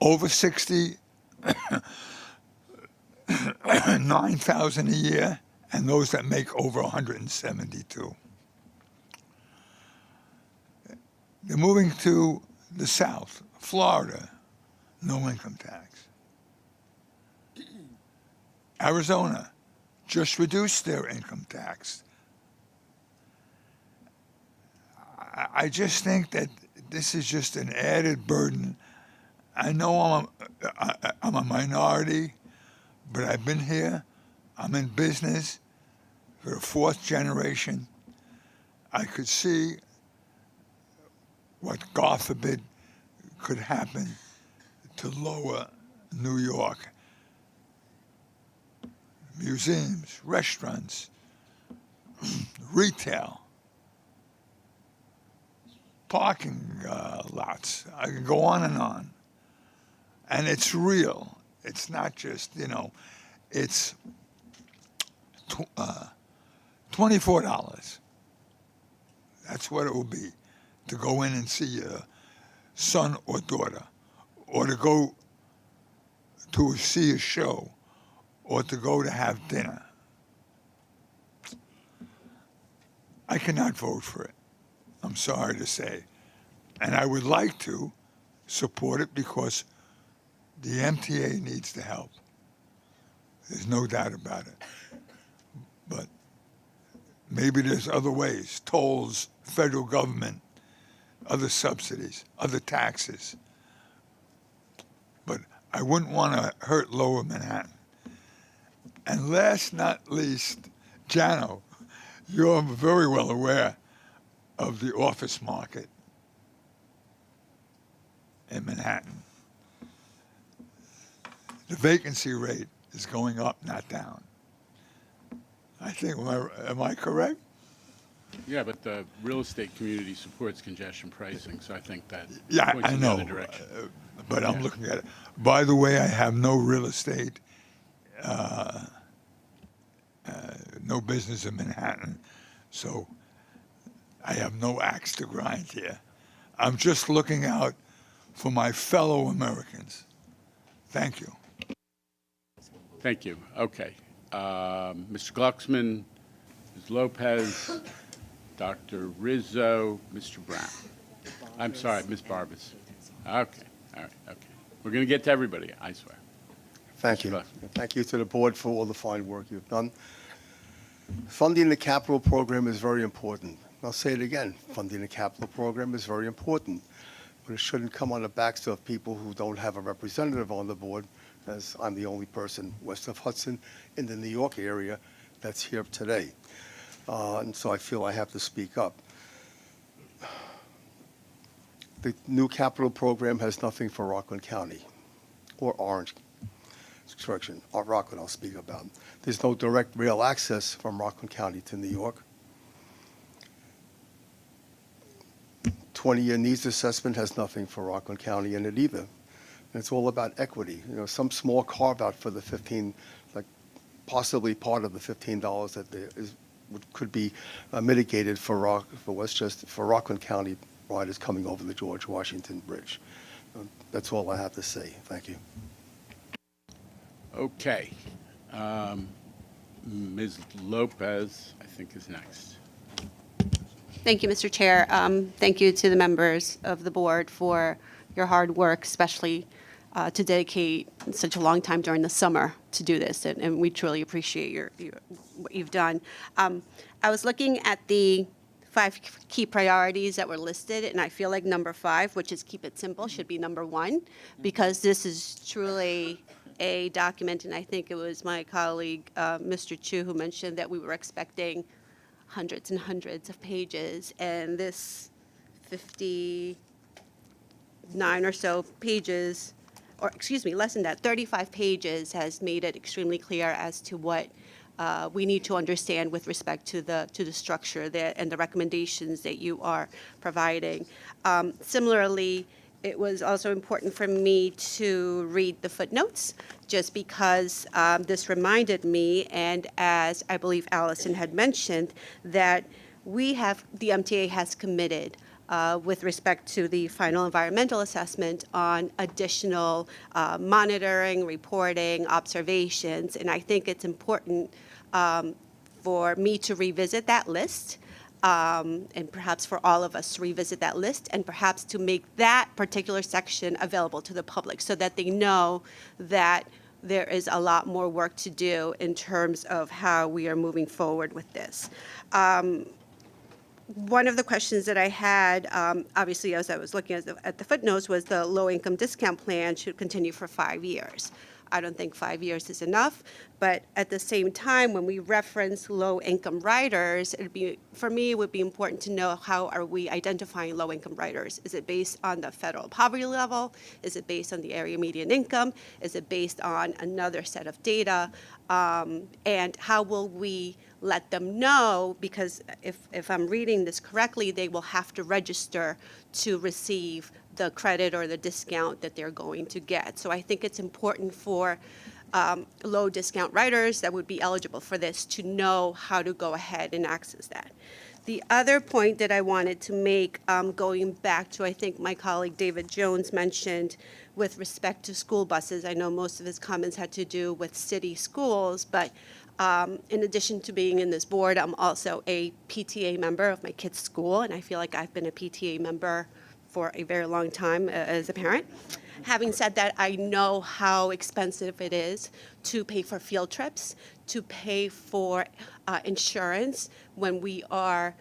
over 69,000 a year, and those that make over 172. They're moving to the South, Florida, no income tax. Arizona just reduced their income tax. I just think that this is just an added burden. I know I'm a minority, but I've been here. I'm in business for the fourth generation. I could see what, God forbid, could happen to lower New York. Museums, restaurants, retail, parking lots. I can go on and on. And it's real. It's not just, it's $24. That's what it will be to go in and see your son or daughter, or to go to see a show, or to go to have dinner. I cannot vote for it, I'm sorry to say. And I would like to support it because the MTA needs the help. There's no doubt about it. But maybe there's other ways, tolls, federal government, other subsidies, other taxes. But I wouldn't want to hurt Lower Manhattan. And last not least, Jano, you're very well aware of the office market in Manhattan. The vacancy rate is going up, not down. I think, am I correct? Yeah, but the real estate community supports congestion pricing, so I think that Yeah, points I in the know, other direction. but I'm looking at it. By the way, I have no real estate, no business in Manhattan, so I have no axe to grind here. I'm just looking out for my fellow Americans. Thank you. Thank you. Okay. Mr. Glucksman, Ms. Lopez, Dr. Rizzo, Mr. Brown. I'm sorry, Ms. Barbas. Okay. All right. Okay. We're going to get to everybody, I swear. Thank you. Thank you to the board for all the fine work you've done. Funding the capital program is very important. I'll say it again. Funding the capital program is very important, but it shouldn't come on the backs of people who don't have a representative on the board, as I'm the only person west of Hudson in the New York area that's here today. And so I feel I have to speak up. The new capital program has nothing for Rockland County or Orange. Correction, Rockland I'll speak about. There's no direct rail access from Rockland County to New York. 20-year needs assessment has nothing for Rockland County in it either. And it's all about equity. Some small carve out for the 15, like possibly part of the $15 that there is, could be mitigated for Rockland County riders coming over the George Washington Bridge. That's all I have to say. Thank you. Okay. Ms. Lopez, I think, is next. Thank you, Mr. Chair. Thank you to the members of the board for your hard work, especially to dedicate such a long time during the summer to do this, and we truly appreciate what you've done. I was looking at the 5 key priorities that were listed, and I feel like number 5, which is keep it simple, should be number 1, because this is truly a document, and I think it was my colleague, Mr. Chu, who mentioned that we were expecting hundreds and hundreds of pages, and this 59 or so pages, or excuse me, less than that, 35 pages has made it extremely clear as to what we need to understand with respect to the structure there and the recommendations that you are providing. Similarly, it was also important for me to read the footnotes, just because this reminded me, and as I believe Allison had mentioned, that the MTA has committed with respect to the final environmental assessment on additional monitoring, reporting, observations. And I think it's important for me to revisit that list, and perhaps for all of us to revisit that list, and perhaps to make that particular section available to the public so that they know that there is a lot more work to do in terms of how we are moving forward with this. One of the questions that I had, obviously, as I was looking at the footnotes, was the low-income discount plan should continue for 5 years. I don't think 5 years is enough, but at the same time, when we reference low-income riders, for me, it would be important to know how are we identifying low-income riders? Is it based on the federal poverty level? Is it based on the area median income? Is it based on another set of data? And how will we let them know? Because if I'm reading this correctly, they will have to register to receive the credit or the discount that they're going to get. So I think it's important for low discount riders that would be eligible for this to know how to go ahead and access that. The other point that I wanted to make, going back to, I think my colleague David Jones mentioned with respect to school buses, I know most of his comments had to do with city schools, but in addition to being in this board, I'm also a PTA member of my kids' school, and I feel like I've been a PTA member for a very long time as a parent. Having said that, I know how expensive it is to pay for field trips, to pay for insurance when we are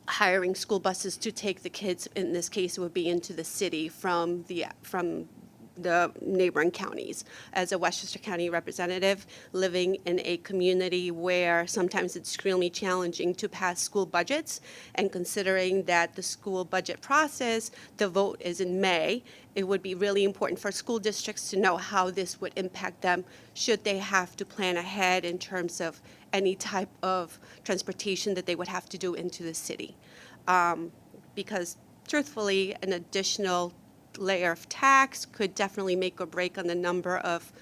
hiring school buses to take the kids, in this case it would be into the city from the neighboring counties. As a Westchester County representative living in a community where sometimes it's extremely challenging to pass school budgets, and considering that the school budget process, the vote is in May, it would be really important for school districts to know how this would impact them should they have to plan ahead in terms of any type of transportation that they would have to do into the city. Because truthfully, an additional layer of tax could definitely make or break on the number of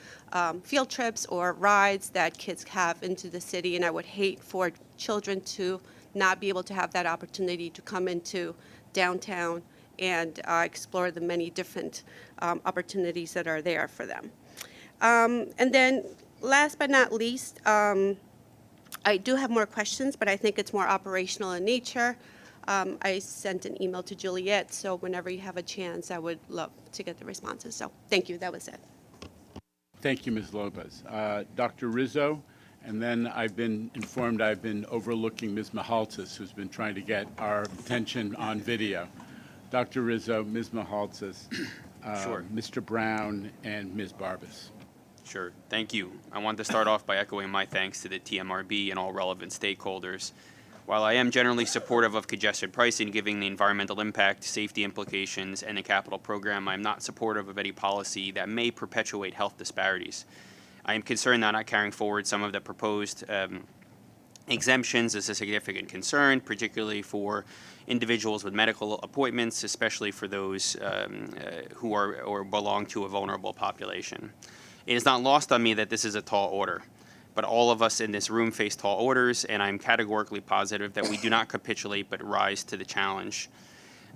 field trips or rides that kids have into the city, and I would hate for children to not be able to have that opportunity to come into downtown and explore the many different opportunities that are there for them. And then last but not least, I do have more questions, but I think it's more operational in nature. I sent an email to Juliet, so whenever you have a chance, I would love to get the responses. So thank you, that was it. Thank you, Ms. Lopez. Dr. Rizzo, and then I've been informed I've been overlooking Ms. Malhotra, who's been trying to get our attention on video. Dr. Rizzo, Ms. Malhotra, Sure. Mr. Brown, and Ms. Barbas. Sure. Thank you. I want to start off by echoing my thanks to the TMRB and all relevant stakeholders. While I am generally supportive of congestion pricing, given the environmental impact, safety implications, and the capital program, I am not supportive of any policy that may perpetuate health disparities. I am concerned that not carrying forward some of the proposed exemptions is a significant concern, particularly for individuals with medical appointments, especially for those who are or belong to a vulnerable population. It is not lost on me that this is a tall order, but all of us in this room face tall orders, and I'm categorically positive that we do not capitulate but rise to the challenge.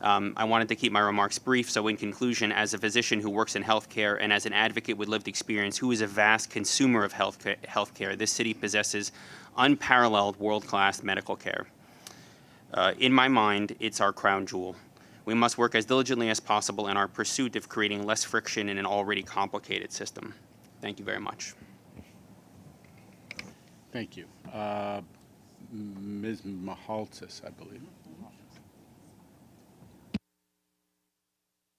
I wanted to keep my remarks brief, so in conclusion, as a physician who works in healthcare and as an advocate with lived experience who is a vast consumer of healthcare, this city possesses unparalleled world-class medical care. In my mind, it's our crown jewel. We must work as diligently as possible in our pursuit of creating less friction in an already complicated system. Thank you very much. Thank you. Ms. Malhotra, I believe.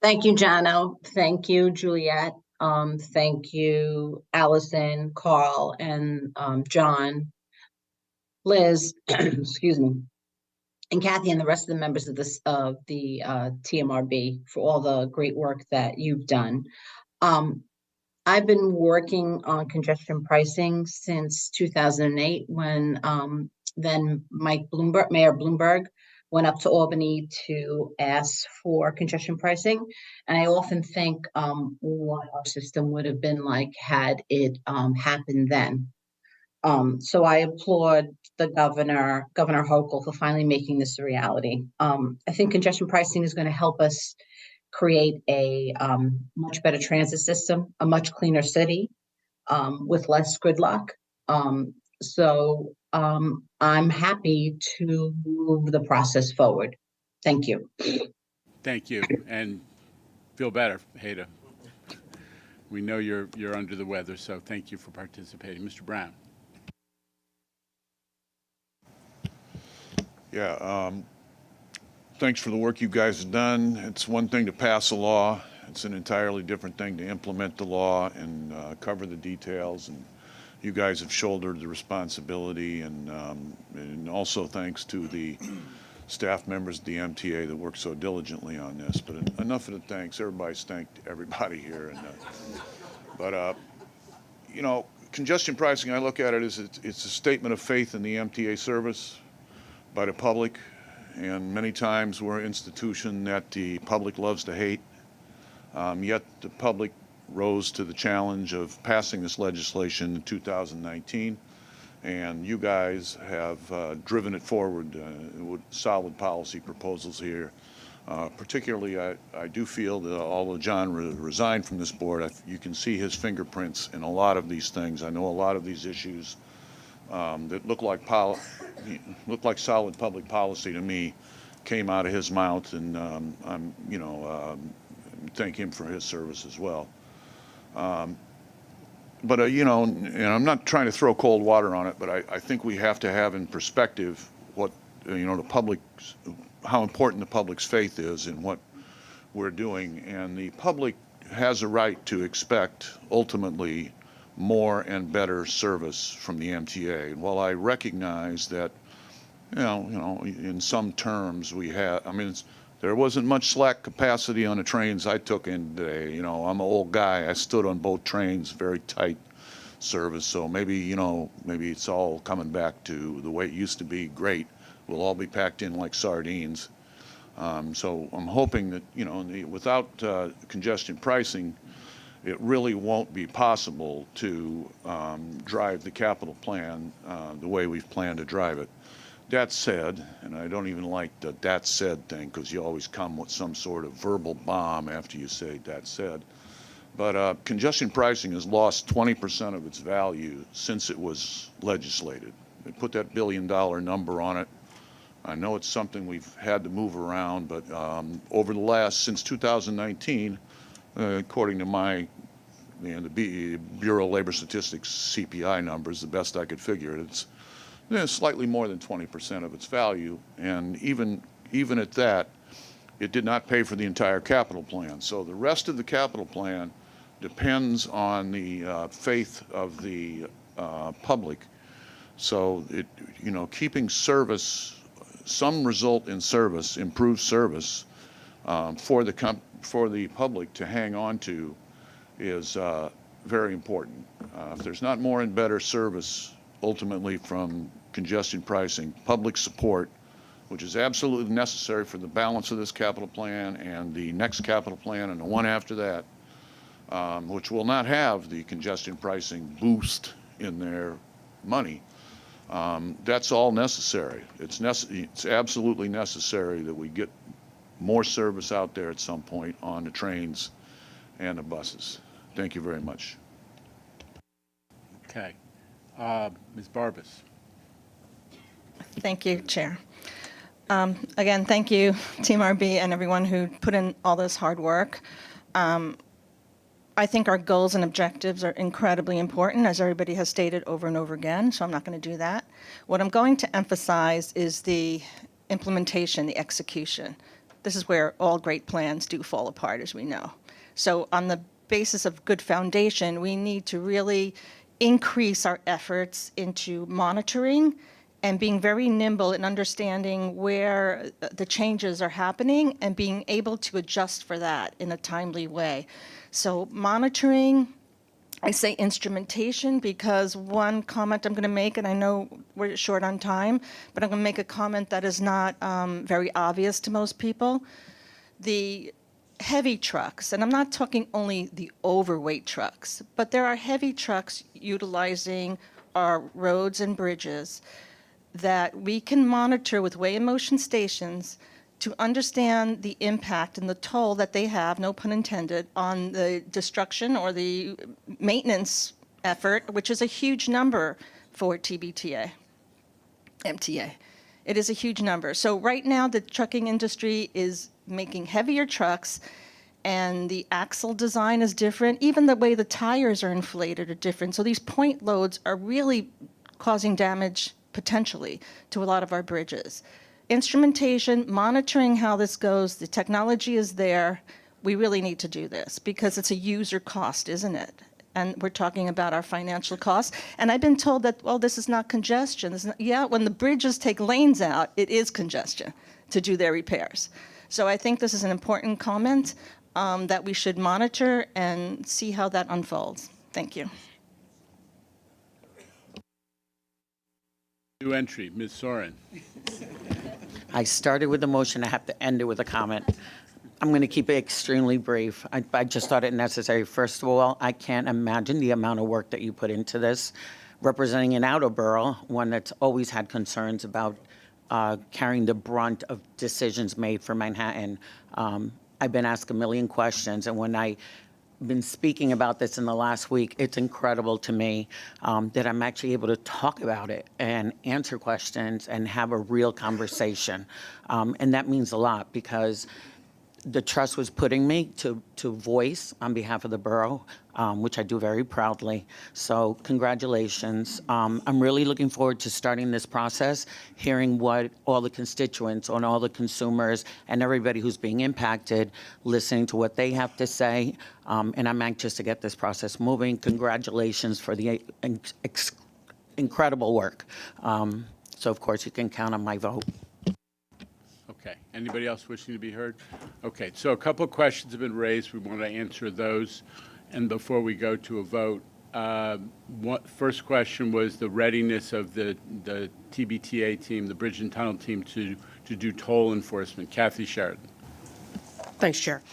Thank you, Jono. Thank you, Juliet. Thank you, Allison, Carl, and John, Liz, excuse me, and Kathy, and the rest of the members of this the TMRB for all the great work that you've done. I've been working on congestion pricing since 2008 when then Mayor Bloomberg went up to Albany to ask for congestion pricing. And I often think what our system would have been like had it happened then. So I applaud the Governor Hochul, for finally making this a reality. I think congestion pricing is going to help us create a much better transit system, a much cleaner city with less gridlock. I'm happy to move the process forward. Thank you. Thank you, and feel better, Hada. We know you're under the weather, so thank you for participating. Mr. Brown. Yeah, thanks for the work you guys have done. It's one thing to pass a law. It's an entirely different thing to implement the law and cover the details. And you guys have shouldered the responsibility, and also thanks to the staff members of the MTA that work so diligently on this. But enough of the thanks. Everybody's thanked everybody here. You know, congestion pricing, I look at it as it's a statement of faith in the MTA service by the public, and many times we're an institution that the public loves to hate, yet the public rose to the challenge of passing this legislation in 2019, and you guys have driven it forward with solid policy proposals here. Particularly, I do feel that although John resigned from this board, you can see his fingerprints in a lot of these things. I know a lot of these issues that look like solid public policy to me came out of his mouth, and I'm thank him for his service as well. You know, and I'm not trying to throw cold water on it, but I think we have to have in perspective what the public's, how important the public's faith is in what we're doing, and the public has a right to expect ultimately more and better service from the MTA. And while I recognize that, in some terms we have, there wasn't much slack capacity on the trains I took in today. I'm an old guy. I stood on both trains, very tight service. So maybe it's all coming back to the way it used to be. Great. We'll all be packed in like sardines. So I'm hoping that, without congestion pricing, it really won't be possible to drive the capital plan the way we've planned to drive it. That said, and I don't even like the "that said" thing, because you always come with some sort of verbal bomb after you say "that said." But congestion pricing has lost 20% of its value since it was legislated. They put that $1 billion number on it. I know it's something we've had to move around, but since 2019, according to the Bureau of Labor Statistics CPI numbers, the best I could figure it, it's slightly more than 20% of its value. And even at that, it did not pay for the entire capital plan. So the rest of the capital plan depends on the faith of the public. So keeping service, some result in service, improved service for the public to hang on to is very important. If there's not more and better service ultimately from congestion pricing, public support, which is absolutely necessary for the balance of this capital plan and the next capital plan and the one after that, which will not have the congestion pricing boost in their money. That's all necessary. It's absolutely necessary that we get more service out there at some point on the trains and the buses. Thank you very much. Okay. Ms. Barbas. Thank you, Chair. Again, thank you, Team RB, and everyone who put in all this hard work. I think our goals and objectives are incredibly important, as everybody has stated over and over again, so I'm not going to do that. What I'm going to emphasize is the implementation, the execution. This is where all great plans do fall apart, as we know. So on the basis of good foundation, we need to really increase our efforts into monitoring and being very nimble in understanding where the changes are happening and being able to adjust for that in a timely way. So monitoring, I say instrumentation because one comment I'm going to make, and I know we're short on time, but I'm going to make a comment that is not very obvious to most people. The heavy trucks, and I'm not talking only the overweight trucks, but there are heavy trucks utilizing our roads and bridges that we can monitor with weigh and motion stations to understand the impact and the toll that they have, no pun intended, on the destruction or the maintenance effort, which is a huge number for MTA. It is a huge number. So right now, the trucking industry is making heavier trucks, and the axle design is different. Even the way the tires are inflated are different. So these point loads are really causing damage potentially to a lot of our bridges. Instrumentation, monitoring how this goes, the technology is there. We really need to do this because it's a user cost, isn't it? And we're talking about our financial costs. And I've been told that, well, this is not congestion. Yeah, when the bridges take lanes out, it is congestion to do their repairs. So I think this is an important comment that we should monitor and see how that unfolds. Thank you. New entry, Ms. Soren. I started with a motion. I have to end it with a comment. I'm going to keep it extremely brief. I just thought it necessary. First of all, I can't imagine the amount of work that you put into this. Representing an outer borough, one that's always had concerns about carrying the brunt of decisions made for Manhattan. I've been asked a million questions, and when I've been speaking about this in the last week, it's incredible to me that I'm actually able to talk about it and answer questions and have a real conversation. And that means a lot because the trust was putting me to voice on behalf of the borough, which I do very proudly. So congratulations. I'm really looking forward to starting this process, hearing what all the constituents and all the consumers and everybody who's being impacted, listening to what they have to say. And I'm anxious to get this process moving. Congratulations for the incredible work. So of course you can count on my vote. Okay. Anybody else wishing to be heard? Okay. So a couple of questions have been raised. We want to answer those. And before we go to a vote, first question was the readiness of the TBTA team, the Bridge and Tunnel team, to do toll enforcement. Kathy Sheridan. Thanks, Chair.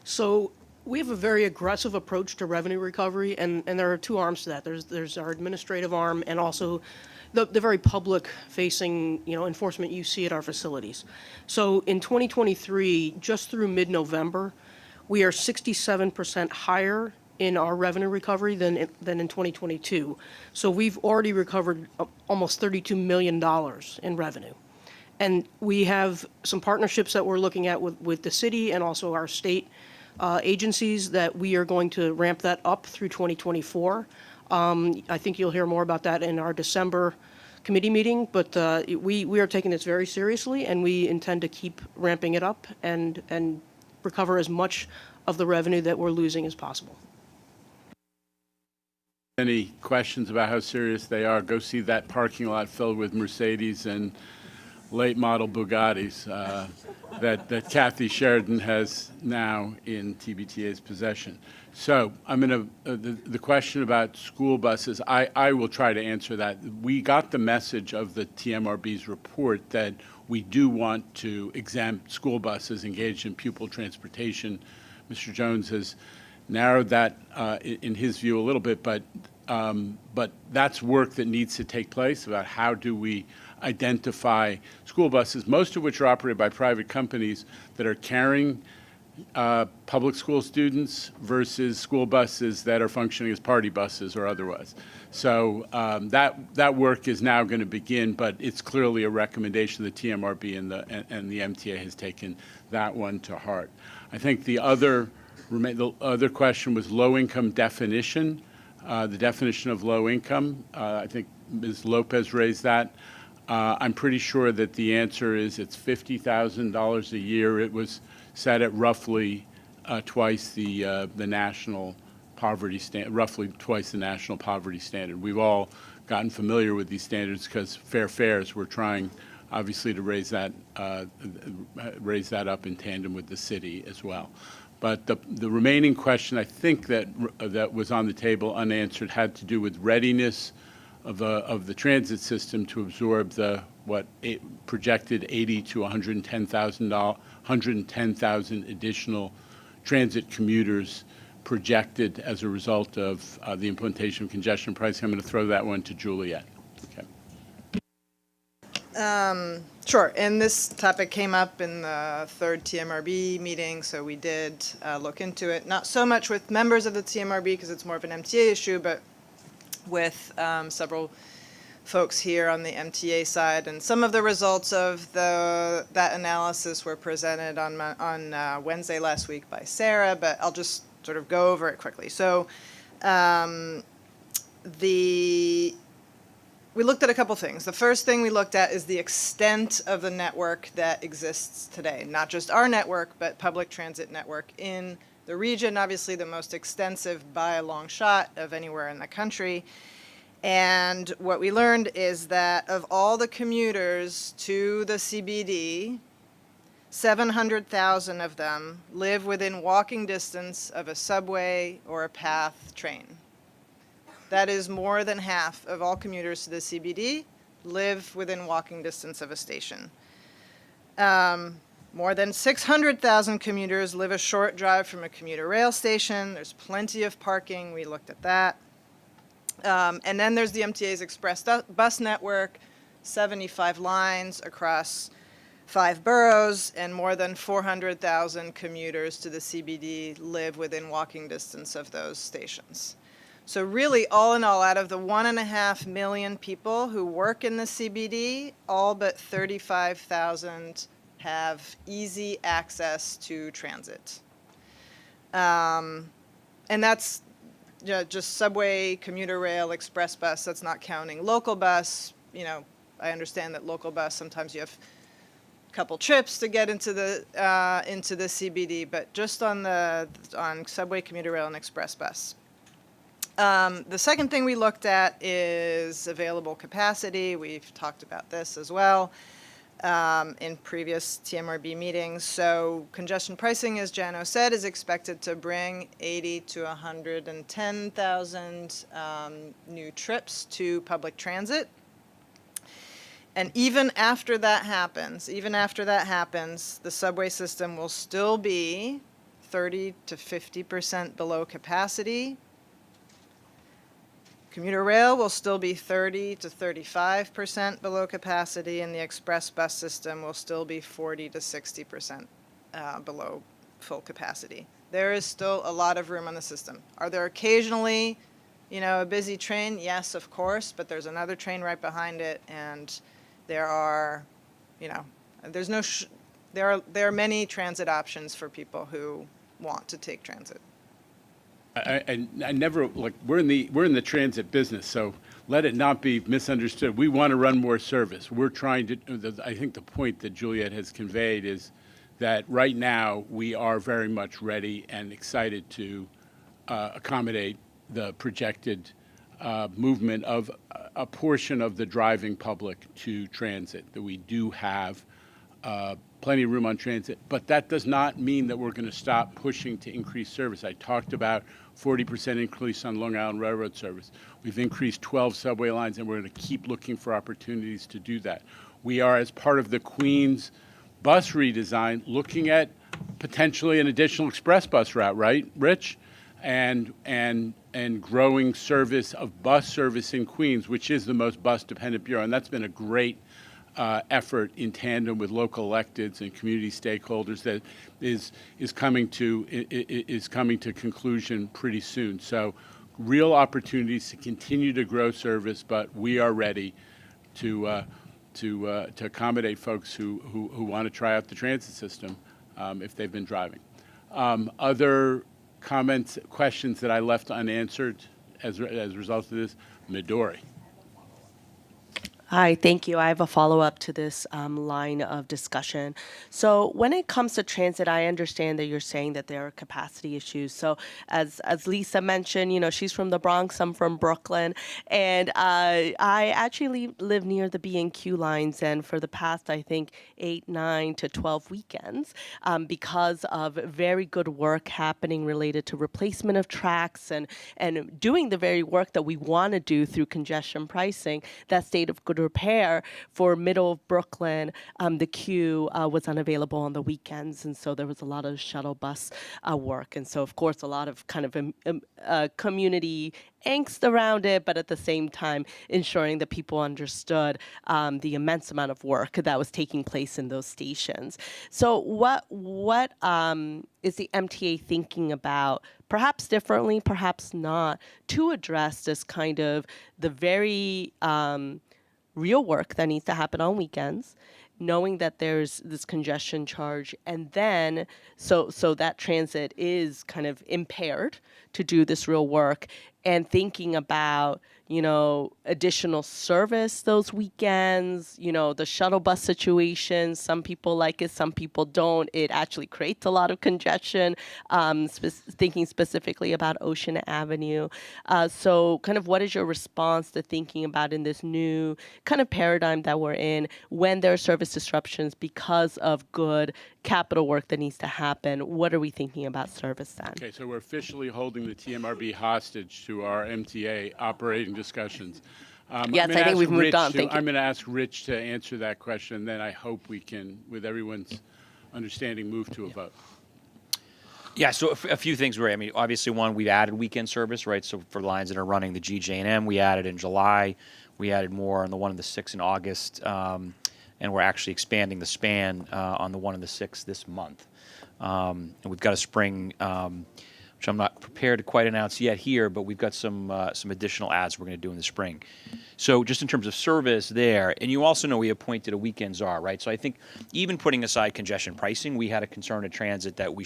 So we have a very aggressive approach to revenue recovery, and there are two arms to that. There's our administrative arm and also the very public-facing, enforcement you see at our facilities. So in 2023, just through mid-November, we are 67% higher in our revenue recovery than in 2022. So we've already recovered almost $32 million in revenue. And we have some partnerships that we're looking at with the city and also our state agencies that we are going to ramp that up through 2024. I think you'll hear more about that in our December committee meeting, but we are taking this very seriously, and we intend to keep ramping it up and recover as much of the revenue that we're losing as possible. Any questions about how serious they are? Go see that parking lot filled with Mercedes and late model Bugattis that Kathy Sheridan has now in TBTA's possession. So I'm going to, the question about school buses, I will try to answer that. We got the message of the TMRB's report that we do want to exempt school buses engaged in pupil transportation. Mr. Jones has narrowed that in his view a little bit, but that's work that needs to take place about how do we identify school buses, most of which are operated by private companies that are carrying public school students versus school buses that are functioning as party buses or otherwise. So that work is now going to begin, but it's clearly a recommendation of the TMRB and the MTA has taken that one to heart. I think the other question was low-income definition, the definition of low income. I think Ms. Lopez raised that. I'm pretty sure that the answer is it's $50,000 a year. It was set at roughly twice the national poverty standard, roughly twice the national poverty standard. We've all gotten familiar with these standards because fair fares, we're trying obviously to raise that up in tandem with the city as well. But the remaining question I think that was on the table unanswered had to do with readiness of the transit system to absorb the projected 80 to 110,000 additional transit commuters projected as a result of the implementation of congestion pricing. I'm going to throw that one to Juliet. Okay. Sure, and this topic came up in the third TMRB meeting, so we did look into it. Not so much with members of the TMRB because it's more of an MTA issue, but with several folks here on the MTA side. And some of the results of that analysis were presented on Wednesday last week by Sarah, but I'll just sort of go over it quickly. So we looked at a couple things. The first thing we looked at is the extent of the network that exists today. Not just our network, but public transit network in the region, obviously the most extensive by a long shot of anywhere in the country. And what we learned is that of all the commuters to the CBD, 700,000 of them live within walking distance of a subway or a PATH train. That is more than half of all commuters to the CBD live within walking distance of a station. More than 600,000 commuters live a short drive from a commuter rail station. There's plenty of parking. We looked at that. And then there's the MTA's express bus network, 75 lines across 5 boroughs, and more than 400,000 commuters to the CBD live within walking distance of those stations. So really, all in all, out of the 1.5 million people who work in the CBD, all but 35,000 have easy access to transit. And that's just subway, commuter rail, express bus. That's not counting local bus. You know, I understand that local bus, sometimes you have a couple trips to get into the CBD, but just on subway, commuter rail, and express bus. The second thing we looked at is available capacity. We've talked about this as well in previous TMRB meetings. So congestion pricing, as Jano said, is expected to bring 80 to 110,000 new trips to public transit. And even after that happens, the subway system will still be 30 to 50% below capacity. Commuter rail will still be 30 to 35% below capacity, and the express bus system will still be 40 to 60% below full capacity. There is still a lot of room on the system. Are there occasionally, a busy train? Yes, of course, but there's another train right behind it, and there are, there are many transit options for people who want to take transit. I never, we're in the transit business, so let it not be misunderstood. We want to run more service. We're trying to, I think the point that Juliet has conveyed is that right now we are very much ready and excited to accommodate the projected movement of a portion of the driving public to transit, that we do have plenty of room on transit, but that does not mean that we're going to stop pushing to increase service. I talked about 40% increase on Long Island Railroad service. We've increased 12 subway lines, and we're going to keep looking for opportunities to do that. We are, as part of the Queens bus redesign, looking at potentially an additional express bus route, right, Rich? And growing service of bus service in Queens, which is the most bus-dependent borough, and that's been a great effort in tandem with local electeds and community stakeholders that is coming to conclusion pretty soon. So, real opportunities to continue to grow service, but we are ready to accommodate folks who want to try out the transit system if they've been driving. Other comments, questions that I left unanswered as a result of this, Midori. Hi, thank you. I have a follow-up to this line of discussion. So when it comes to transit, I understand that you're saying that there are capacity issues. So as Lisa mentioned, she's from the Bronx, I'm from Brooklyn, and I actually live near the B&Q lines, and for the past, I think, 8, 9 to 12 weekends, because of very good work happening related to replacement of tracks and doing the very work that we want to do through congestion pricing, that state of good repair for middle of Brooklyn, the queue was unavailable on the weekends, and so there was a lot of shuttle bus work. And so, of course, a lot of kind of community angst around it, but at the same time ensuring that people understood the immense amount of work that was taking place in those stations. So what is the MTA thinking about, perhaps differently, perhaps not, to address this kind of the very real work that needs to happen on weekends, knowing that there's this congestion charge, and then so that transit is kind of impaired to do this real work, and thinking about, you know, additional service those weekends, you know, the shuttle bus situation. Some people like it, some people don't. It actually creates a lot of congestion, thinking specifically about Ocean Avenue. So kind of what is your response to thinking about in this new kind of paradigm that we're in when there are service disruptions because of good capital work that needs to happen? What are we thinking about service then? Okay, so we're officially holding the TMRB hostage to our MTA operating discussions. Yes, I think we've moved on. Thank you. I'm going to ask Rich to answer that question, and then I hope we can, with everyone's understanding, move to a vote. Yeah, so a few things, Ray. I mean, obviously, one, we've added weekend service, right? So for lines that are running the GJ&M, we added in July. We added more on the 1 and the 6 in August. And we're actually expanding the span on the 1 and the 6 this month. And we've got a spring, which I'm not prepared to quite announce yet here, but we've got some additional ads we're going to do in the spring. So just in terms of service there, and you also know we appointed a weekend czar, right? So I think even putting aside congestion pricing, we had a concern at transit that we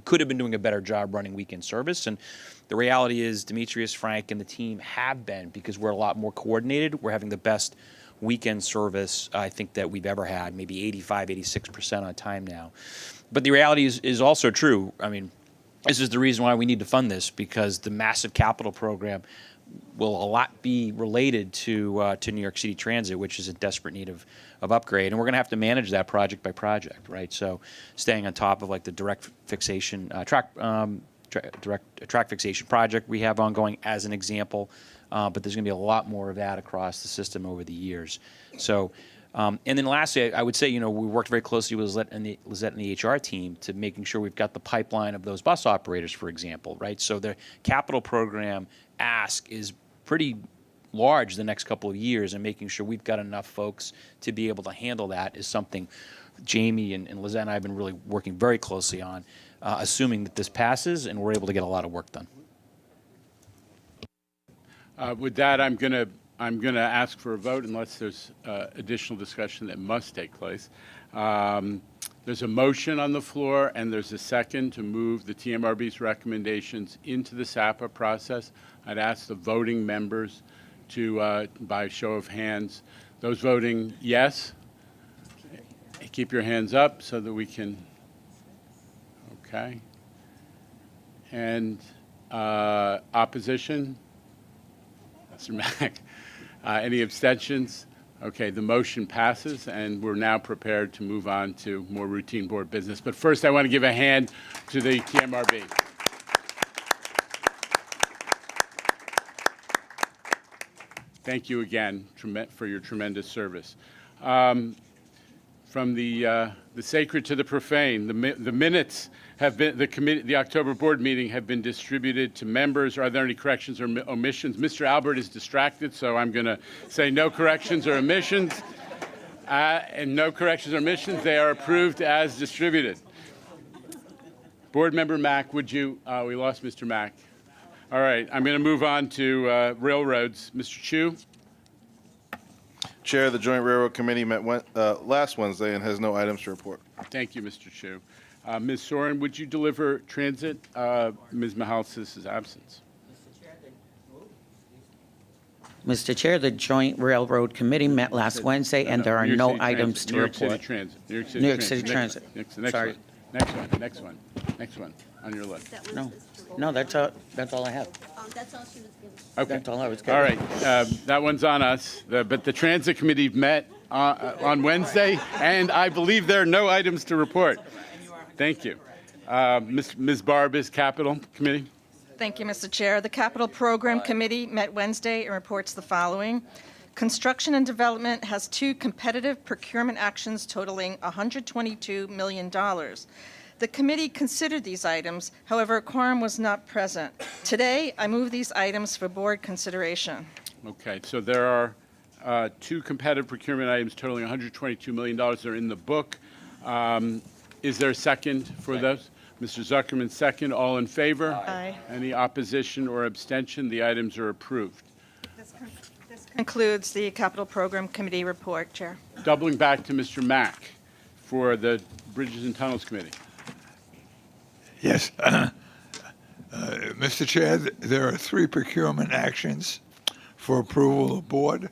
could have been doing a better job running weekend service. And the reality is Demetrius, Frank, and the team have been, because we're a lot more coordinated. We're having the best weekend service I think that we've ever had, maybe 85, 86% on time now. But the reality is also true. I mean, this is the reason why we need to fund this, because the massive capital program will a lot be related to New York City Transit, which is in desperate need of upgrade. And we're going to have to manage that project by project, right? So staying on top of like the direct fixation track fixation project we have ongoing as an example. But there's going to be a lot more of that across the system over the years. So, and then lastly, I would say, you know, we worked very closely with Lizette and the HR team to making sure we've got the pipeline of those bus operators, for example, right? So the capital program ask is pretty large the next couple of years, and making sure we've got enough folks to be able to handle that is something Jamie and Lizette and I have been really working very closely on, assuming that this passes and we're able to get a lot of work done. With that, I'm going to ask for a vote unless there's additional discussion that must take place. There's a motion on the floor, and there's a second to move the TMRB's recommendations into the SAPA process. I'd ask the voting members to, by show of hands, those voting yes, keep your hands up so that we can, okay. And opposition? Mr. Mack. Any abstentions? Okay, the motion passes, and we're now prepared to move on to more routine board business. But first, I want to give a hand to the TMRB. Thank you again for your tremendous service. From the sacred to the profane, the minutes have been, the October board meeting have been distributed to members. Are there any corrections or omissions? Mr. Albert is distracted, so I'm going to say no corrections or omissions. And no corrections or omissions. They are approved as distributed. Board Member Mack, would you, we lost Mr. Mack. All right, I'm going to move on to railroads. Mr. Chu? Chair, the Joint Railroad Committee met last Wednesday and has no items to report. Thank you, Mr. Chu. Ms. Soren, would you deliver transit? Ms. Mahalsis' absence. Mr. Chair, the Joint Railroad Committee met last Wednesday, and there are no items to report. New York City Transit. New York City Transit. Sorry. Next one on your list. No, that's all I have. That's all she was giving. Okay. That's all I was getting. All right. That one's on us. But the Transit Committee met on Wednesday, and I believe there are no items to report. Thank you. Ms. Barbas, Capital Committee. Thank you, Mr. Chair. The Capital Program Committee met Wednesday and reports the following. Construction and Development has 2 competitive procurement actions totaling $122 million. The committee considered these items, however, a quorum was not present. Today, I move these items for board consideration. Okay, so there are 2 competitive procurement items totaling $122 million. They're in the book. Is there a second for those? Mr. Zuckerman, second. All in favor? Aye. Any opposition or abstention? The items are approved. This concludes the Capital Program Committee report, Chair. Doubling back to Mr. Mack for the Bridges and Tunnels Committee. Yes. Mr. Chair, there are 3 procurement actions for approval of the board.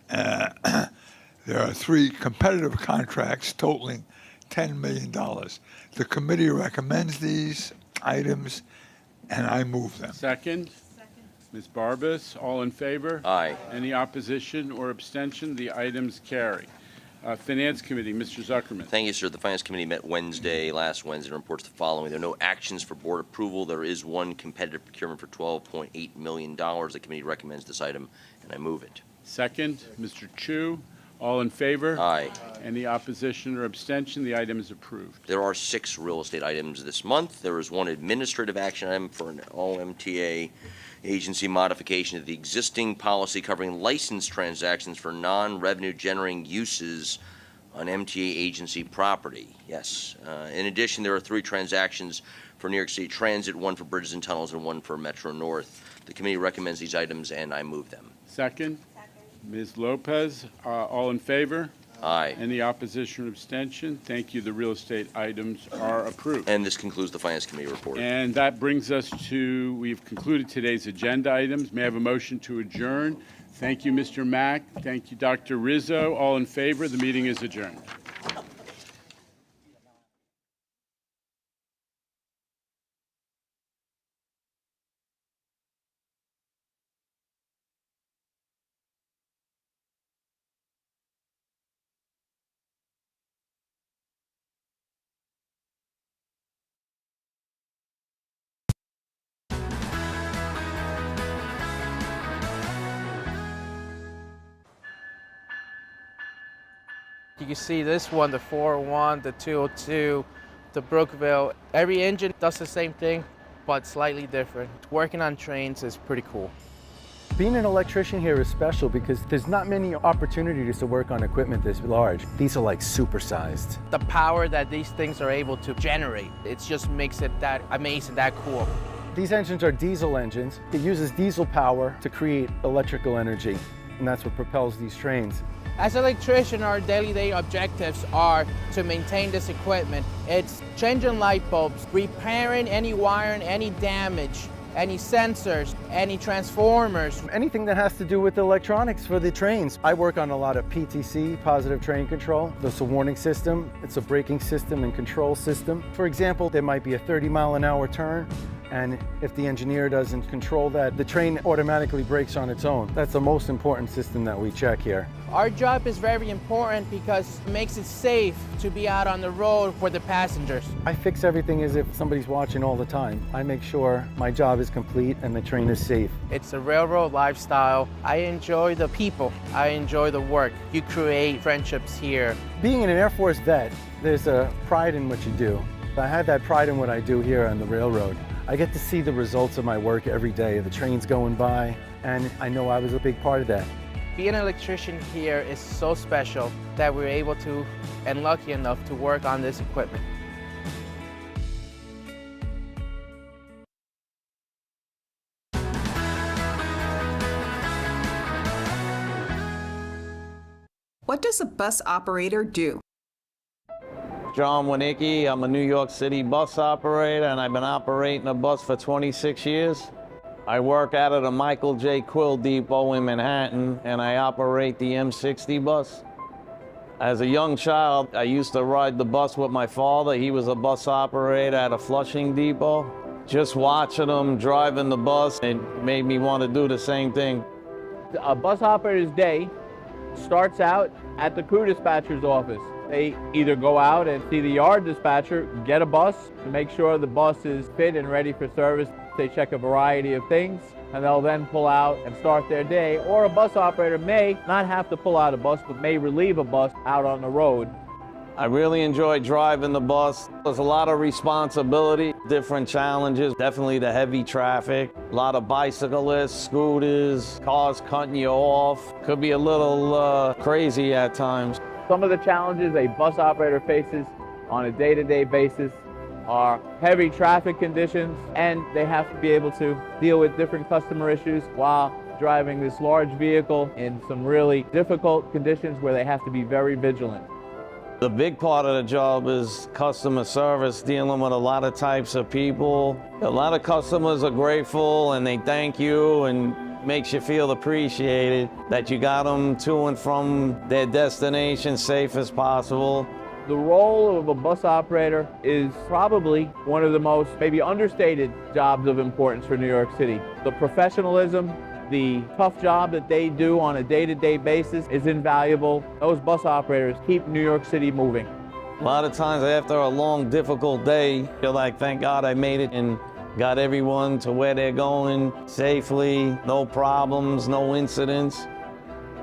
There are 3 competitive contracts totaling $10 million. The committee recommends these items, and I move them. Second. Ms. Barbas, all in favor? Aye. Any opposition or abstention? The items carry. Finance Committee, Mr. Zuckerman. Thank you, sir. The Finance Committee met last Wednesday, and reports the following. There are no actions for board approval. There is 1 competitive procurement for $12.8 million. The committee recommends this item, and I move it. Second, Mr. Chu, all in favor? Aye. Any opposition or abstention? The item is approved. There are 6 real estate items this month. There is 1 administrative action item for an MTA agency modification of the existing policy covering license transactions for non-revenue generating uses on MTA agency property. Yes. In addition, there are 3 transactions for New York City Transit, 1 for Bridges and Tunnels, and 1 for Metro North. The committee recommends these items, and I move them. Second. Ms. Lopez, all in favor? Aye. Any opposition or abstention? Thank you. The real estate items are approved. And this concludes the Finance Committee report. And that brings us to, we've concluded today's agenda items. May I have a motion to adjourn? Thank you, Mr. Mack. Thank you, Dr. Rizzo. All in favor? The meeting is adjourned. You can see this one, the 401, the 202, the Brookville. Every engine does the same thing, but slightly different. Working on trains is pretty cool. Being an electrician here is special because there's not many opportunities to work on equipment this large. These are like supersized. The power that these things are able to generate, it just makes it that amazing, that cool. These engines are diesel engines. It uses diesel power to create electrical energy, and that's what propels these trains. As an electrician, our daily objectives are to maintain this equipment. It's changing light bulbs, repairing any wiring, any damage, any sensors, any transformers. Anything that has to do with the electronics for the trains. I work on a lot of PTC, positive train control. There's a warning system, it's a braking system and control system. For example, there might be a 30-mile-an-hour turn, and if the engineer doesn't control that, the train automatically brakes on its own. That's the most important system that we check here. Our job is very important because it makes it safe to be out on the road for the passengers. I fix everything as if somebody's watching all the time. I make sure my job is complete and the train is safe. It's a railroad lifestyle. I enjoy the people. I enjoy the work. You create friendships here. Being an Air Force vet, there's a pride in what you do. I have that pride in what I do here on the railroad. I get to see the results of my work every day, the trains going by, and I know I was a big part of that. Being an electrician here is so special that we're able to, and lucky enough, to work on this equipment. What does a bus operator do? John Winicki, I'm a New York City bus operator, and I've been operating a bus for 26 years. I work out of the Michael J. Quill Depot in Manhattan, and I operate the M60 bus. As a young child, I used to ride the bus with my father. He was a bus operator at a Flushing depot. Just watching him driving the bus, it made me want to do the same thing. A bus operator's day starts out at the crew dispatcher's office. They either go out and see the yard dispatcher, get a bus to make sure the bus is fit and ready for service. they check a variety of things, and they'll then pull out and start their day. Or a bus operator may not have to pull out a bus, but may relieve a bus out on the road. I really enjoy driving the bus. There's a lot of responsibility, different challenges, definitely the heavy traffic, a lot of bicyclists, scooters, cars cutting you off. Could be a little crazy at times. Some of the challenges a bus operator faces on a day-to-day basis are heavy traffic conditions, and they have to be able to deal with different customer issues while driving this large vehicle in some really difficult conditions where they have to be very vigilant. The big part of the job is customer service, dealing with a lot of types of people. A lot of customers are grateful and they thank you and makes you feel appreciated that you got them to and from their destination safe as possible. The role of a bus operator is probably one of the most maybe understated jobs of importance for New York City. The professionalism, the tough job that they do on a day-to-day basis is invaluable. Those bus operators keep New York City moving. A lot of times after a long, difficult day, you're like, thank God I made it and got everyone to where they're going safely, no problems, no incidents.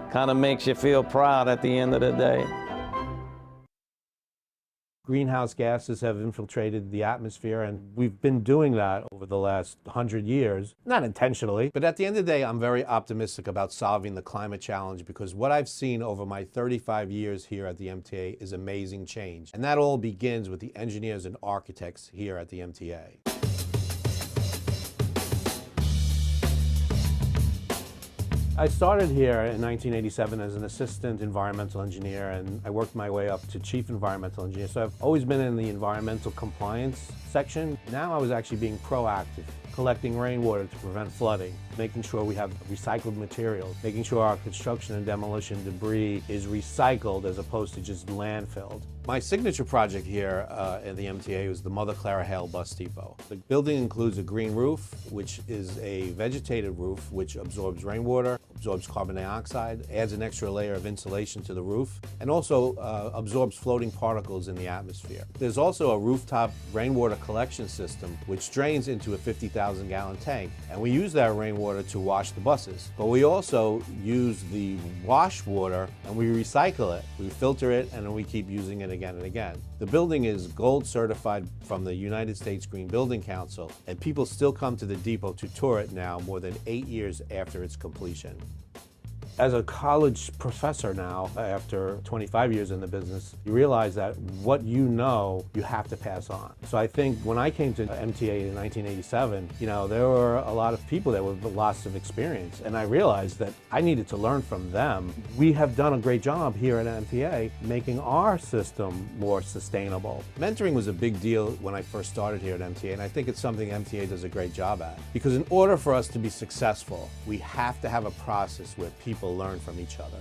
Kind of makes you feel proud at the end of the day. Greenhouse gases have infiltrated the atmosphere, and we've been doing that over the last 100 years, not intentionally. But at the end of the day, I'm very optimistic about solving the climate challenge because what I've seen over my 35 years here at the MTA is amazing change. And that all begins with the engineers and architects here at the MTA. I started here in 1987 as an assistant environmental engineer, and I worked my way up to chief environmental engineer. So I've always been in the environmental compliance section. Now I was actually being proactive, collecting rainwater to prevent flooding, making sure we have recycled materials, making sure our construction and demolition debris is recycled as opposed to just landfilled. My signature project here at the MTA was the Mother Clara Hale Bus Depot. The building includes a green roof, which is a vegetated roof which absorbs rainwater, absorbs carbon dioxide, adds an extra layer of insulation to the roof, and also absorbs floating particles in the atmosphere. There's also a rooftop rainwater collection system which drains into a 50,000-gallon tank, and we use that rainwater to wash the buses. But we also use the wash water and we recycle it. We filter it and then we keep using it again and again. The building is gold certified from the United States Green Building Council, and people still come to the depot to tour it now more than 8 years after its completion. As a college professor now, after 25 years in the business, you realize that what you know, you have to pass on. So I think when I came to MTA in 1987, there were a lot of people that were lots of experience, and I realized that I needed to learn from them. We have done a great job here at MTA making our system more sustainable. Mentoring was a big deal when I first started here at MTA, and I think it's something MTA does a great job at. Because in order for us to be successful, we have to have a process where people learn from each other.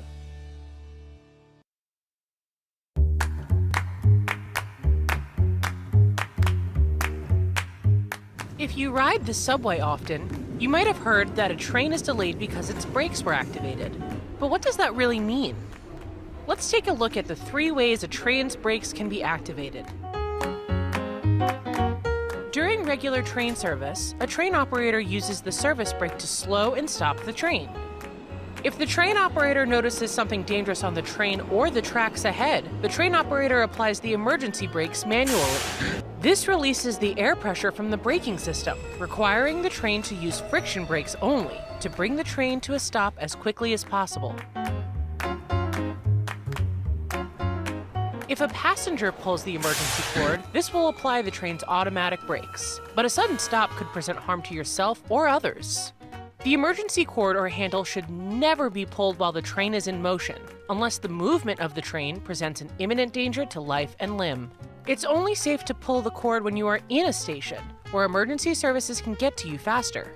If you ride the subway often, you might have heard that a train is delayed because its brakes were activated. But what does that really mean? Let's take a look at the 3 ways a train's brakes can be activated. During regular train service, a train operator uses the service brake to slow and stop the train. If the train operator notices something dangerous on the train or the tracks ahead, the train operator applies the emergency brakes manually. This releases the air pressure from the braking system, requiring the train to use friction brakes only to bring the train to a stop as quickly as possible. If a passenger pulls the emergency cord, this will apply the train's automatic brakes. But a sudden stop could present harm to yourself or others. The emergency cord or handle should never be pulled while the train is in motion, unless the movement of the train presents an imminent danger to life and limb. It's only safe to pull the cord when you are in a station, where emergency services can get to you faster.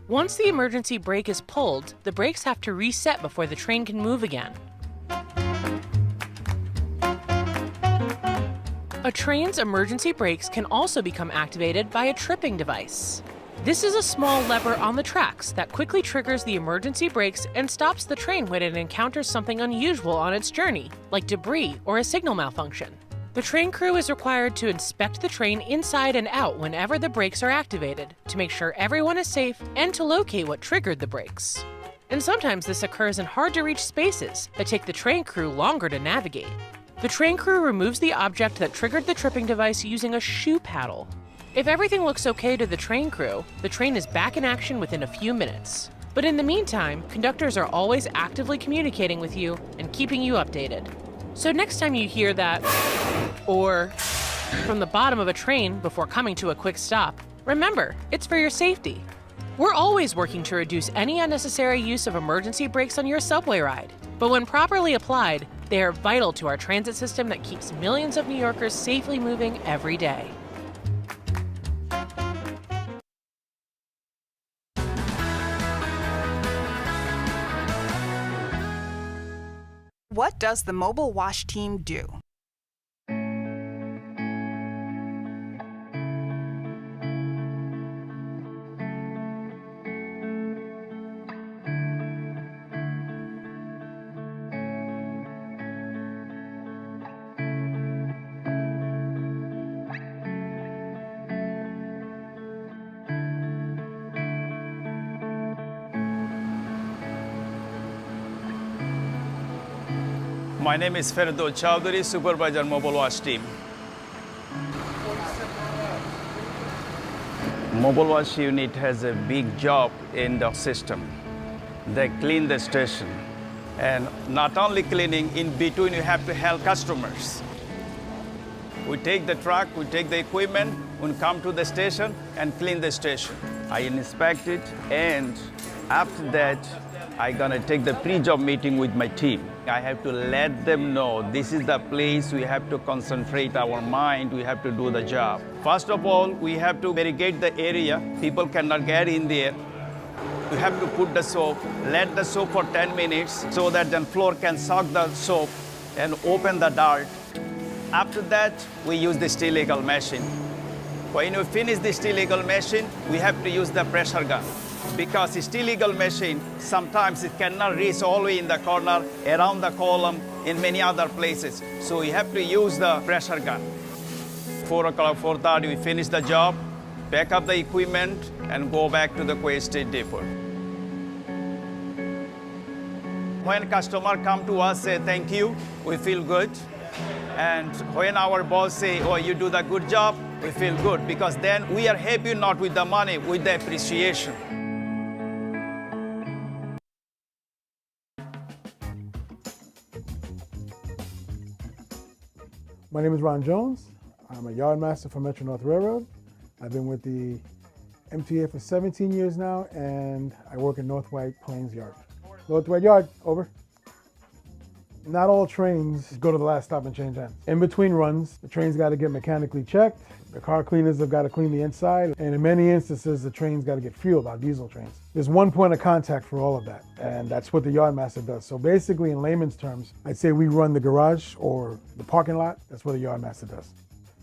Once the emergency brake is pulled, the brakes have to reset before the train can move again. A train's emergency brakes can also become activated by a tripping device. This is a small lever on the tracks that quickly triggers the emergency brakes and stops the train when it encounters something unusual on its journey, like debris or a signal malfunction. The train crew is required to inspect the train inside and out whenever the brakes are activated, to make sure everyone is safe and to locate what triggered the brakes. And sometimes this occurs in hard-to-reach spaces that take the train crew longer to navigate. The train crew removes the object that triggered the tripping device using a shoe paddle. If everything looks okay to the train crew, the train is back in action within a few minutes. But in the meantime, conductors are always actively communicating with you and keeping you updated. So next time you hear that, or from the bottom of a train before coming to a quick stop, remember, it's for your safety. We're always working to reduce any unnecessary use of emergency brakes on your subway ride. But when properly applied, they are vital to our transit system that keeps millions of New Yorkers safely moving every day. What does the mobile wash team do? My name is Ferdo Chowdhury, Supervisor Mobile Wash Team. Mobile Wash unit has a big job in the system. They clean the station. And not only cleaning, in between you have to help customers. We take the truck, we take the equipment, we come to the station and clean the station. I inspect it, and after that, I'm gonna take the pre-job meeting with my team. I have to let them know this is the place we have to concentrate our mind, we have to do the job. First of all, we have to barricade the area. People cannot get in there. We have to put the soap, let the soap for 10 minutes so that the floor can suck the soap and open the dirt. After that, we use the steel eagle machine. When you finish the steel eagle machine, we have to use the pressure gun. Because the steel eagle machine, sometimes it cannot reach all the way in the corner, around the column, in many other places. So we have to use the pressure gun. 4 o'clock, 4:30, we finish the job, pack up the equipment, and go back to the Quay State Depot. When customer come to us, say thank you, we feel good. And when our boss say, oh, you do the good job, we feel good, because then we are happy not with the money, with the appreciation. My name is Ron Jones. I'm a yard master for Metro North Railroad. I've been with the MTA for 17 years now, and I work in North White Plains Yard. North White Yard, over. Not all trains go to the last stop and change ends. In between runs, the train's got to get mechanically checked. The car cleaners have got to clean the inside. And in many instances, the train's got to get fueled, our diesel trains. There's one point of contact for all of that, and that's what the yard master does. So basically, in layman's terms, I'd say we run the garage or the parking lot. That's what the yard master does.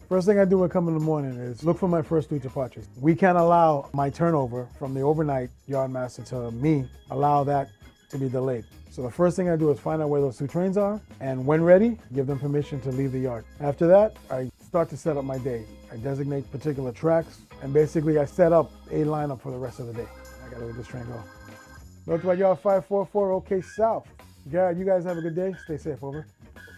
First thing I do when I come in the morning is look for my first 3 departures. We can't allow my turnover from the overnight yard master to me, allow that to be delayed. So the first thing I do is find out where those 2 trains are, and when ready, give them permission to leave the yard. After that, I start to set up my day. I designate particular tracks, and basically I set up a lineup for the rest of the day. I gotta let this train go. North White Yard 544, OK South. Garrett, you guys have a good day. Stay safe, over.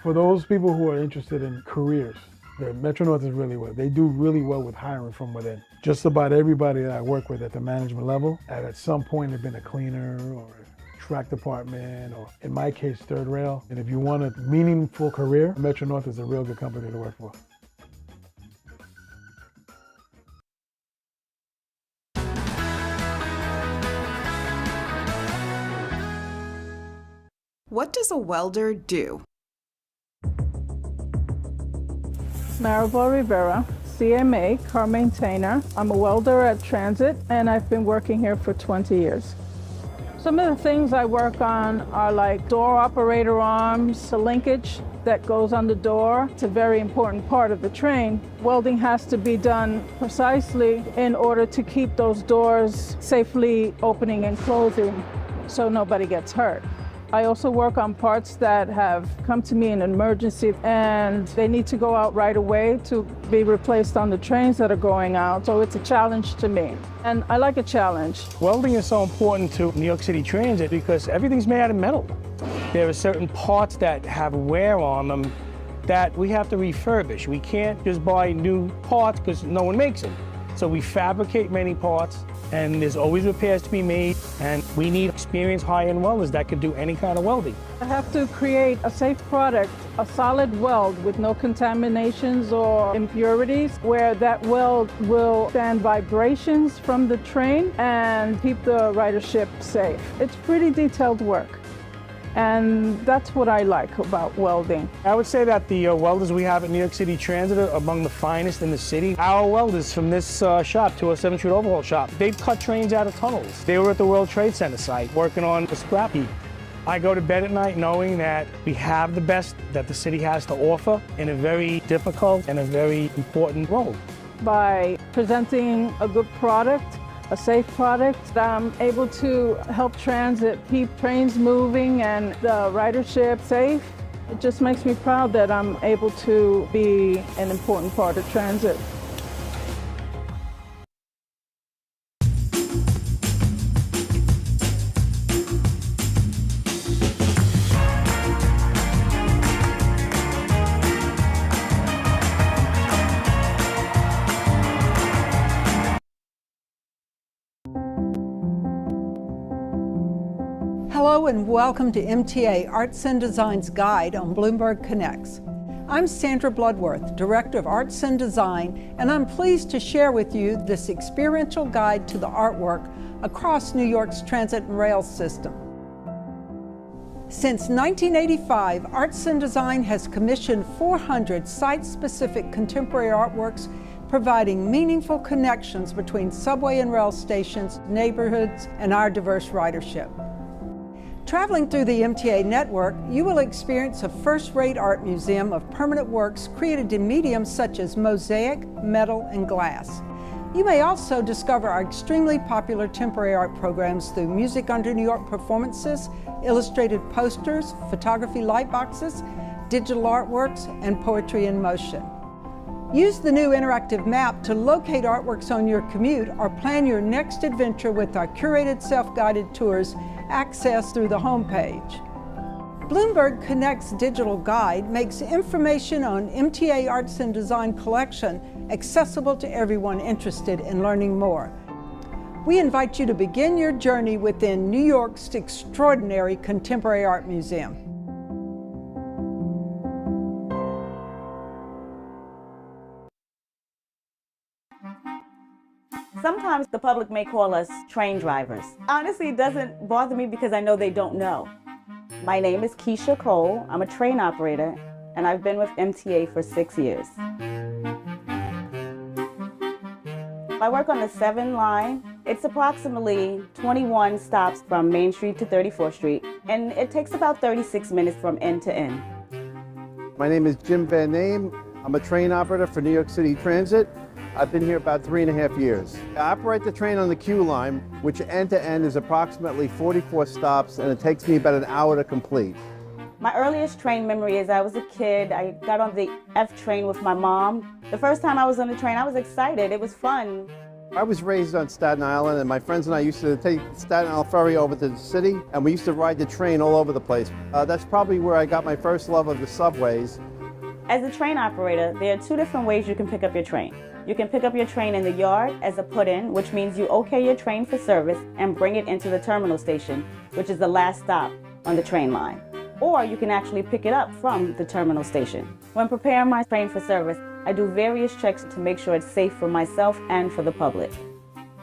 For those people who are interested in careers, the Metro North is really well. They do really well with hiring from within. Just about everybody that I work with at the management level, at some point have been a cleaner or track department, or in my case, third rail. And if you want a meaningful career, Metro North is a real good company to work for. What does a welder do? Maribel Rivera, CMA, car maintainer. I'm a welder at Transit, and I've been working here for 20 years. Some of the things I work on are like door operator arms, the linkage that goes on the door. It's a very important part of the train. Welding has to be done precisely in order to keep those doors safely opening and closing so nobody gets hurt. I also work on parts that have come to me in an emergency and they need to go out right away to be replaced on the trains that are going out. So it's a challenge to me. And I like a challenge. Welding is so important to New York City Transit because everything's made out of metal. There are certain parts that have wear on them that we have to refurbish. We can't just buy new parts because no one makes them. So we fabricate many parts, and there's always repairs to be made, and we need experienced high-end welders that can do any kind of welding. I have to create a safe product, a solid weld with no contaminations or impurities, where that weld will stand vibrations from the train and keep the ridership safe. It's pretty detailed work. And that's what I like about welding. I would say that the welders we have at New York City Transit are among the finest in the city. Our welders from this shop, 207 Street Overhaul Shop, they've cut trains out of tunnels. They were at the World Trade Center site working on a scrap heap. I go to bed at night knowing that we have the best that the city has to offer in a very difficult and a very important role. By presenting a good product, a safe product, I'm able to help transit keep trains moving and the ridership safe. It just makes me proud that I'm able to be an important part of transit. Hello and welcome to MTA Arts and Design's Guide on Bloomberg Connects. I'm Sandra Bloodworth, Director of Arts and Design, and I'm pleased to share with you this experiential guide to the artwork across New York's transit and rail system. Since 1985, Arts and Design has commissioned 400 site-specific contemporary artworks providing meaningful connections between subway and rail stations, neighborhoods, and our diverse ridership. Traveling through the MTA network, you will experience a first-rate art museum of permanent works created in mediums such as mosaic, metal, and glass. You may also discover our extremely popular temporary art programs through Music Under New York performances, illustrated posters, photography light boxes, digital artworks, and poetry in motion. Use the new interactive map to locate artworks on your commute or plan your next adventure with our curated self-guided tours accessed through the homepage. Bloomberg Connect's digital guide makes information on MTA Arts and Design collection accessible to everyone interested in learning more. We invite you to begin your journey within New York's extraordinary Contemporary Art Museum. Sometimes the public may call us train drivers. Honestly, it doesn't bother me because I know they don't know. My name is Keisha Cole. I'm a train operator, and I've been with MTA for 6 years. I work on the 7 line. It's approximately 21 stops from Main Street to 34th Street, and it takes about 36 minutes from end to end. My name is Jim Van Name. I'm a train operator for New York City Transit. I've been here about 3.5 years. I operate the train on the Q line, which end to end is approximately 44 stops, and it takes me about an hour to complete. My earliest train memory is I was a kid. I got on the F train with my mom. The first time I was on the train, I was excited. It was fun. I was raised on Staten Island, and my friends and I used to take the Staten Island ferry over to the city, and we used to ride the train all over the place. That's probably where I got my first love of the subways. As a train operator, there are 2 different ways you can pick up your train. You can pick up your train in the yard as a put-in, which means you okay your train for service and bring it into the terminal station, which is the last stop on the train line. Or you can actually pick it up from the terminal station. When preparing my train for service, I do various checks to make sure it's safe for myself and for the public.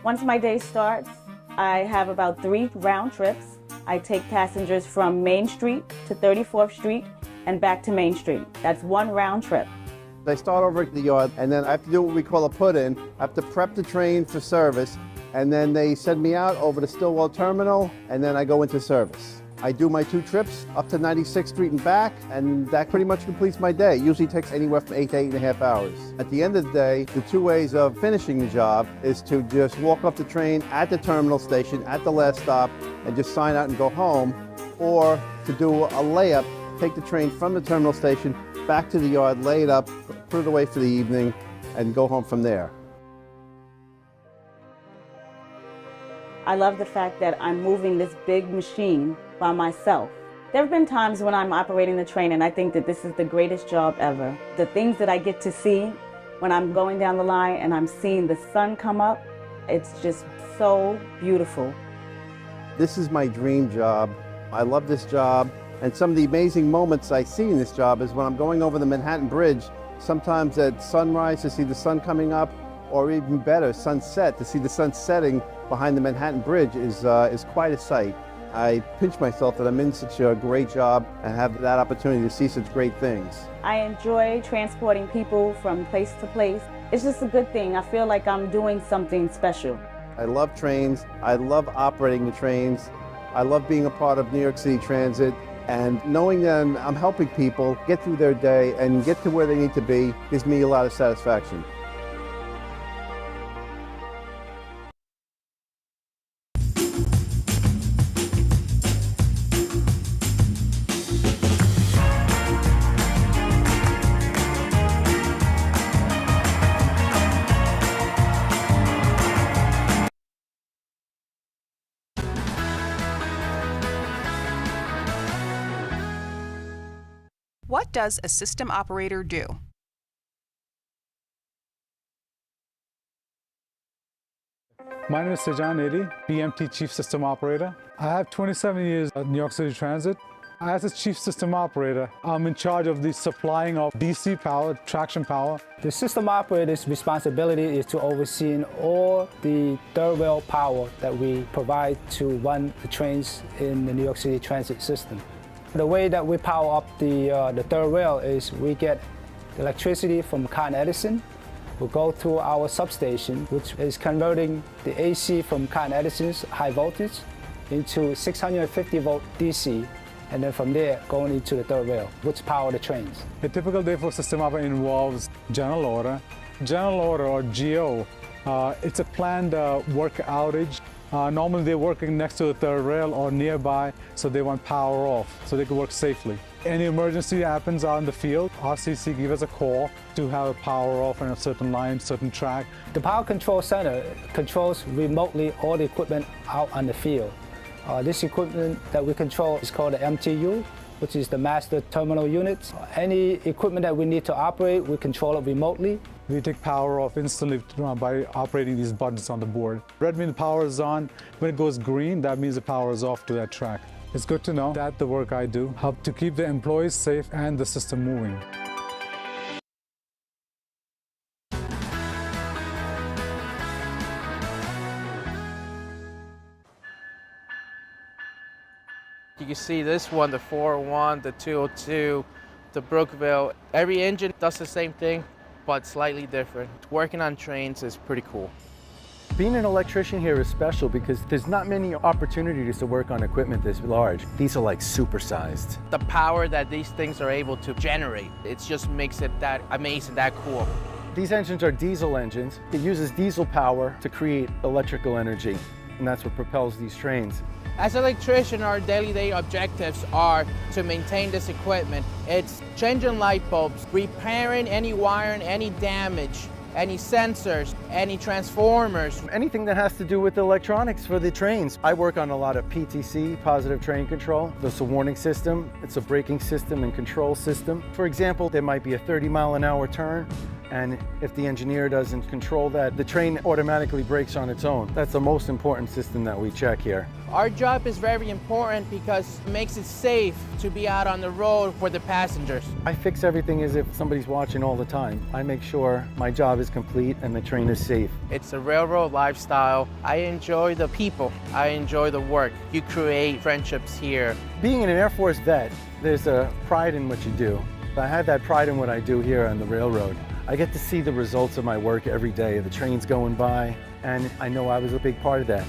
Once my day starts, I have about 3 round trips. I take passengers from Main Street to 34th Street and back to Main Street. That's 1 round trip. I start over at the yard, and then I have to do what we call a put-in. I have to prep the train for service, and then they send me out over to Stillwell Terminal, and then I go into service. I do my 2 trips up to 96th Street and back, and that pretty much completes my day. It usually takes anywhere from 8 to 8.5 hours. At the end of the day, the 2 ways of finishing the job is to just walk off the train at the terminal station at the last stop and just sign out and go home. or to do a layup, take the train from the terminal station back to the yard, lay it up, put it away for the evening, and go home from there. I love the fact that I'm moving this big machine by myself. There have been times when I'm operating the train and I think that this is the greatest job ever. The things that I get to see when I'm going down the line and I'm seeing the sun come up, it's just so beautiful. This is my dream job. I love this job. And some of the amazing moments I see in this job is when I'm going over the Manhattan Bridge, sometimes at sunrise to see the sun coming up, or even better, sunset, to see the sun setting behind the Manhattan Bridge is quite a sight. I pinch myself that I'm in such a great job and have that opportunity to see such great things. I enjoy transporting people from place to place. It's just a good thing. I feel like I'm doing something special. I love trains. I love operating the trains. I love being a part of New York City Transit, and knowing that I'm helping people get through their day and get to where they need to be gives me a lot of satisfaction. What does a system operator do? My name is Sejan Edi, BMT Chief System Operator. I have 27 years at New York City Transit. As a Chief System Operator, I'm in charge of the supplying of DC power, traction power. The system operator's responsibility is to oversee all the third rail power that we provide to run the trains in the New York City Transit system. The way that we power up the third rail is we get electricity from Con Edison. We go through our substation, which is converting the AC from Con Edison's high voltage into 650 volt DC, and then from there going into the third rail, which power the trains. A typical day for system operator involves general order. General order, or GO, it's a planned work outage. Normally they're working next to the third rail or nearby, so they want power off so they can work safely. Any emergency happens out in the field, RCC give us a call to have a power off on a certain line, certain track. The Power Control Center controls remotely all the equipment out on the field. This equipment that we control is called the MTU, which is the Master Terminal Unit. Any equipment that we need to operate, we control it remotely. We take power off instantly by operating these buttons on the board. Red means the power is on. When it goes green, that means the power is off to that track. It's good to know that the work I do helps to keep the employees safe and the system moving. You can see this one, the 401, the 202, the Brookville. Every engine does the same thing, but slightly different. Working on trains is pretty cool. Being an electrician here is special because there's not many opportunities to work on equipment this large. These are like supersized. The power that these things are able to generate, it just makes it that amazing, that cool. These engines are diesel engines. It uses diesel power to create electrical energy, and that's what propels these trains. As an electrician, our daily objectives are to maintain this equipment. It's changing light bulbs, repairing any wiring, any damage, any sensors, any transformers. Anything that has to do with electronics for the trains. I work on a lot of PTC, positive train control. It's a warning system, it's a braking system and control system. For example, there might be a 30-mile-an-hour turn, and if the engineer doesn't control that, the train automatically brakes on its own. That's the most important system that we check here. Our job is very important because it makes it safe to be out on the road for the passengers. I fix everything as if somebody's watching all the time. I make sure my job is complete and the train is safe. It's a railroad lifestyle. I enjoy the people. I enjoy the work. You create friendships here. Being an Air Force vet, there's a pride in what you do. I have that pride in what I do here on the railroad. I get to see the results of my work every day, the trains going by, and I know I was a big part of that.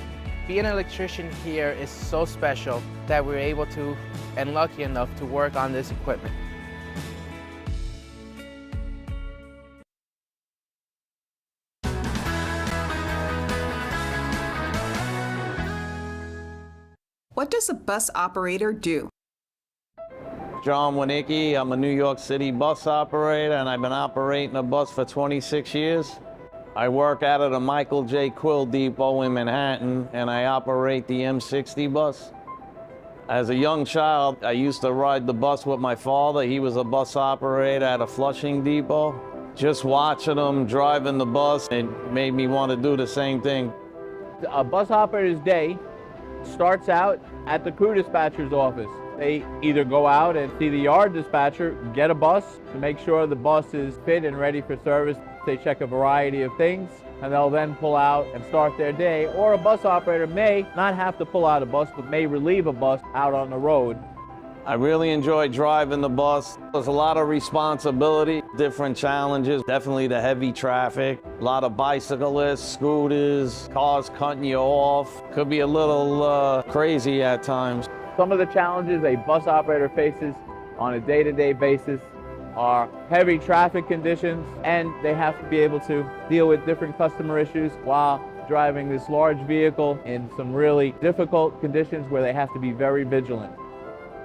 Being an electrician here is so special that we're able to, and lucky enough, to work on this equipment. What does a bus operator do? John Winicki, I'm a New York City bus operator, and I've been operating a bus for 26 years. I work out of the Michael J. Quill Depot in Manhattan, and I operate the M60 bus. As a young child, I used to ride the bus with my father. He was a bus operator at a Flushing depot. Just watching him driving the bus, it made me want to do the same thing. A bus operator's day starts out at the crew dispatcher's office. They either go out and see the yard dispatcher, get a bus to make sure the bus is fit and ready for service. They check a variety of things, and they'll then pull out and start their day. Or a bus operator may not have to pull out a bus, but may relieve a bus out on the road. I really enjoy driving the bus. There's a lot of responsibility, different challenges, definitely the heavy traffic, a lot of bicyclists, scooters, cars cutting you off. Could be a little crazy at times. Some of the challenges a bus operator faces on a day-to-day basis are heavy traffic conditions, and they have to be able to deal with different customer issues while driving this large vehicle in some really difficult conditions where they have to be very vigilant.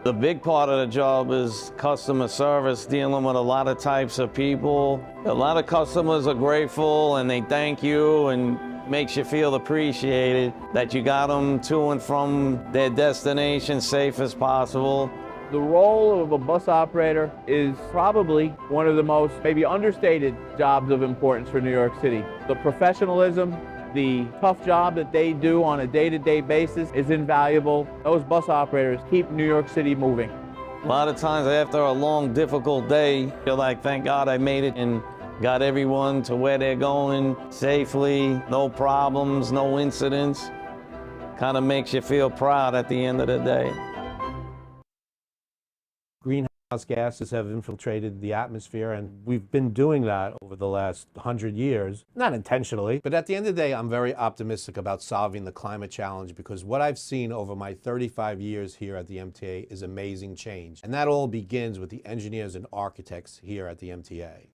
The big part of the job is customer service, dealing with a lot of types of people. A lot of customers are grateful and they thank you, and makes you feel appreciated that you got them to and from their destination safe as possible. The role of a bus operator is probably one of the most maybe understated jobs of importance for New York City. The professionalism, the tough job that they do on a day-to-day basis is invaluable. Those bus operators keep New York City moving. A lot of times after a long, difficult day, you're like, thank God I made it and got everyone to where they're going safely, no problems, no incidents. Kind of makes you feel proud at the end of the day. Greenhouse gases have infiltrated the atmosphere, and we've been doing that over the last 100 years. Not intentionally, but at the end of the day, I'm very optimistic about solving the climate challenge, because what I've seen over my 35 years here at the MTA is amazing change. And that all begins with the engineers and architects here at the MTA.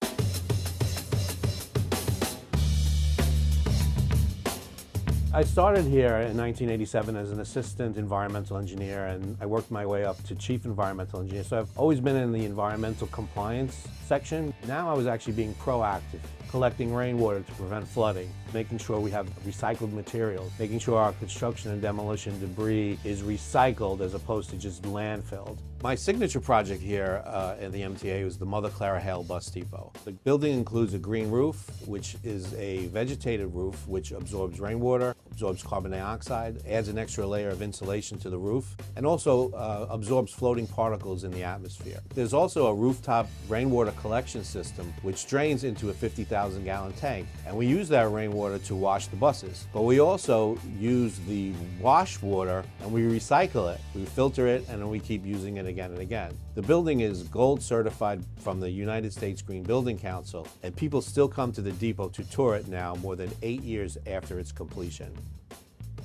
I started here in 1987 as an assistant environmental engineer, and I worked my way up to chief environmental engineer. So I've always been in the environmental compliance section. Now I was actually being proactive, collecting rainwater to prevent flooding, making sure we have recycled materials, making sure our construction and demolition debris is recycled as opposed to just landfilled. My signature project here at the MTA was the Mother Clara Hale Bus Depot. The building includes a green roof, which is a vegetated roof which absorbs rainwater, absorbs carbon dioxide, adds an extra layer of insulation to the roof, and also absorbs floating particles in the atmosphere. There's also a rooftop rainwater collection system which drains into a 50,000-gallon tank, and we use that rainwater to wash the buses. But we also use the wash water and we recycle it. We filter it and then we keep using it again and again. The building is gold certified from the United States Green Building Council, and people still come to the depot to tour it now more than 8 years after its completion.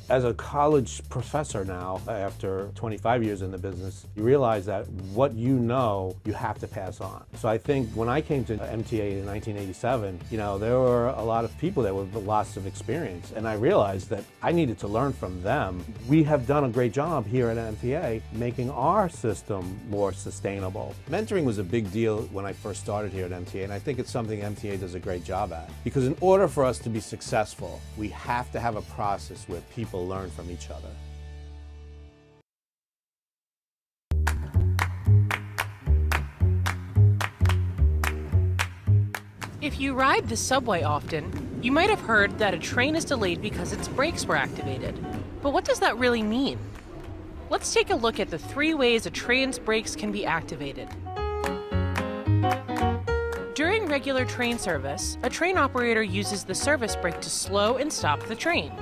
As a college professor now, after 25 years in the business, you realize that what you know, you have to pass on. So I think when I came to MTA in 1987, there were a lot of people that were lots of experience, and I realized that I needed to learn from them. We have done a great job here at MTA making our system more sustainable. Mentoring was a big deal when I first started here at MTA, and I think it's something MTA does a great job at. Because in order for us to be successful, we have to have a process where people learn from each other. If you ride the subway often, you might have heard that a train is delayed because its brakes were activated. But what does that really mean? Let's take a look at the 3 ways a train's brakes can be activated. During regular train service, a train operator uses the service brake to slow and stop the train.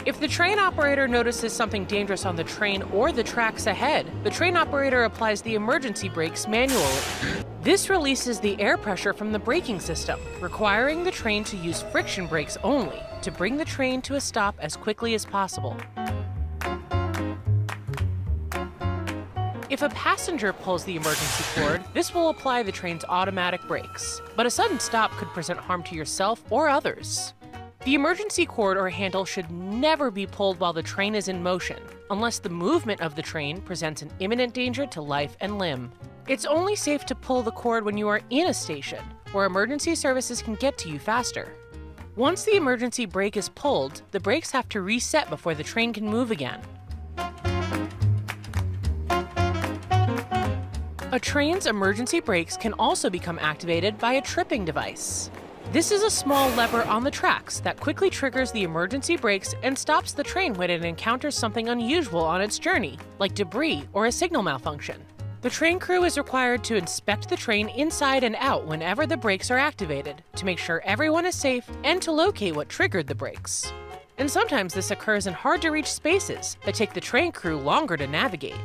If the train operator notices something dangerous on the train or the tracks ahead, the train operator applies the emergency brakes manually. This releases the air pressure from the braking system, requiring the train to use friction brakes only to bring the train to a stop as quickly as possible. If a passenger pulls the emergency cord, this will apply the train's automatic brakes, but a sudden stop could present harm to yourself or others. The emergency cord or handle should never be pulled while the train is in motion, unless the movement of the train presents an imminent danger to life and limb. It's only safe to pull the cord when you are in a station, where emergency services can get to you faster. Once the emergency brake is pulled, the brakes have to reset before the train can move again. A train's emergency brakes can also become activated by a tripping device. This is a small lever on the tracks that quickly triggers the emergency brakes and stops the train when it encounters something unusual on its journey, like debris or a signal malfunction. The train crew is required to inspect the train inside and out whenever the brakes are activated, to make sure everyone is safe and to locate what triggered the brakes. And sometimes this occurs in hard-to-reach spaces that take the train crew longer to navigate.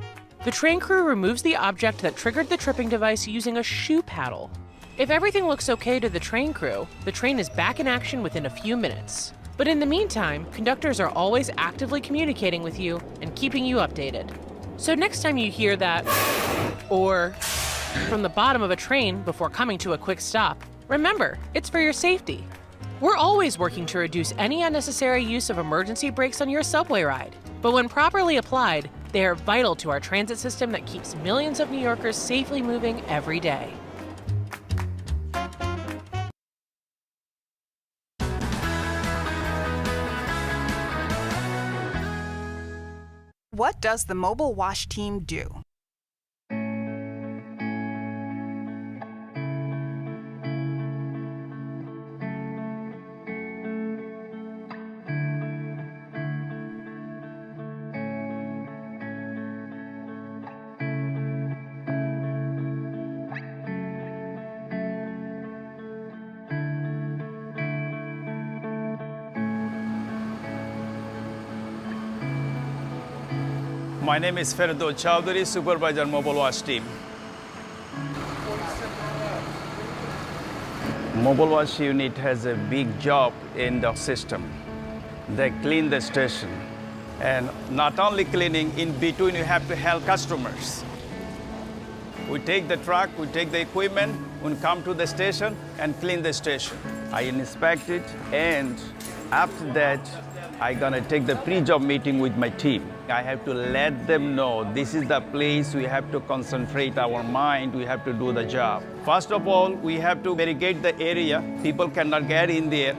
The train crew removes the object that triggered the tripping device using a shoe paddle. If everything looks okay to the train crew, the train is back in action within a few minutes. But in the meantime, conductors are always actively communicating with you and keeping you updated. So next time you hear that, or from the bottom of a train before coming to a quick stop, remember, it's for your safety. We're always working to reduce any unnecessary use of emergency brakes on your subway ride. But when properly applied, they are vital to our transit system that keeps millions of New Yorkers safely moving every day. What does the mobile wash team do? My name is Ferdo Chowdhury, Supervisor Mobile Wash Team. Mobile Wash unit has a big job in the system. They clean the station. And not only cleaning, in between you have to help customers. We take the truck, we take the equipment, we come to the station and clean the station. I inspect it, and after that, I'm gonna take the pre-job meeting with my team. I have to let them know this is the place we have to concentrate our mind, we have to do the job. First of all, we have to barricade the area. People cannot get in there.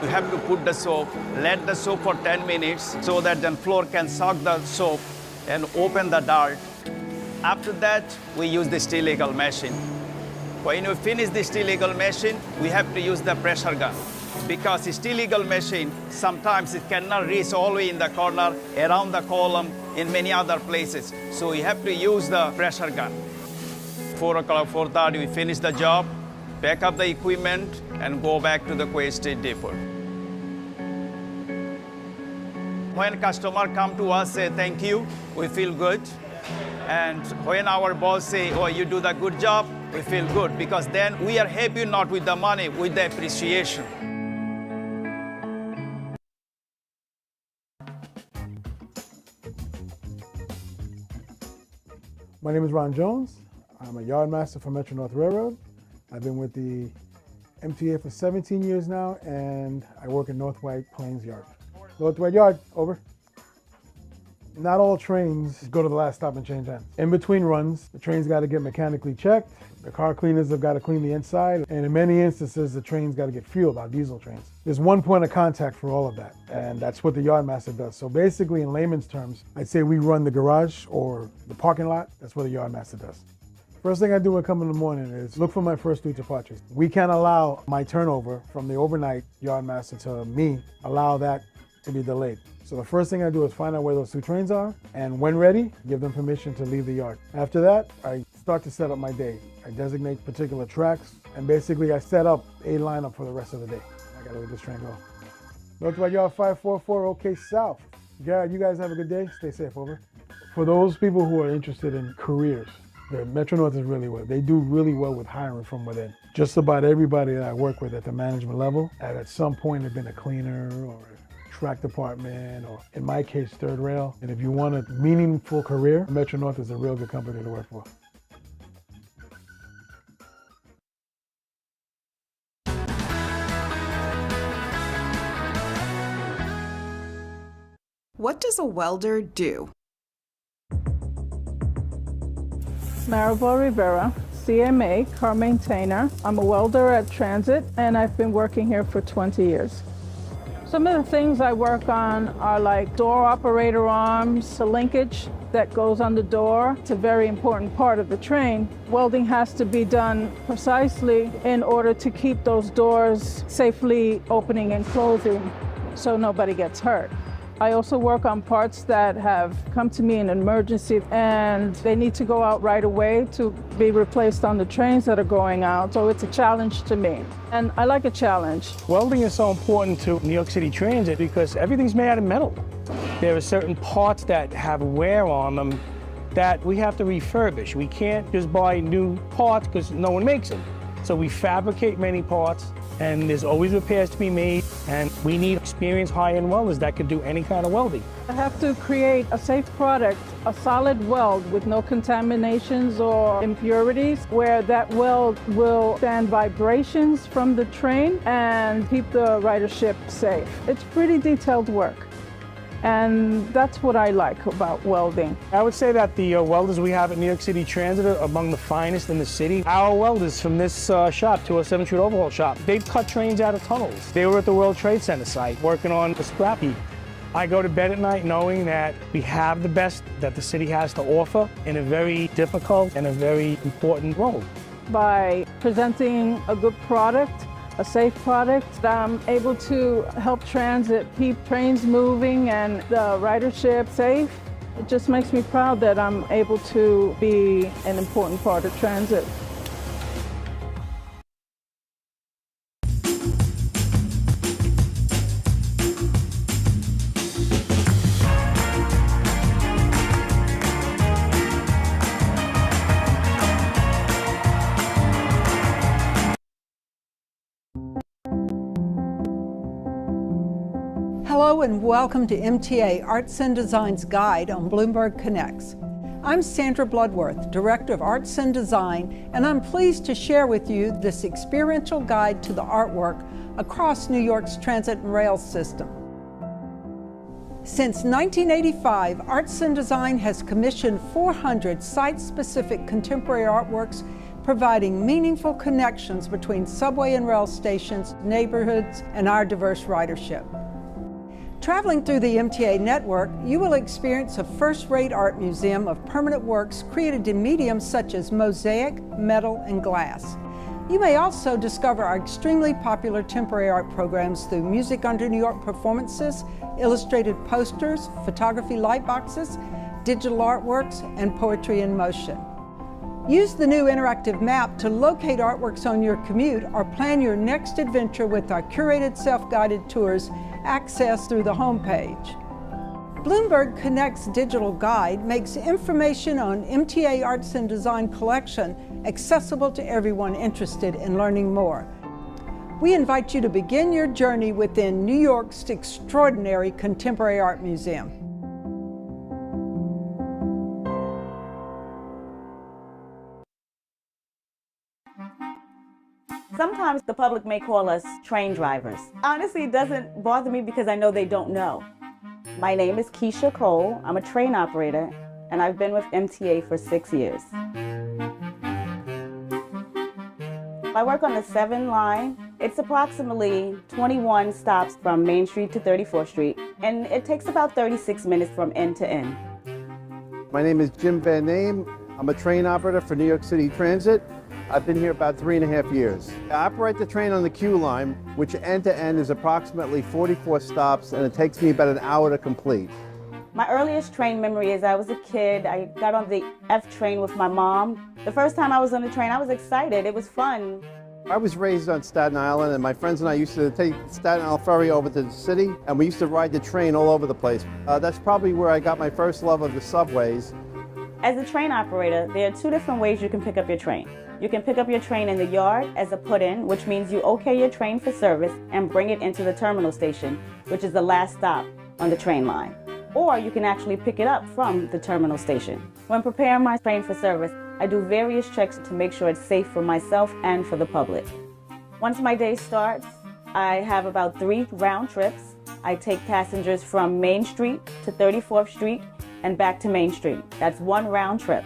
We have to put the soap, let the soap for 10 minutes so that the floor can suck the soap and open the dart. After that, we use the steel eagle machine. When we finish the steel eagle machine, we have to use the pressure gun. Because the steel eagle machine, sometimes it cannot reach all the way in the corner, around the column, in many other places. So we have to use the pressure gun. 4 o'clock, 4:30, we finish the job, pack up the equipment, and go back to the Quay State Depot. When customer come to us, say thank you, we feel good. And when our boss say, oh, you do the good job, we feel good, because then we are happy not with the money, with the appreciation. My name is Ron Jones. I'm a yard master for Metro North Railroad. I've been with the MTA for 17 years now, and I work in North White Plains Yard. North White Yard, over. Not all trains go to the last stop and change hands. In between runs, the train's got to get mechanically checked, the car cleaners have got to clean the inside, and in many instances, the train's got to get fueled, our diesel trains. There's one point of contact for all of that, and that's what the yard master does. So basically, in layman's terms, I'd say we run the garage or the parking lot. That's what the yard master does. First thing I do when I come in the morning is look for my first 2 departures. We can't allow my turnover from the overnight yard master to me, allow that to be delayed. So the first thing I do is find out where those 2 trains are, and when ready, give them permission to leave the yard. After that, I start to set up my day. I designate particular tracks, and basically I set up a lineup for the rest of the day. I gotta let this train go. North White Yard 544, OK South. Garrett, you guys have a good day. Stay safe, over. For those people who are interested in careers, the Metro North is really well. They do really well with hiring from within. Just about everybody that I work with at the management level, at some point have been a cleaner or track department, or in my case, third rail. And if you want a meaningful career, Metro North is a real good company to work for. What does a welder do? Maribel Rivera, CMA, car maintainer. I'm a welder at Transit, and I've been working here for 20 years. Some of the things I work on are like door operator arms, the linkage that goes on the door. It's a very important part of the train. Welding has to be done precisely in order to keep those doors safely opening and closing so nobody gets hurt. I also work on parts that have come to me in an emergency and they need to go out right away to be replaced on the trains that are going out. So it's a challenge to me. And I like a challenge. Welding is so important to New York City Transit because everything's made out of metal. There are certain parts that have wear on them that we have to refurbish. We can't just buy new parts because no one makes them. So we fabricate many parts, and there's always repairs to be made, and we need experienced high-end welders that can do any kind of welding. I have to create a safe product, a solid weld with no contaminations or impurities, where that weld will stand vibrations from the train and keep the ridership safe. It's pretty detailed work. And that's what I like about welding. I would say that the welders we have at New York City Transit are among the finest in the city. Our welders from this shop, 207 Street Overhaul Shop, they've cut trains out of tunnels. They were at the World Trade Center site working on a scrap heap. I go to bed at night knowing that we have the best that the city has to offer in a very difficult and a very important role. By presenting a good product, a safe product, I'm able to help transit keep trains moving and the ridership safe. It just makes me proud that I'm able to be an important part of transit. Hello and welcome to MTA Arts and Design's Guide on Bloomberg Connects. I'm Sandra Bloodworth, Director of Arts and Design, and I'm pleased to share with you this experiential guide to the artwork across New York's transit and rail system. Since 1985, Arts and Design has commissioned 400 site-specific contemporary artworks providing meaningful connections between subway and rail stations, neighborhoods, and our diverse ridership. Traveling through the MTA network, you will experience a first-rate art museum of permanent works created in mediums such as mosaic, metal, and glass. You may also discover our extremely popular temporary art programs through Music Under New York performances, illustrated posters, photography light boxes, digital artworks, and poetry in motion. Use the new interactive map to locate artworks on your commute or plan your next adventure with our curated self-guided tours accessed through the homepage. Bloomberg Connect's digital guide makes information on MTA Arts and Design collection accessible to everyone interested in learning more. We invite you to begin your journey within New York's extraordinary Contemporary Art Museum. Sometimes the public may call us train drivers. Honestly, it doesn't bother me because I know they don't know. My name is Keisha Cole. I'm a train operator, and I've been with MTA for 6 years. I work on the 7 line. It's approximately 21 stops from Main Street to 34th Street, and it takes about 36 minutes from end to end. My name is Jim Van Name. I'm a train operator for New York City Transit. I've been here about 3.5 years. I operate the train on the Q line, which end to end is approximately 44 stops, and it takes me about an hour to complete. My earliest train memory is I was a kid. I got on the F train with my mom. The first time I was on the train, I was excited. It was fun. I was raised on Staten Island, and my friends and I used to take Staten Island Ferry over to the city, and we used to ride the train all over the place. That's probably where I got my first love of the subways. As a train operator, there are 2 different ways you can pick up your train. You can pick up your train in the yard as a put-in, which means you okay your train for service and bring it into the terminal station, which is the last stop on the train line. Or you can actually pick it up from the terminal station. When preparing my train for service, I do various checks to make sure it's safe for myself and for the public. Once my day starts, I have about 3 round trips. I take passengers from Main Street to 34th Street and back to Main Street. That's one round trip.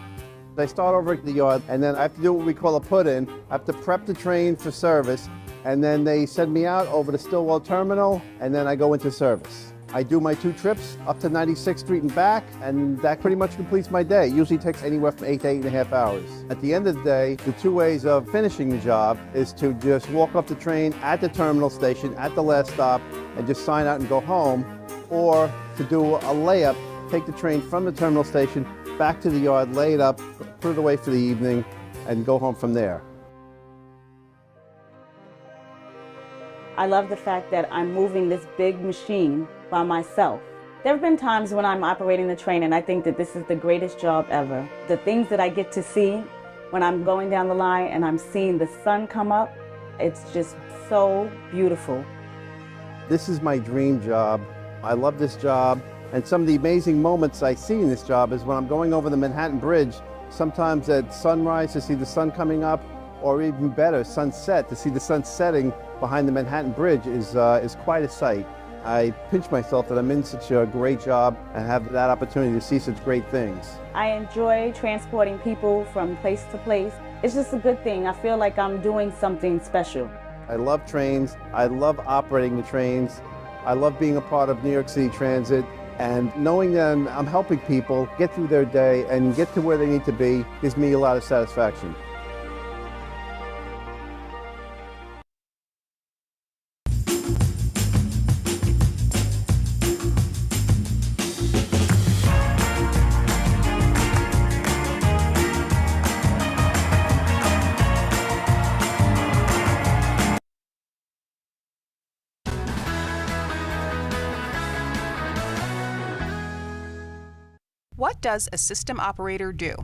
I start over at the yard, and then I have to do what we call a put-in. I have to prep the train for service, and then they send me out over to Stillwell Terminal, and then I go into service. I do my 2 trips up to 96th Street and back, and that pretty much completes my day. It usually takes anywhere from 8 to 8.5 hours. At the end of the day, the 2 ways of finishing the job is to just walk up the train at the terminal station at the last stop and just sign out and go home, or to do a layup, take the train from the terminal station back to the yard, lay it up, put it away for the evening, and go home from there. I love the fact that I'm moving this big machine by myself. There have been times when I'm operating the train and I think that this is the greatest job ever. The things that I get to see when I'm going down the line and I'm seeing the sun come up, it's just so beautiful. This is my dream job. I love this job. And some of the amazing moments I see in this job is when I'm going over the Manhattan Bridge, sometimes at sunrise to see the sun coming up, or even better, sunset, to see the sun setting behind the Manhattan Bridge is quite a sight. I pinch myself that I'm in such a great job and have that opportunity to see such great things. I enjoy transporting people from place to place. It's just a good thing. I feel like I'm doing something special. I love trains. I love operating the trains. I love being a part of New York City Transit. And knowing that I'm helping people get through their day and get to where they need to be gives me a lot of satisfaction. What does a system operator do?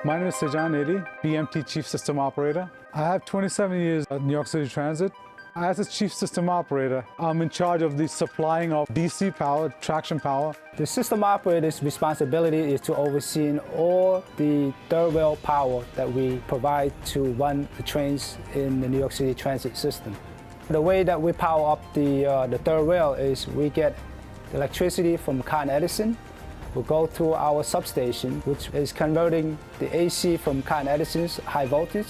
My name is Sejan Edi, BMT Chief System Operator. I have 27 years at New York City Transit. As a Chief System Operator, I'm in charge of the supplying of DC power, traction power. The system operator's responsibility is to oversee all the third rail power that we provide to run the trains in the New York City Transit system. The way that we power up the third rail is we get electricity from Con Edison. We'll go through our substation, which is converting the AC from Con Edison's high voltage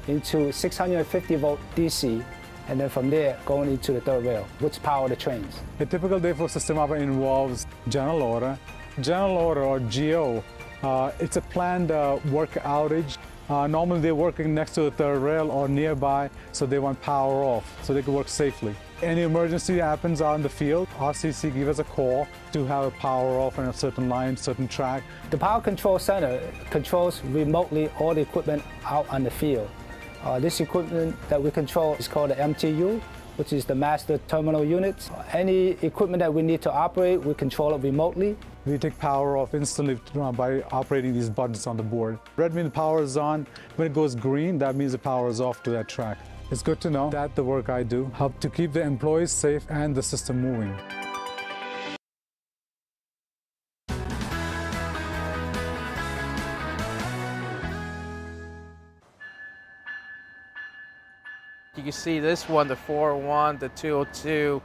into 650 volt DC, and then from there going into the third rail, which power the trains. A typical day for system operator involves general order. General order, or GO, it's a planned work outage. Normally they're working next to the third rail or nearby, so they want power off so they can work safely. Any emergency happens out in the field, RCC give us a call to have a power off on a certain line, certain track. The Power Control Center controls remotely all the equipment out on the field. This equipment that we control is called the MTU, which is the Master Terminal Unit. Any equipment that we need to operate, we control it remotely. We take power off instantly by operating these buttons on the board. Red means the power is on. When it goes green, that means the power is off to that track. It's good to know that the work I do helps to keep the employees safe and the system moving. You can see this one, the 401, the 202,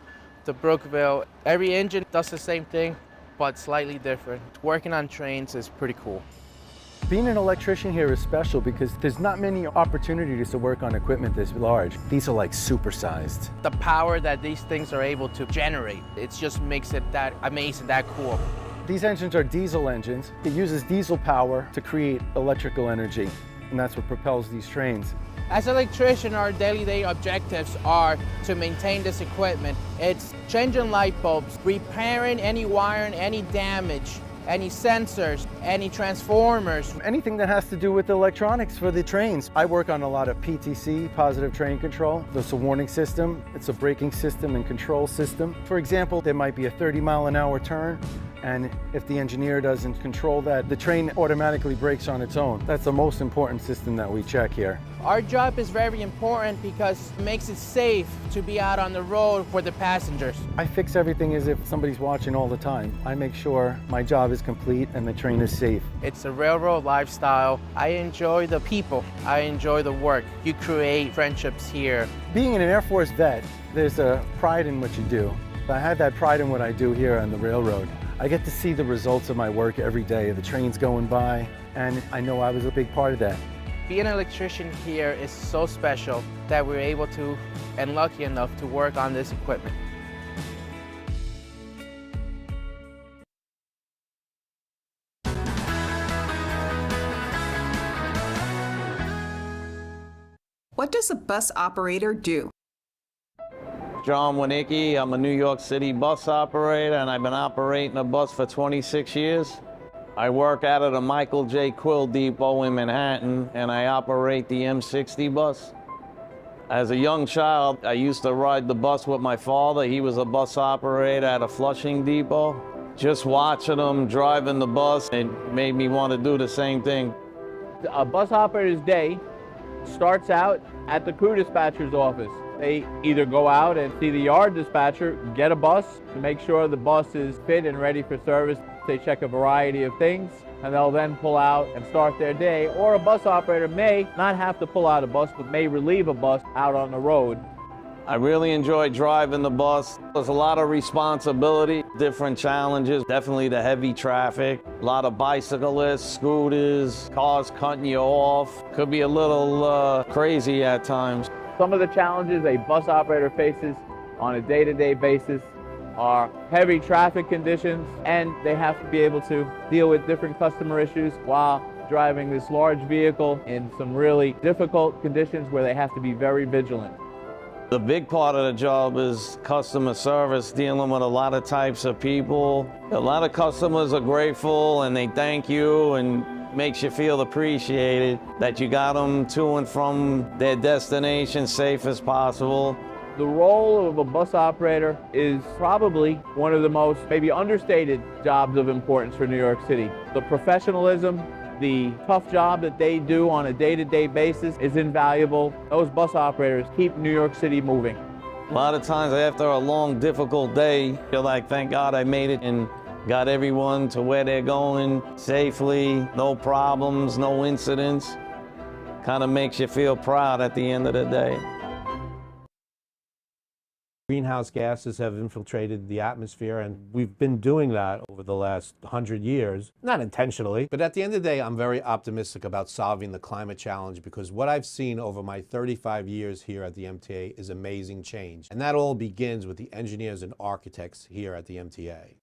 the Brookville. Every engine does the same thing, but slightly different. Working on trains is pretty cool. Being an electrician here is special because there's not many opportunities to work on equipment this large. These are like supersized. The power that these things are able to generate, it just makes it that amazing, that cool. These engines are diesel engines. It uses diesel power to create electrical energy, and that's what propels these trains. As an electrician, our daily objectives are to maintain this equipment. It's changing light bulbs, repairing any wiring, any damage, any sensors, any transformers. Anything that has to do with electronics for the trains. I work on a lot of PTC, positive train control. There's a warning system, it's a braking system and control system. For example, there might be a 30-mile-an-hour turn. And if the engineer doesn't control that, the train automatically brakes on its own. That's the most important system that we check here. Our job is very important because it makes it safe to be out on the road for the passengers. I fix everything as if somebody's watching all the time. I make sure my job is complete and the train is safe. It's a railroad lifestyle. I enjoy the people. I enjoy the work. You create friendships here. Being an Air Force vet, there's a pride in what you do. I have that pride in what I do here on the railroad. I get to see the results of my work every day. The trains going by, and I know I was a big part of that. Being an electrician here is so special that we're able to, and lucky enough, to work on this equipment. What does a bus operator do? John Winicki, I'm a New York City bus operator, and I've been operating a bus for 26 years. I work out of the Michael J. Quill Depot in Manhattan, and I operate the M60 bus. As a young child, I used to ride the bus with my father. He was a bus operator at a Flushing depot. Just watching him driving the bus, it made me want to do the same thing. A bus operator's day starts out at the crew dispatcher's office. They either go out and see the yard dispatcher, get a bus to make sure the bus is fit and ready for service. They check a variety of things, and they'll then pull out and start their day. Or a bus operator may not have to pull out a bus, but may relieve a bus out on the road. I really enjoy driving the bus. There's a lot of responsibility, different challenges, definitely the heavy traffic, a lot of bicyclists, scooters, cars cutting you off. Could be a little crazy at times. Some of the challenges a bus operator faces on a day-to-day basis are heavy traffic conditions, and they have to be able to deal with different customer issues while driving this large vehicle in some really difficult conditions where they have to be very vigilant. The big part of the job is customer service, dealing with a lot of types of people. A lot of customers are grateful and they thank you and makes you feel appreciated that you got them to and from their destination safe as possible. The role of a bus operator is probably one of the most maybe understated jobs of importance for New York City. The professionalism, the tough job that they do on a day-to-day basis is invaluable. Those bus operators keep New York City moving. A lot of times after a long, difficult day, you're like, thank God I made it and got everyone to where they're going safely, no problems, no incidents. Kind of makes you feel proud at the end of the day. Greenhouse gases have infiltrated the atmosphere, and we've been doing that over the last 100 years. Not intentionally, but at the end of the day, I'm very optimistic about solving the climate challenge because what I've seen over my 35 years here at the MTA is amazing change. And that all begins with the engineers and architects here at the MTA.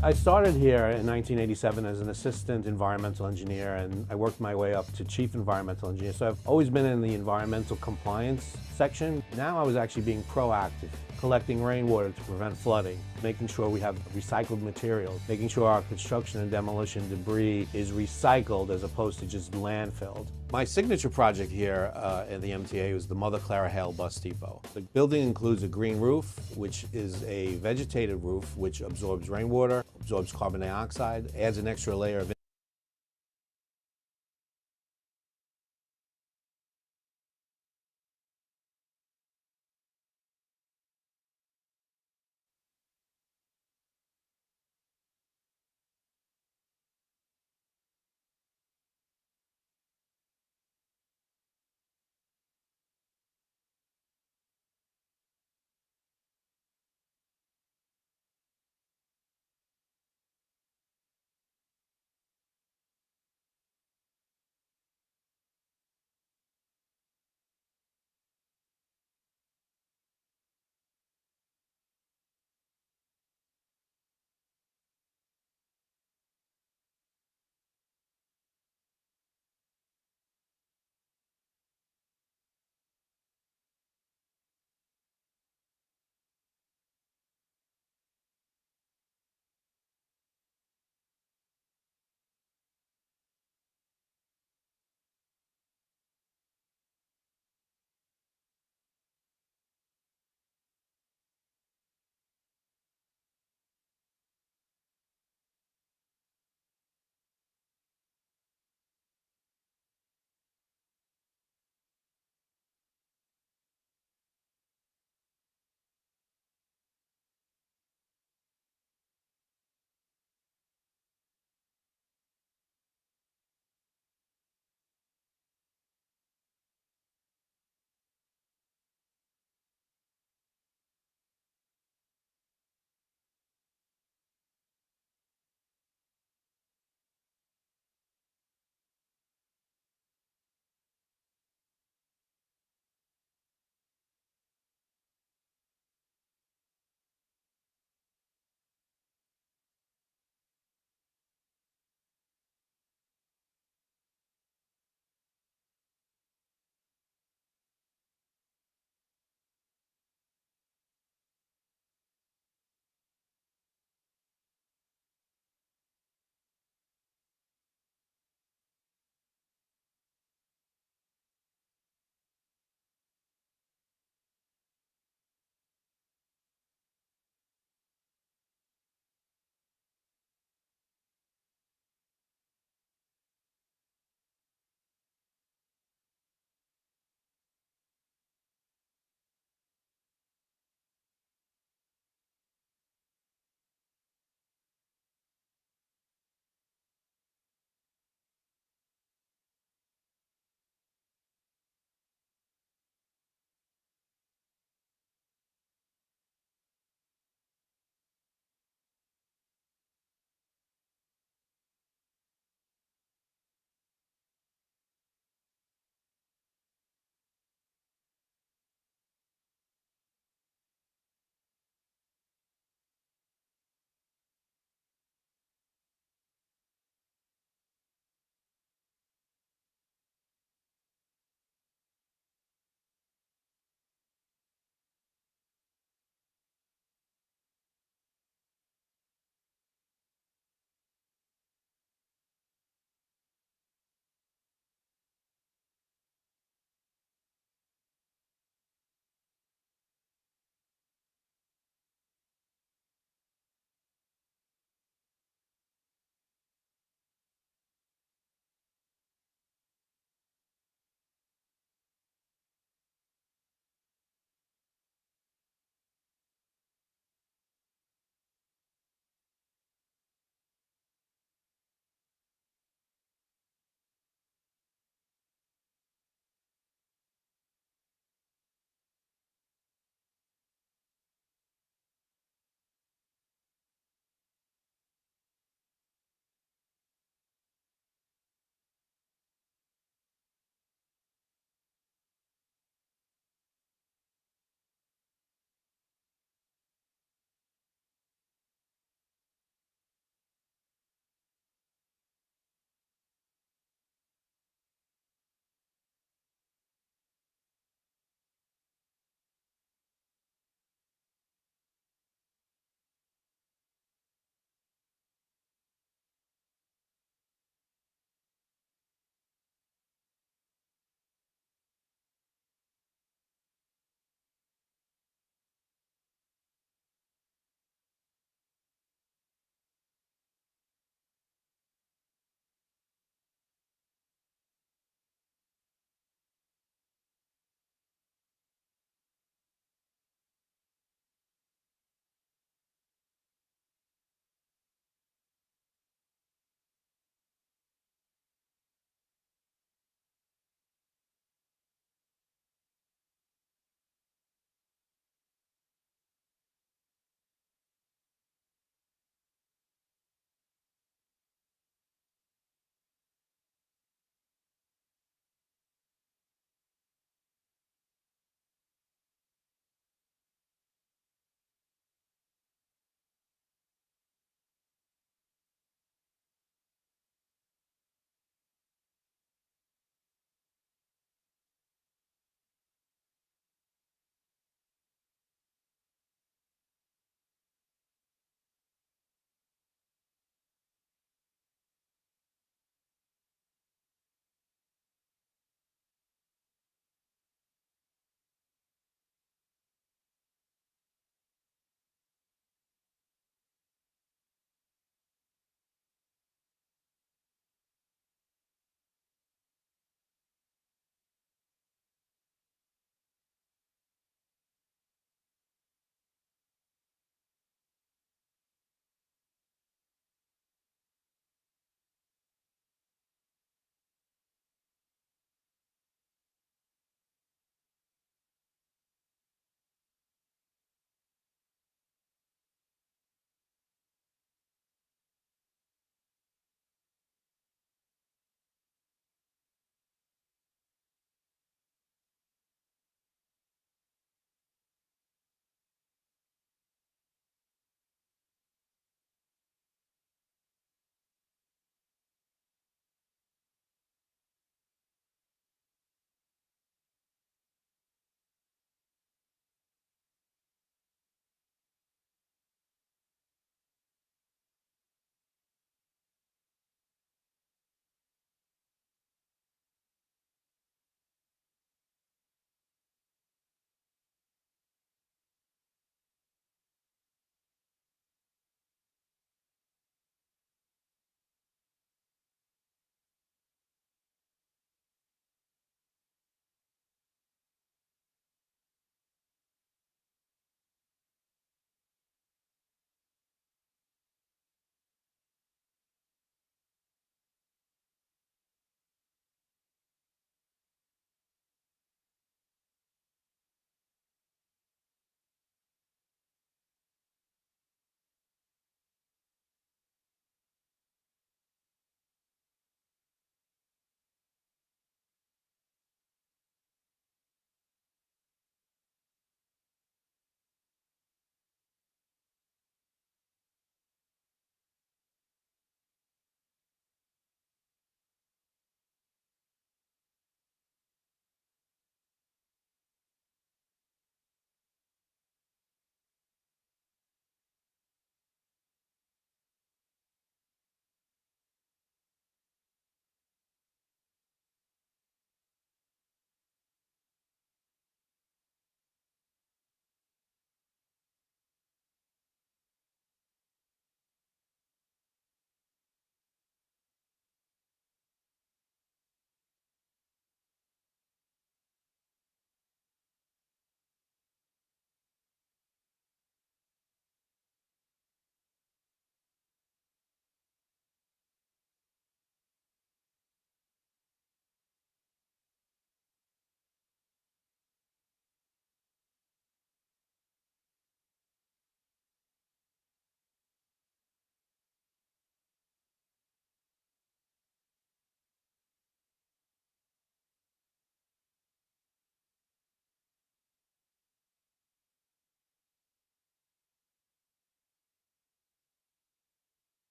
I started here in 1987 as an assistant environmental engineer, and I worked my way up to chief environmental engineer. So I've always been in the environmental compliance section. Now I was actually being proactive, collecting rainwater to prevent flooding, making sure we have recycled materials, making sure our construction and demolition debris is recycled as opposed to just landfilled. My signature project here at the MTA was the Mother Clara Hale Bus Depot. The building includes a green roof, which is a vegetated roof which absorbs rainwater, absorbs carbon dioxide, adds an extra layer of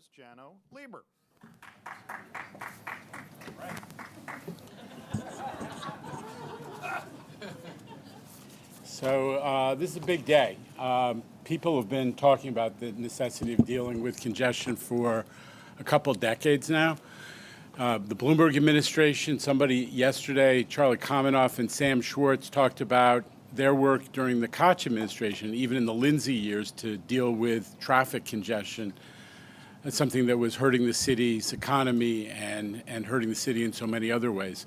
Ms. Jano Lieber. So this is a big day. People have been talking about the necessity of dealing with congestion for a couple decades now. The Bloomberg administration, somebody yesterday, Charlie Kamenoff and Sam Schwartz, talked about their work during the Koch administration, even in the Lindsay years, to deal with traffic congestion. That's something that was hurting the city's economy and hurting the city in so many other ways.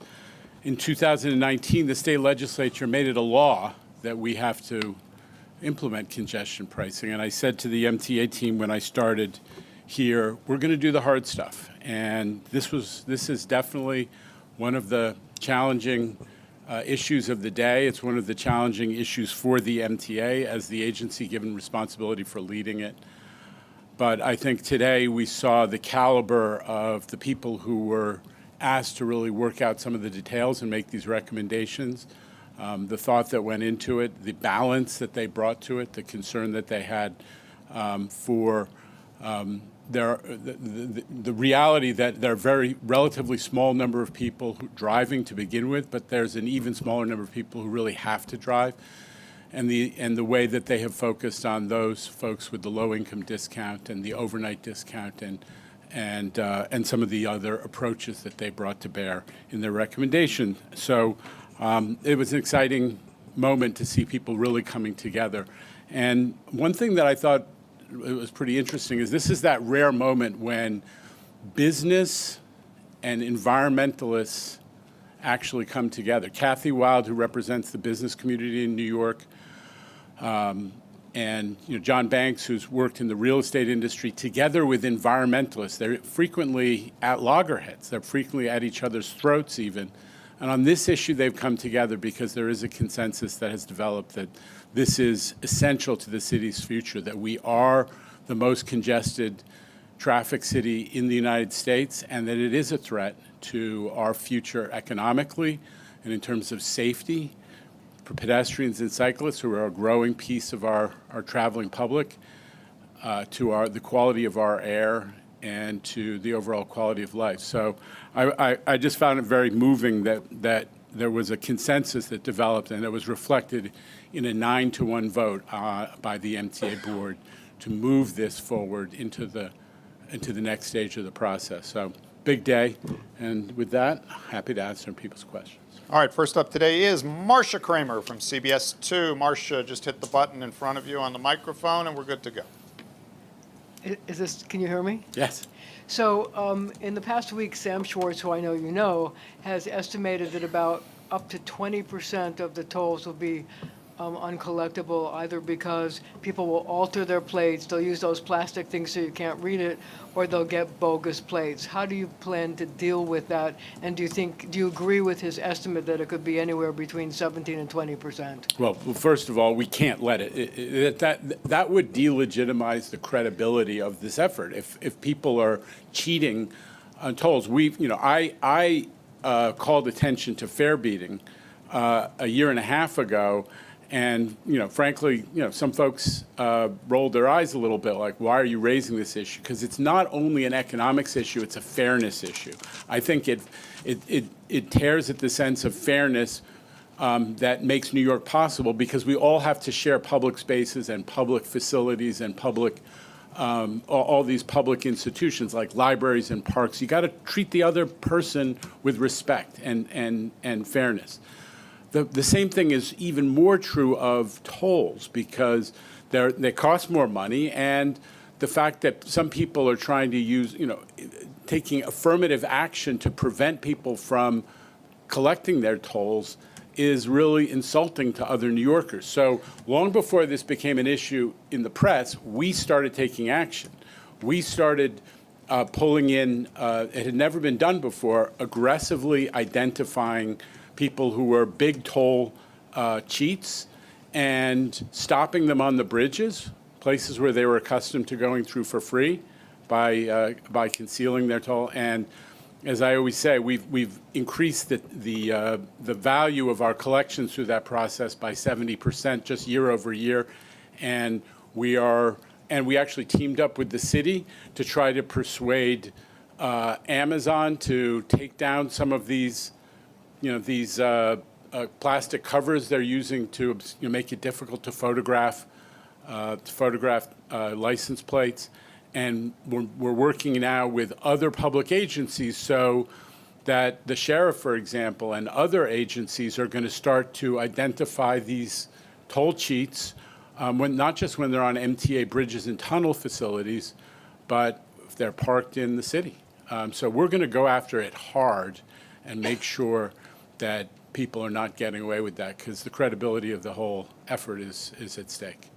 In 2019, the state legislature made it a law that we have to implement congestion pricing. And I said to the MTA team when I started here, we're going to do the hard stuff. And this is definitely one of the challenging issues of the day. It's one of the challenging issues for the MTA as the agency given responsibility for leading it. But I think today we saw the caliber of the people who were asked to really work out some of the details and make these recommendations. The thought that went into it, the balance that they brought to it, the concern that they had for the reality that there are very relatively small number of people driving to begin with, but there's an even smaller number of people who really have to drive, and the way that they have focused on those folks with the low-income discount and the overnight discount and some of the other approaches that they brought to bear in their recommendation. So it was an exciting moment to see people really coming together. And one thing that I thought was pretty interesting is this is that rare moment when business and environmentalists actually come together. Kathy Wild, who represents the business community in New York, and John Banks, who's worked in the real estate industry, together with environmentalists. They're frequently at loggerheads. They're frequently at each other's throats even. And on this issue, they've come together because there is a consensus that has developed that this is essential to the city's future, that we are the most congested traffic city in the United States, and that it is a threat to our future economically and in terms of safety for pedestrians and cyclists, who are a growing piece of our traveling public, to the quality of our air and to the overall quality of life. So I just found it very moving that there was a consensus that developed, and it was reflected in a 9-1 vote by the MTA board to move this forward into the next stage of the process. So big day, and with that, happy to answer people's questions. All right, first up today is Marcia Kramer from CBS 2. Marcia, just hit the button in front of you on the microphone, and we're good to go. Can you hear me? Yes. So in the past week, Sam Schwartz, who I know you know, has estimated that about up to 20% of the tolls will be uncollectible, either because people will alter their plates, they'll use those plastic things so you can't read it, or they'll get bogus plates. How do you plan to deal with that? And do you agree with his estimate that it could be anywhere between 17 and 20%? Well, first of all, we can't let that would delegitimize the credibility of this effort. If people are cheating on tolls, I called attention to fare beating a year and a half ago. And, frankly, some folks rolled their eyes a little bit, like, why are you raising this issue? Because it's not only an economics issue, it's a fairness issue. I think it tears at the sense of fairness that makes New York possible, because we all have to share public spaces and public facilities and public, all these public institutions like libraries and parks. You got to treat the other person with respect and fairness. The same thing is even more true of tolls, because they cost more money, and the fact that some people are trying to use, taking affirmative action to prevent people from collecting their tolls is really insulting to other New Yorkers. So long before this became an issue in the press, we started taking action. We started pulling in, it had never been done before, aggressively identifying people who were big toll cheats and stopping them on the bridges, places where they were accustomed to going through for free, by concealing their toll. And as I always say, we've increased the value of our collections through that process by 70% just year over year, and we are and we actually teamed up with the city to try to persuade Amazon to take down some of these, plastic covers they're using to make it difficult to photograph license plates. And we're working now with other public agencies so that the sheriff, for example, and other agencies are going to start to identify these toll cheats, not just when they're on MTA bridges and tunnel facilities, but if they're parked in the city. So we're going to go after it hard and make sure that people are not getting away with that, because the credibility of the whole effort is at stake.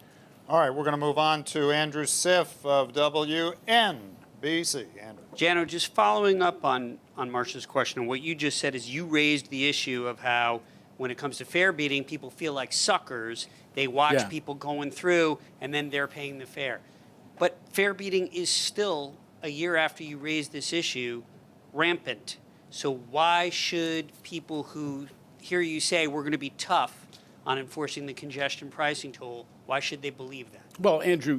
All right, we're going to move on to Andrew Siff of WNBC. Andrew. Jano, just following up on Marcia's question, and what you just said is you raised the issue of how when it comes to fare beating, people feel like suckers. They watch people going through, and then they're paying the fare. But fare beating is still, a year after you raised this issue, rampant. So why should people who hear you say we're going to be tough on enforcing the congestion pricing toll, why should they believe that? Well, Andrew,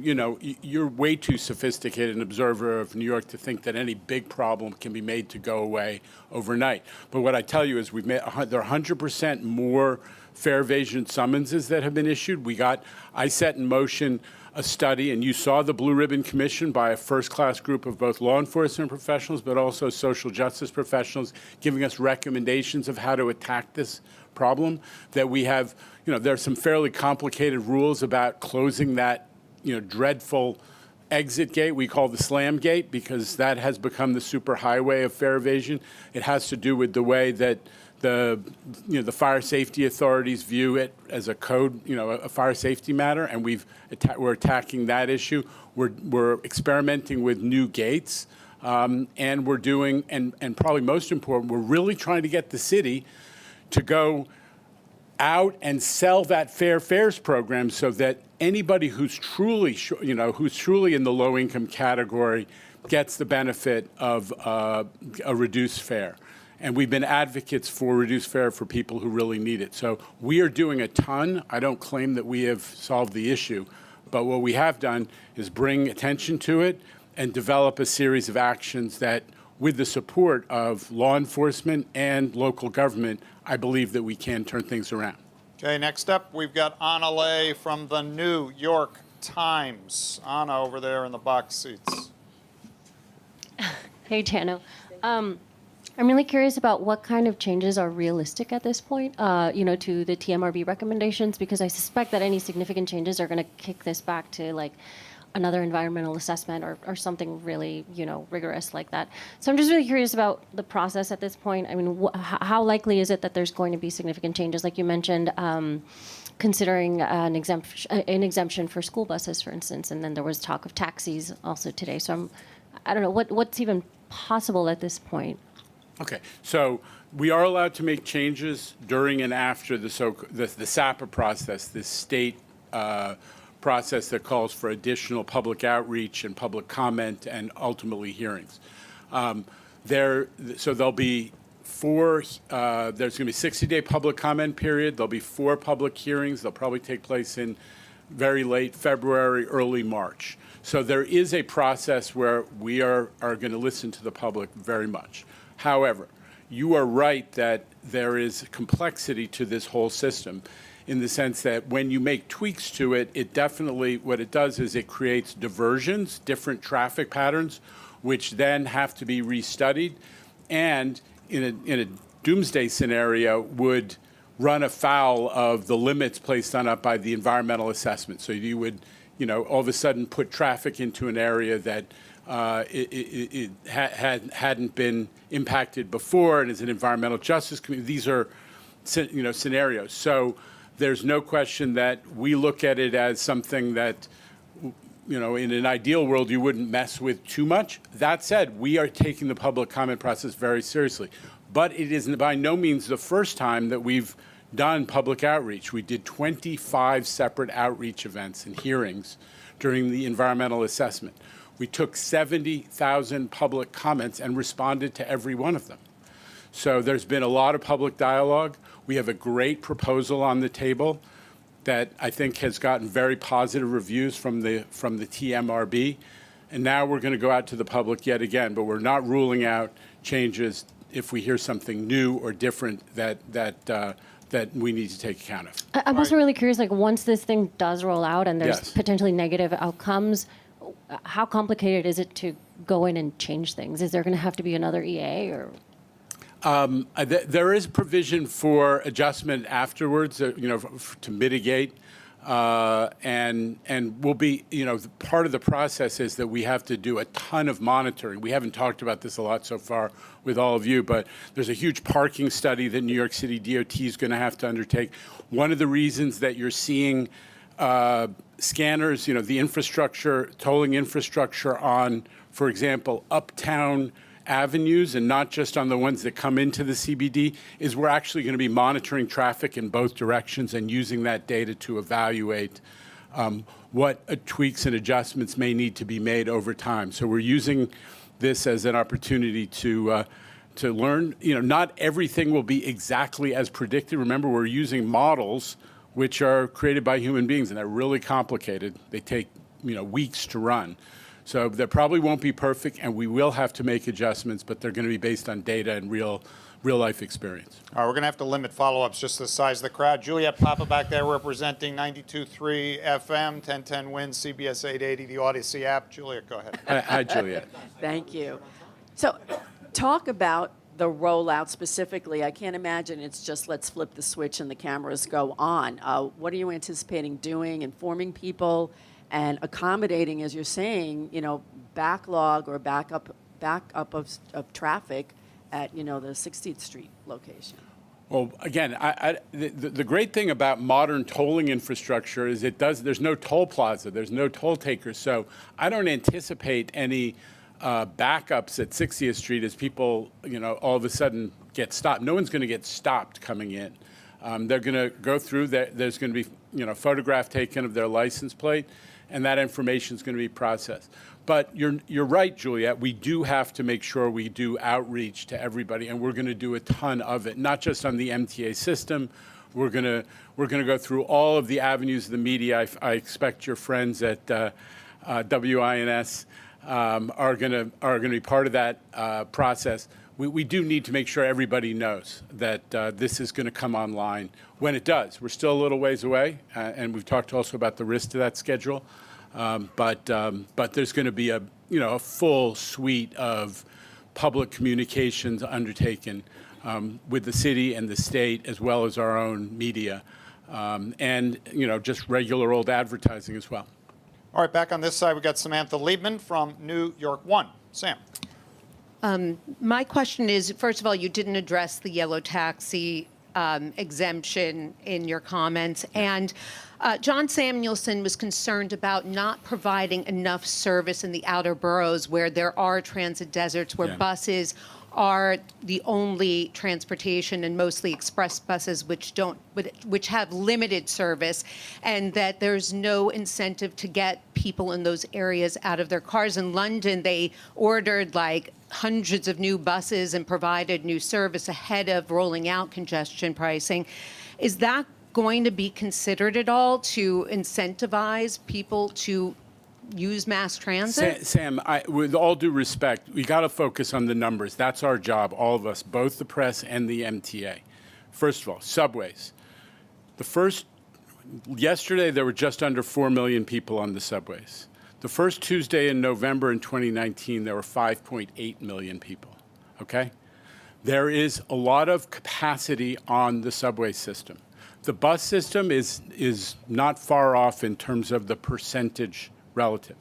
you're way too sophisticated an observer of New York to think that any big problem can be made to go away overnight. But what I tell you is there are 100% more fare evasion summonses that have been issued. I set in motion a study, and you saw the Blue Ribbon Commission by a first-class group of both law enforcement professionals but also social justice professionals giving us recommendations of how to attack this problem. That we have, there are some fairly complicated rules about closing that, dreadful exit gate we call the slam gate, because that has become the superhighway of fare evasion. It has to do with the way that the fire safety authorities view it as a code, a fire safety matter, and we're attacking that issue. We're experimenting with new gates, and we're doing, and probably most important, we're really trying to get the city to go out and sell that fair fares program so that anybody who's truly, who's truly in the low-income category gets the benefit of a reduced fare. And we've been advocates for reduced fare for people who really need it. So we are doing a ton. I don't claim that we have solved the issue, but what we have done is bring attention to it and develop a series of actions that, with the support of law enforcement and local government, I believe that we can turn things around. Okay, next up, we've got Anna Lay from the New York Times. Anna, over there in the box seats. Hey, Jano. I'm really curious about what kind of changes are realistic at this point, to the TMRB recommendations, because I suspect that any significant changes are going to kick this back to like another environmental assessment or something really, rigorous like that. So I'm just really curious about the process at this point. I mean, how likely is it that there's going to be significant changes? Like you mentioned, considering an exemption for school buses, for instance, and then there was talk of taxis also today. So I don't know, what's even possible at this point? Okay, so we are allowed to make changes during and after the SAPA process, this state process that calls for additional public outreach and public comment and ultimately hearings. So there'll be there's going to be a 60-day public comment period. There'll be 4 public hearings. They'll probably take place in very late February, early March. So there is a process where we are going to listen to the public very much. However, you are right that there is complexity to this whole system in the sense that when you make tweaks to it, it definitely, what it does is it creates diversions, different traffic patterns, which then have to be restudied, and in a doomsday scenario would run afoul of the limits placed on it by the environmental assessment. So you would, all of a sudden put traffic into an area that it hadn't been impacted before, and as an environmental justice community, these are, scenarios. So there's no question that we look at it as something that, in an ideal world, you wouldn't mess with too much. That said, we are taking the public comment process very seriously. But it is by no means the first time that we've done public outreach. We did 25 separate outreach events and hearings during the environmental assessment. We took 70,000 public comments and responded to every one of them. So there's been a lot of public dialogue. We have a great proposal on the table. that I think has gotten very positive reviews from the TMRB. And now we're going to go out to the public yet again, but we're not ruling out changes if we hear something new or different that we need to take account of. I'm also really curious, like once this thing does roll out and there's Yes. potentially negative outcomes, how complicated is it to go in and change things? Is there going to have to be another EA or? There is provision for adjustment afterwards, to mitigate. And we'll be, part of the process is that we have to do a ton of monitoring. We haven't talked about this a lot so far with all of you, but there's a huge parking study that New York City DOT is going to have to undertake. One of the reasons that you're seeing scanners, the infrastructure, tolling infrastructure on, for example, uptown avenues and not just on the ones that come into the CBD, is we're actually going to be monitoring traffic in both directions and using that data to evaluate what tweaks and adjustments may need to be made over time. So we're using this as an opportunity to learn. Not everything will be exactly as predicted. Remember, we're using models which are created by human beings, and they're really complicated. They take weeks to run. So they probably won't be perfect, and we will have to make adjustments, but they're going to be based on data and real life experience. All right, we're going to have to limit follow-ups just to the size of the crowd. Juliet Papa back there representing 92.3 FM, 1010 WIN, CBS 880, the Odyssey app. Juliet, go ahead. Hi, Juliet. Thank you. So talk about the rollout specifically. I can't imagine it's just let's flip the switch and the cameras go on. What are you anticipating doing, informing people, and accommodating, as you're saying, backlog or backup of traffic at, the 60th Street location? Well, again, the great thing about modern tolling infrastructure is there's no toll plaza, there's no toll takers, so I don't anticipate any backups at 60th Street as people, all of a sudden get stopped. No one's going to get stopped coming in. They're going to go through, there's going to be, photograph taken of their license plate, and that information is going to be processed. But you're right, Juliet. We do have to make sure we do outreach to everybody, and we're going to do a ton of it, not just on the MTA system. We're going to go through all of the avenues of the media. I expect your friends at WINS are going to be part of that process. We do need to make sure everybody knows that this is going to come online when it does. We're still a little ways away, and we've talked also about the risk to that schedule. But there's going to be a full suite of public communications undertaken with the city and the state, as well as our own media, and just regular old advertising as well. All right, back on this side, we got Samantha Liebman from New York One. Sam. My question is, first of all, you didn't address the yellow taxi exemption in your comments. And John Samuelson was concerned about not providing enough service in the outer boroughs where there are transit deserts, where buses are the only transportation, and mostly express buses which have limited service, and that there's no incentive to get people in those areas out of their cars. In London, they ordered hundreds of new buses and provided new service ahead of rolling out congestion pricing. Is that going to be considered at all to incentivize people to use mass transit? Sam, with all due respect, we got to focus on the numbers. That's our job, all of us, both the press and the MTA. First of all, subways. Yesterday, there were just under 4 million people on the subways. The first Tuesday in November in 2019, there were 5.8 million people, okay? There is a lot of capacity on the subway system. The bus system is not far off in terms of the percentage relative.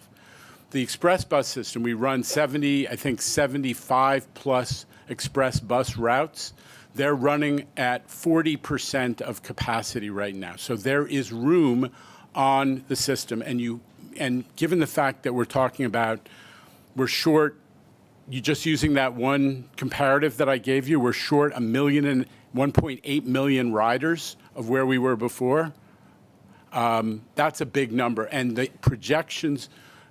The express bus system, we run 75 plus express bus routes. They're running at 40% of capacity right now. So there is room on the system, and given the fact that we're talking about, we're short, you just using that one comparative that I gave you, we're short 1.8 million riders of where we were before. That's a big number, and the projections,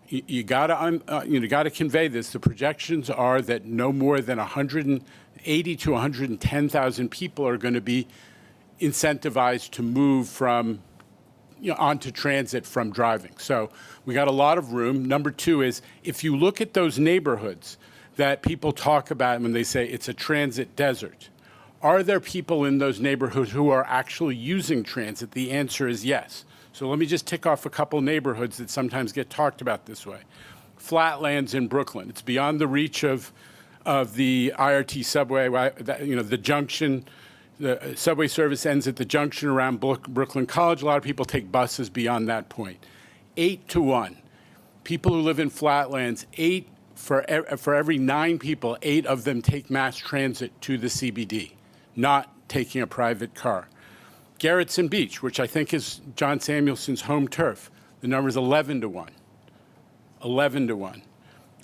you got to convey this. The projections are that no more than 180 to 110,000 people are going to be incentivized to move from onto transit from driving. So we got a lot of room. Number two is, if you look at those neighborhoods that people talk about when they say it's a transit desert, are there people in those neighborhoods who are actually using transit? The answer is yes. So let me just tick off a couple neighborhoods that sometimes get talked about this way. Flatlands in Brooklyn. It's beyond the reach of the IRT subway. The junction, the subway service ends at the junction around Brooklyn College. A lot of people take buses beyond that point. 8 to 1. People who live in Flatlands, for every 9 people, 8 of them take mass transit to the CBD, not taking a private car. Gerritsen Beach, which I think is John Samuelson's home turf, the number is 11 to 1. 11 to 1.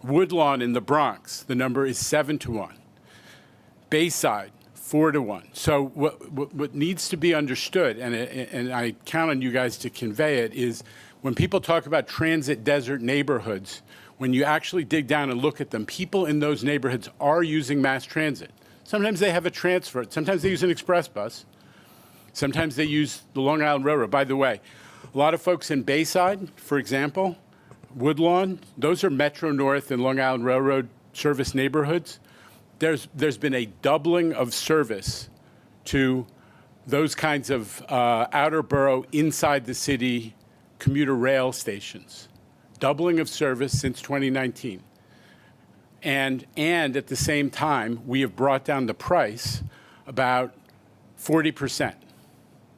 Woodlawn in the Bronx, the number is 7 to 1. Bayside, 4 to 1. So what needs to be understood, and I count on you guys to convey it, is when people talk about transit desert neighborhoods, when you actually dig down and look at them, people in those neighborhoods are using mass transit. Sometimes they have a transfer. Sometimes they use an express bus. Sometimes they use the Long Island Railroad. By the way, a lot of folks in Bayside, for example, Woodlawn, those are Metro North and Long Island Railroad service neighborhoods. There's been a doubling of service to those kinds of outer borough, inside the city commuter rail stations. Doubling of service since 2019. And at the same time, we have brought down the price about 40%.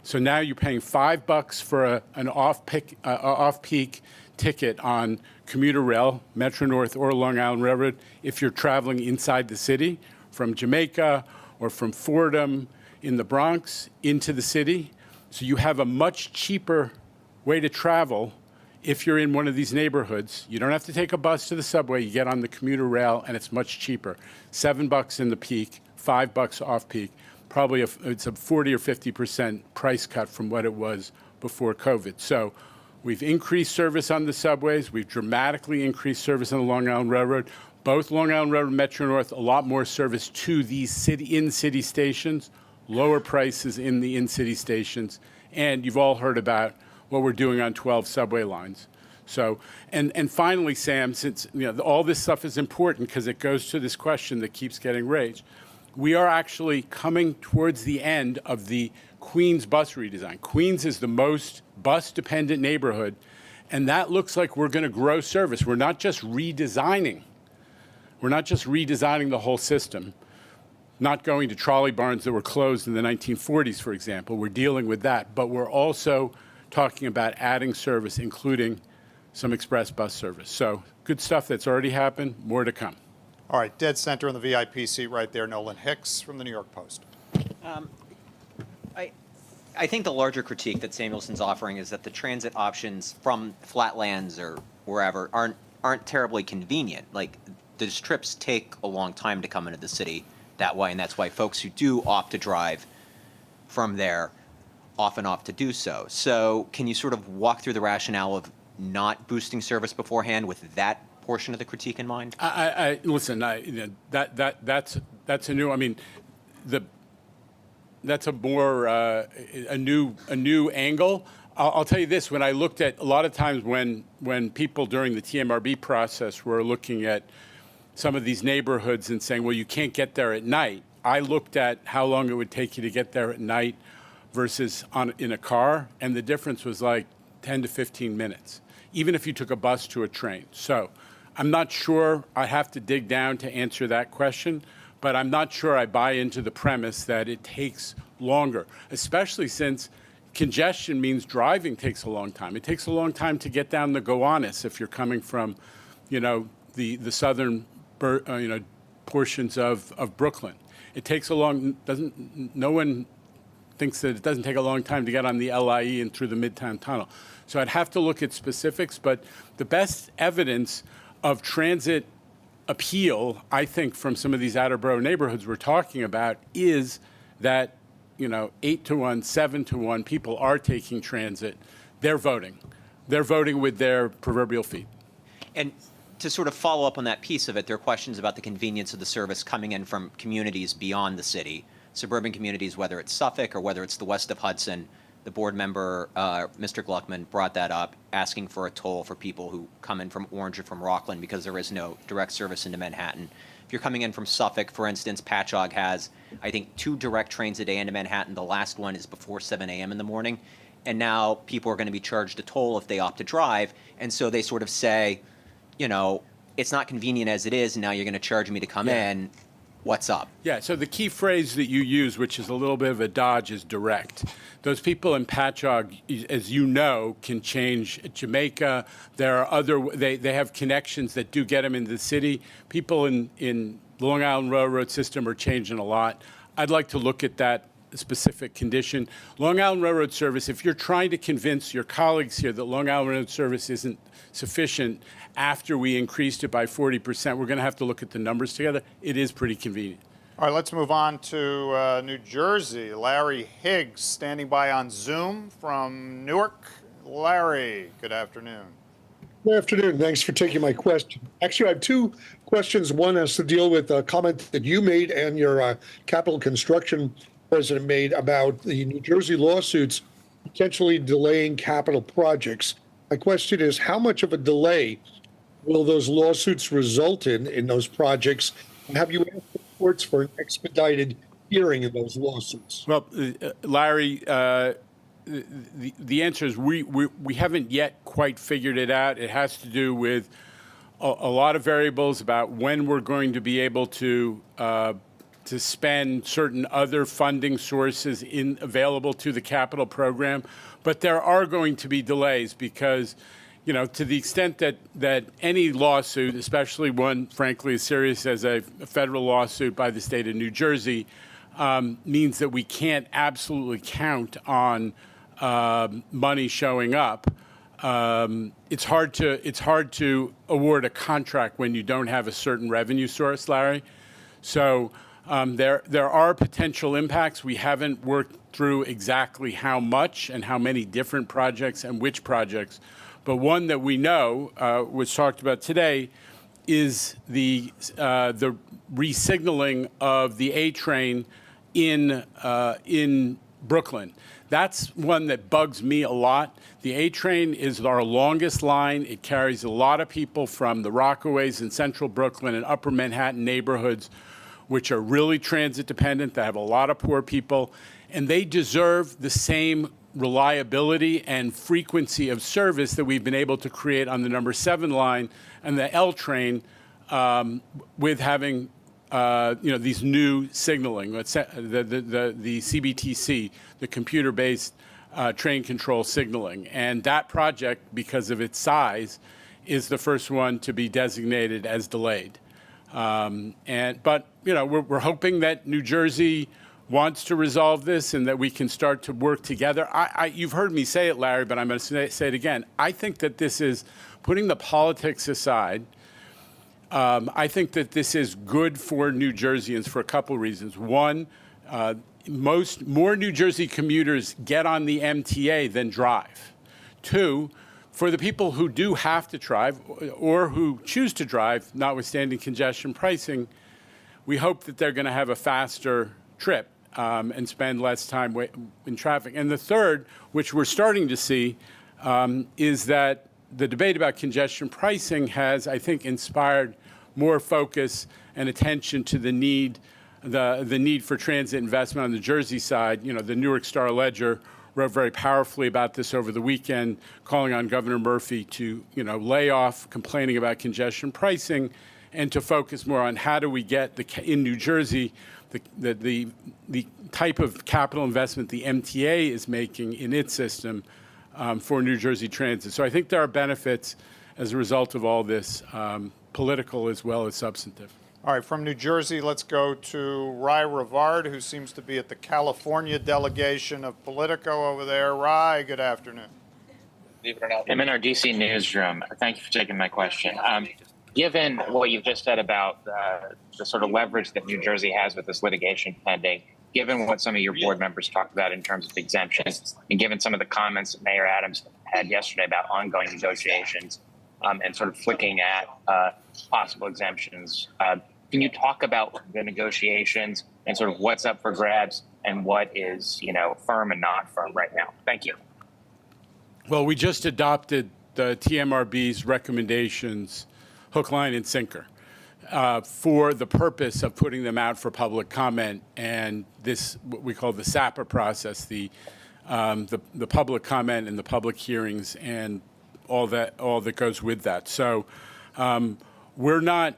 So now you're paying $5 for an off-peak ticket on commuter rail, Metro North or Long Island Railroad, if you're traveling inside the city from Jamaica or from Fordham in the Bronx into the city. So you have a much cheaper way to travel if you're in one of these neighborhoods. You don't have to take a bus to the subway. You get on the commuter rail, and it's much cheaper. $7 in the peak, $5 off-peak. Probably it's a 40 or 50% price cut from what it was before COVID. So we've increased service on the subways. We've dramatically increased service on the Long Island Railroad. Both Long Island Railroad and Metro North, a lot more service to these in-city stations, lower prices in the in-city stations. And you've all heard about what we're doing on 12 subway lines. So, and finally, Sam, since all this stuff is important because it goes to this question that keeps getting raised, we are actually coming towards the end of the Queens bus redesign. Queens is the most bus-dependent neighborhood, and that looks like we're going to grow service. We're not just redesigning. We're not just redesigning the whole system, not going to trolley barns that were closed in the 1940s, for example. We're dealing with that, but we're also talking about adding service, including some express bus service. So good stuff that's already happened, more to come. All right, dead center in the VIP seat right there, Nolan Hicks from the New York Post. I think the larger critique that Samuelson's offering is that the transit options from Flatlands or wherever aren't terribly convenient. Like, those trips take a long time to come into the city that way, and that's why folks who do opt to drive from there often opt to do so. So can you sort of walk through the rationale of not boosting service beforehand with that portion of the critique in mind? Listen, that's a new. I mean, that's a more a new angle. I'll tell you this: when I looked at a lot of times when people during the TMRB process were looking at some of these neighborhoods and saying, well, you can't get there at night. I looked at how long it would take you to get there at night versus in a car, and the difference was like 10 to 15 minutes, even if you took a bus to a train. So I'm not sure. I have to dig down to answer that question, but I'm not sure I buy into the premise that it takes longer, especially since congestion means driving takes a long time. It takes a long time to get down the Gowanus if you're coming from, the southern, portions of Brooklyn. It takes a long. No one thinks that it doesn't take a long time to get on the LIE and through the Midtown Tunnel. So I'd have to look at specifics, but the best evidence of transit appeal, I think, from some of these outer borough neighborhoods we're talking about is that, 8 to 1, 7 to 1, people are taking transit. They're voting. They're voting with their proverbial feet. And to sort of follow up on that piece of it, there are questions about the convenience of the service coming in from communities beyond the city, suburban communities, whether it's Suffolk or whether it's the west of Hudson, the board member, Mr. Gluckman, brought that up, asking for a toll for people who come in from Orange or from Rockland because there is no direct service into Manhattan. If you're coming in from Suffolk, for instance, Patchogue has, I think, 2 direct trains a day into Manhattan. The last one is before 7 a.m. in the morning. And now people are going to be charged a toll if they opt to drive. And so they sort of say, you know, it's not convenient as it is, and now you're going to charge me to come in. What's up? Yeah, so the key phrase that you use, which is a little bit of a dodge, is direct. Those people in Patchogue, as you know, can change Jamaica. There are other, they have connections that do get them into the city. People in the Long Island Railroad system are changing a lot. I'd like to look at that specific condition. Long Island Railroad service, if you're trying to convince your colleagues here that Long Island Railroad service isn't sufficient after we increased it by 40%, we're going to have to look at the numbers together. It is pretty convenient. All right, let's move on to New Jersey. Larry Higgs standing by on Zoom from Newark. Larry, good afternoon. Good afternoon. Thanks for taking my question. Actually, I have 2 questions. One has to deal with a comment that you made and your capital construction president made about the New Jersey lawsuits potentially delaying capital projects. My question is, how much of a delay will those lawsuits result in those projects? And have you asked the courts for an expedited hearing of those lawsuits? Well, Larry, the answer is we haven't yet quite figured it out. It has to do with a lot of variables about when we're going to be able to spend certain other funding sources available to the capital program. But there are going to be delays because, you know, to the extent that any lawsuit, especially one, frankly, as serious as a federal lawsuit by the state of New Jersey, means that we can't absolutely count on money showing up. It's hard to award a contract when you don't have a certain revenue source, Larry. So there are potential impacts. We haven't worked through exactly how much and how many different projects and which projects. But one that we know, was talked about today, is the resignaling of the A train in Brooklyn. That's one that bugs me a lot. The A train is our longest line. It carries a lot of people from the Rockaways in central Brooklyn and upper Manhattan neighborhoods, which are really transit dependent. They have a lot of poor people, and they deserve the same reliability and frequency of service that we've been able to create on the number 7 line and the L train, with having these new signaling, the CBTC, the computer-based train control signaling. And that project, because of its size, is the first one to be designated as delayed. But we're hoping that New Jersey wants to resolve this and that we can start to work together. You've heard me say it, Larry, but I'm going to say it again. I think that this is, putting the politics aside, I think that this is good for New Jerseyans for a couple reasons. One, more New Jersey commuters get on the MTA than drive. 2, for the people who do have to drive or who choose to drive, notwithstanding congestion pricing, we hope that they're going to have a faster trip and spend less time in traffic. And the third, which we're starting to see, is that the debate about congestion pricing has, I think, inspired more focus and attention to the need for transit investment on the Jersey side. The Newark Star Ledger wrote very powerfully about this over the weekend, calling on Governor Murphy to, lay off complaining about congestion pricing and to focus more on how do we get in New Jersey the type of capital investment the MTA is making in its system for New Jersey Transit. So I think there are benefits as a result of all this, political as well as substantive. All right, from New Jersey, let's go to Rai Rivard, who seems to be at the California delegation of Politico over there. Rai, good afternoon. I'm in our DC newsroom. Thank you for taking my question. Given what you've just said about the sort of leverage that New Jersey has with this litigation pending, given what some of your board members talked about in terms of exemptions, and given some of the comments that Mayor Adams had yesterday about ongoing negotiations and sort of flicking at possible exemptions, can you talk about the negotiations and sort of what's up for grabs and what is, firm and not firm right now? Thank you. Well, we just adopted the TMRB's recommendations, hook, line, and sinker, for the purpose of putting them out for public comment, and this, what we call the SAPA process, the public comment and the public hearings and all that goes with that. So we're not,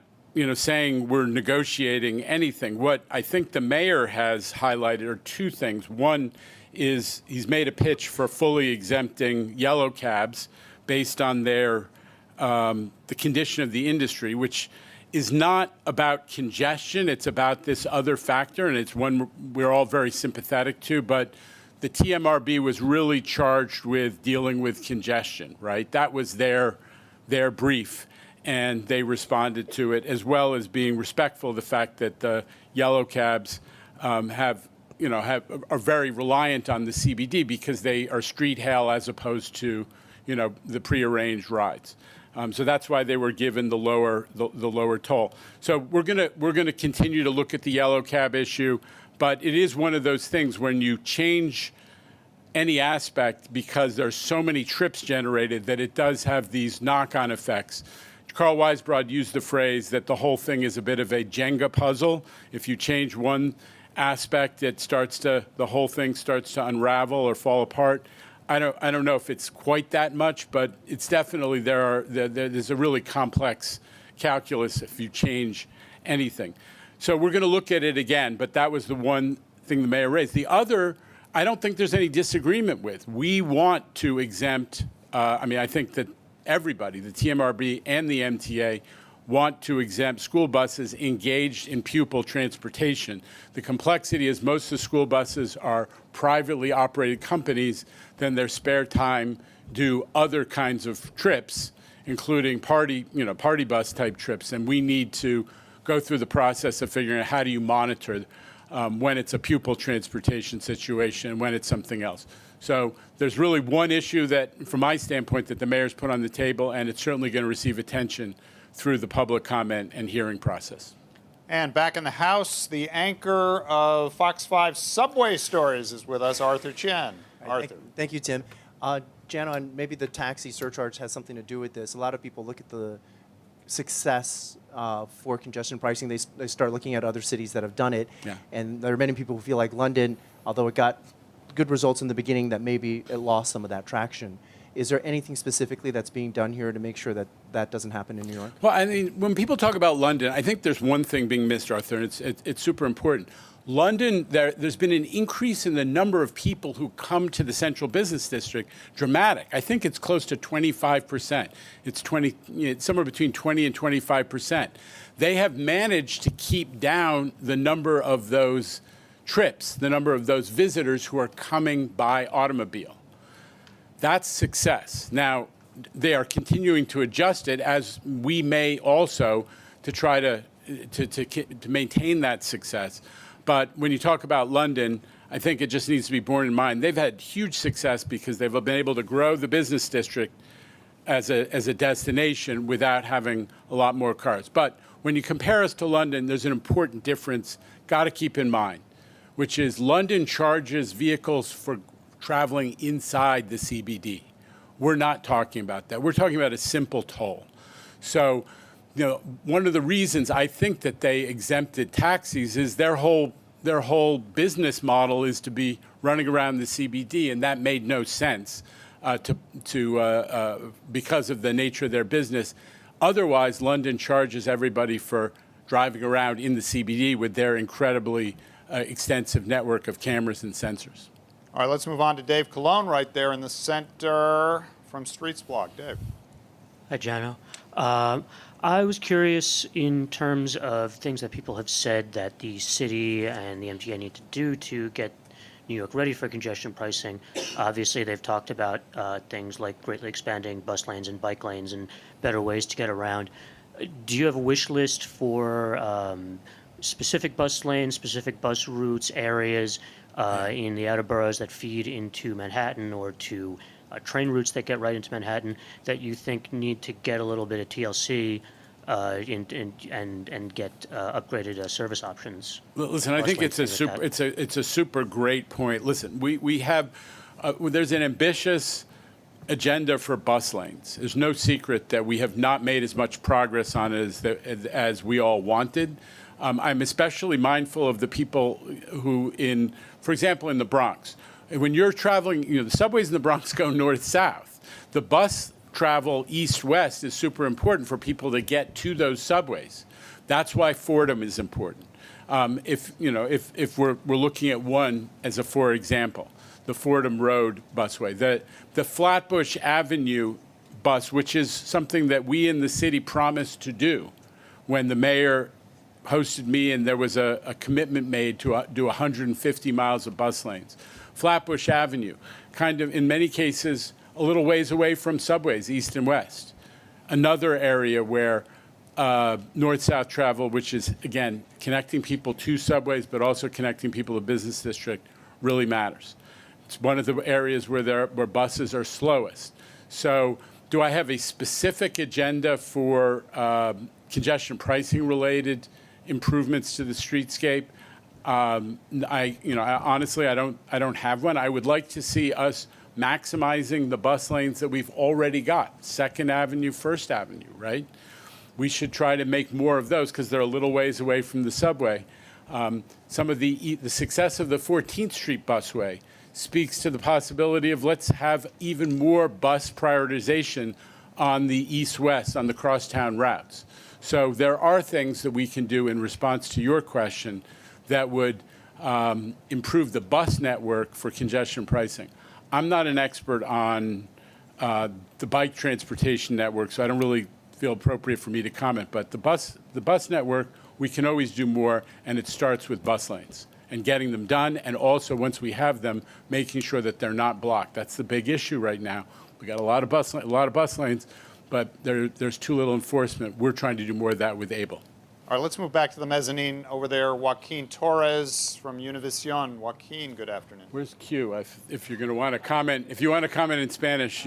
saying we're negotiating anything. What I think the mayor has highlighted are two things. One is he's made a pitch for fully exempting yellow cabs based on their the condition of the industry, which is not about congestion. It's about this other factor, and it's one we're all very sympathetic to. But the TMRB was really charged with dealing with congestion, right? That was their brief, and they responded to it, as well as being respectful of the fact that the yellow cabs are very reliant on the CBD because they are street hail as opposed to, the prearranged rides. So that's why they were given the lower toll. So we're gonna continue to look at the yellow cab issue, but it is one of those things when you change any aspect because there's so many trips generated that it does have these knock-on effects. Carl Weisbrod used the phrase that the whole thing is a bit of a Jenga puzzle. If you change one aspect, the whole thing starts to unravel or fall apart. I don't know if it's quite that much, but it's definitely there's a really complex calculus if you change anything. So we're going to look at it again, but that was the one thing the mayor raised. The other, I don't think there's any disagreement with. We want to exempt, I think that everybody, the TMRB and the MTA, want to exempt school buses engaged in pupil transportation. The complexity is most of the school buses are privately operated companies, then their spare time do other kinds of trips, including party bus type trips. And we need to go through the process of figuring out how do you monitor when it's a pupil transportation situation and when it's something else. So there's really one issue that, from my standpoint, that the mayor's put on the table, and it's certainly going to receive attention through the public comment and hearing process. And back in the House, the anchor of Fox 5 Subway Stories is with us, Arthur Chen. Arthur. Thank you, Tim. Jana, and maybe the taxi surcharge has something to do with this. A lot of people look at the success for congestion pricing. They start looking at other cities that have done it. Yeah. And there are many people who feel like London, although it got good results in the beginning, that maybe it lost some of that traction. Is there anything specifically that's being done here to make sure that that doesn't happen in New York? Well, I mean, when people talk about London, I think there's one thing being missed, Arthur, and it's super important. London, there's been an increase in the number of people who come to the central business district, dramatic. I think it's close to 25%. It's somewhere between 20 and 25%. They have managed to keep down the number of those trips, the number of those visitors who are coming by automobile. That's success. Now, they are continuing to adjust it, as we may also, to try to maintain that success. But when you talk about London, I think it just needs to be borne in mind. They've had huge success because they've been able to grow the business district as a destination without having a lot more cars. But when you compare us to London, there's an important difference, got to keep in mind, which is London charges vehicles for traveling inside the CBD. We're not talking about that. We're talking about a simple toll. So, one of the reasons I think that they exempted taxis is their whole business model is to be running around the CBD, and that made no sense because of the nature of their business. Otherwise, London charges everybody for driving around in the CBD with their incredibly extensive network of cameras and sensors. All right, let's move on to Dave Colon right there in the center from Streets Blog. Dave. Hi, Jano. I was curious in terms of things that people have said that the city and the MTA need to do to get New York ready for congestion pricing. Obviously, they've talked about things like greatly expanding bus lanes and bike lanes and better ways to get around. Do you have a wish list for specific bus lanes, specific bus routes, areas in the outer boroughs that feed into Manhattan, or to train routes that get right into Manhattan that you think need to get a little bit of TLC and get upgraded service options. Listen, I think it's a super great point. Listen, we have there's an ambitious agenda for bus lanes. There's no secret that we have not made as much progress on it as we all wanted. I'm especially mindful of the people who, for example, in the Bronx. When you're traveling, the subways in the Bronx go north-south. The bus travel east-west is super important for people to get to those subways. That's why Fordham is important. If we're looking at one as a for example, the Fordham Road busway, the Flatbush Avenue bus, which is something that we in the city promised to do when the mayor hosted me and there was a commitment made to do 150 miles of bus lanes. Flatbush Avenue, kind of in many cases, a little ways away from subways, east and west. Another area where north-south travel, which is, again, connecting people to subways, but also connecting people to business district, really matters. It's one of the areas where buses are slowest. So do I have a specific agenda for congestion pricing related improvements to the streetscape? Honestly, I don't have one. I would like to see us maximizing the bus lanes that we've already got, 2nd Avenue, 1st Avenue, right? We should try to make more of those because they're a little ways away from the subway. Some of the success of the 14th Street busway speaks to the possibility of let's have even more bus prioritization on the east-west, on the crosstown routes. So there are things that we can do in response to your question that would improve the bus network for congestion pricing. I'm not an expert on the bike transportation network, so I don't really feel appropriate for me to comment. But the bus network, we can always do more, and it starts with bus lanes and getting them done, and also once we have them, making sure that they're not blocked. That's the big issue right now. We got a lot of bus lanes, but there's too little enforcement. We're trying to do more of that with ABLE. All right, let's move back to the mezzanine over there. Joaquin Torres from Univision. Joaquin, good afternoon. Where's Q? If you're going to want to comment, if you want to comment in Spanish,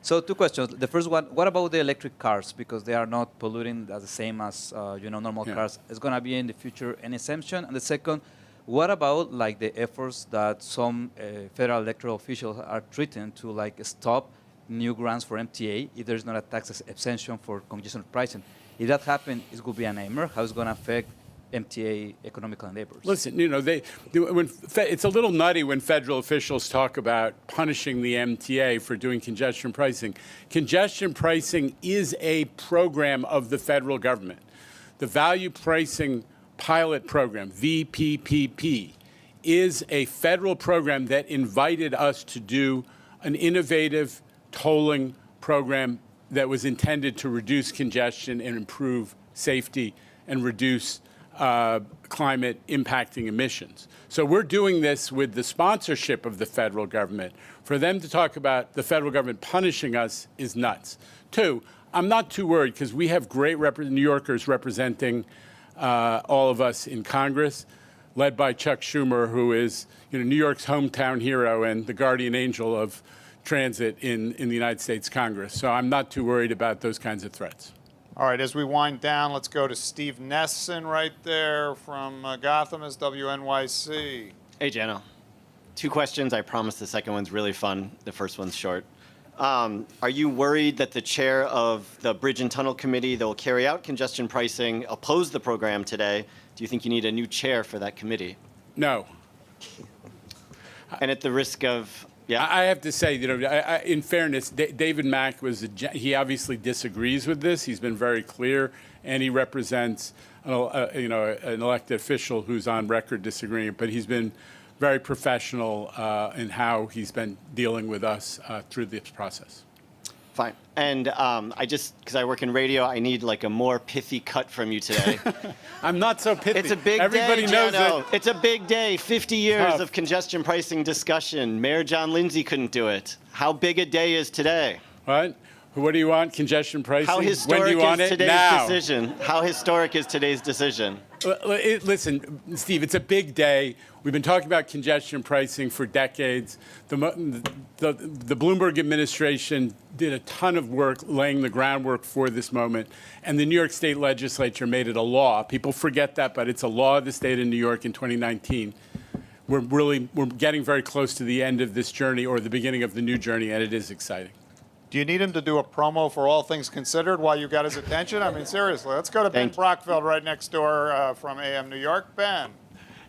So 2 questions. The first one, what about the electric cars? Because they are not polluting as the same as normal cars. Is going to be in the future an exemption? And the second, what about like the efforts that some federal electoral officials are treating to stop new grants for MTA if there's not a tax exemption for congestion pricing? If that happens, it will be a nightmare. How it's going to affect MTA economical endeavors? Listen, it's a little nutty when federal officials talk about punishing the MTA for doing congestion pricing. Congestion pricing is a program of the federal government. The value pricing pilot program, VPPP, is a federal program that invited us to do an innovative tolling program that was intended to reduce congestion and improve safety and reduce climate impacting emissions. So we're doing this with the sponsorship of the federal government. For them to talk about the federal government punishing us is nuts. 2, I'm not too worried because we have great New Yorkers representing all of us in Congress, led by Chuck Schumer, who is New York's hometown hero and the guardian angel of transit in the United States Congress. So I'm not too worried about those kinds of threats. All right, as we wind down, let's go to Steve Nesson right there from Gotham as WNYC. Hey, Jano. 2 questions. I promise the second one's really fun. The first one's short. Are you worried that the chair of the Bridge and Tunnel Committee that will carry out congestion pricing opposed the program today? Do you think you need a new chair for that committee? No. And at the risk of... Yeah. I have to say, in fairness, David Mack he obviously disagrees with this. He's been very clear, and he represents, an elected official who's on record disagreeing. But he's been very professional in how he's been dealing with us through this process. Fine. And because I work in radio, I need a more pithy cut from you today. I'm not so pithy. It's a big Everybody day, knows Jano. it. It's a big day. 50 years of congestion pricing discussion. Mayor John Lindsay couldn't do it. How big a day is today? What? What do you want? Congestion pricing? How historic when do you want is it? today's now. decision? How historic is today's decision? Listen, Steve, it's a big day. We've been talking about congestion pricing for decades. The Bloomberg administration did a ton of work laying the groundwork for this moment, and the New York State legislature made it a law. People forget that, but it's a law of the state of New York in 2019. We're getting very close to the end of this journey or the beginning of the new journey, and it is exciting. Do you need him to do a promo for All Things Considered while you got his attention? I mean, seriously, let's go to Ben Brockfeld right next door from AM New York. Ben.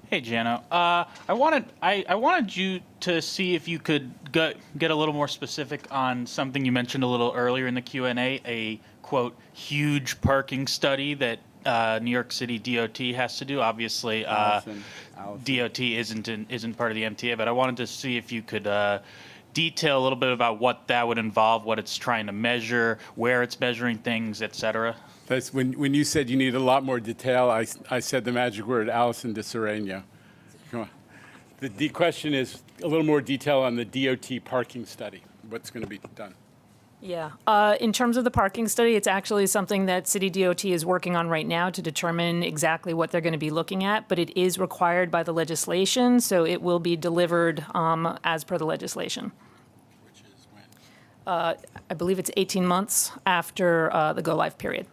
Hey, Jano. I wanted you to see if you could get a little more specific on something you mentioned a little earlier in the Q&A, a, quote, huge parking study that New York City DOT has to do. Obviously, Allison. DOT isn't part of the MTA, but I wanted to see if you could detail a little bit about what that would involve, what it's trying to measure, where it's measuring things, et cetera. That's when you said you need a lot more detail, I said the magic word, Allison DiSereno. Come on. The question is a little more detail on the DOT parking study, what's going to be done. Yeah. In terms of the parking study, it's actually something that City DOT is working on right now to determine exactly what they're going to be looking at, but it is required by the legislation, so it will be delivered as per the legislation. Which is when? I believe it's 18 months after the go-live period.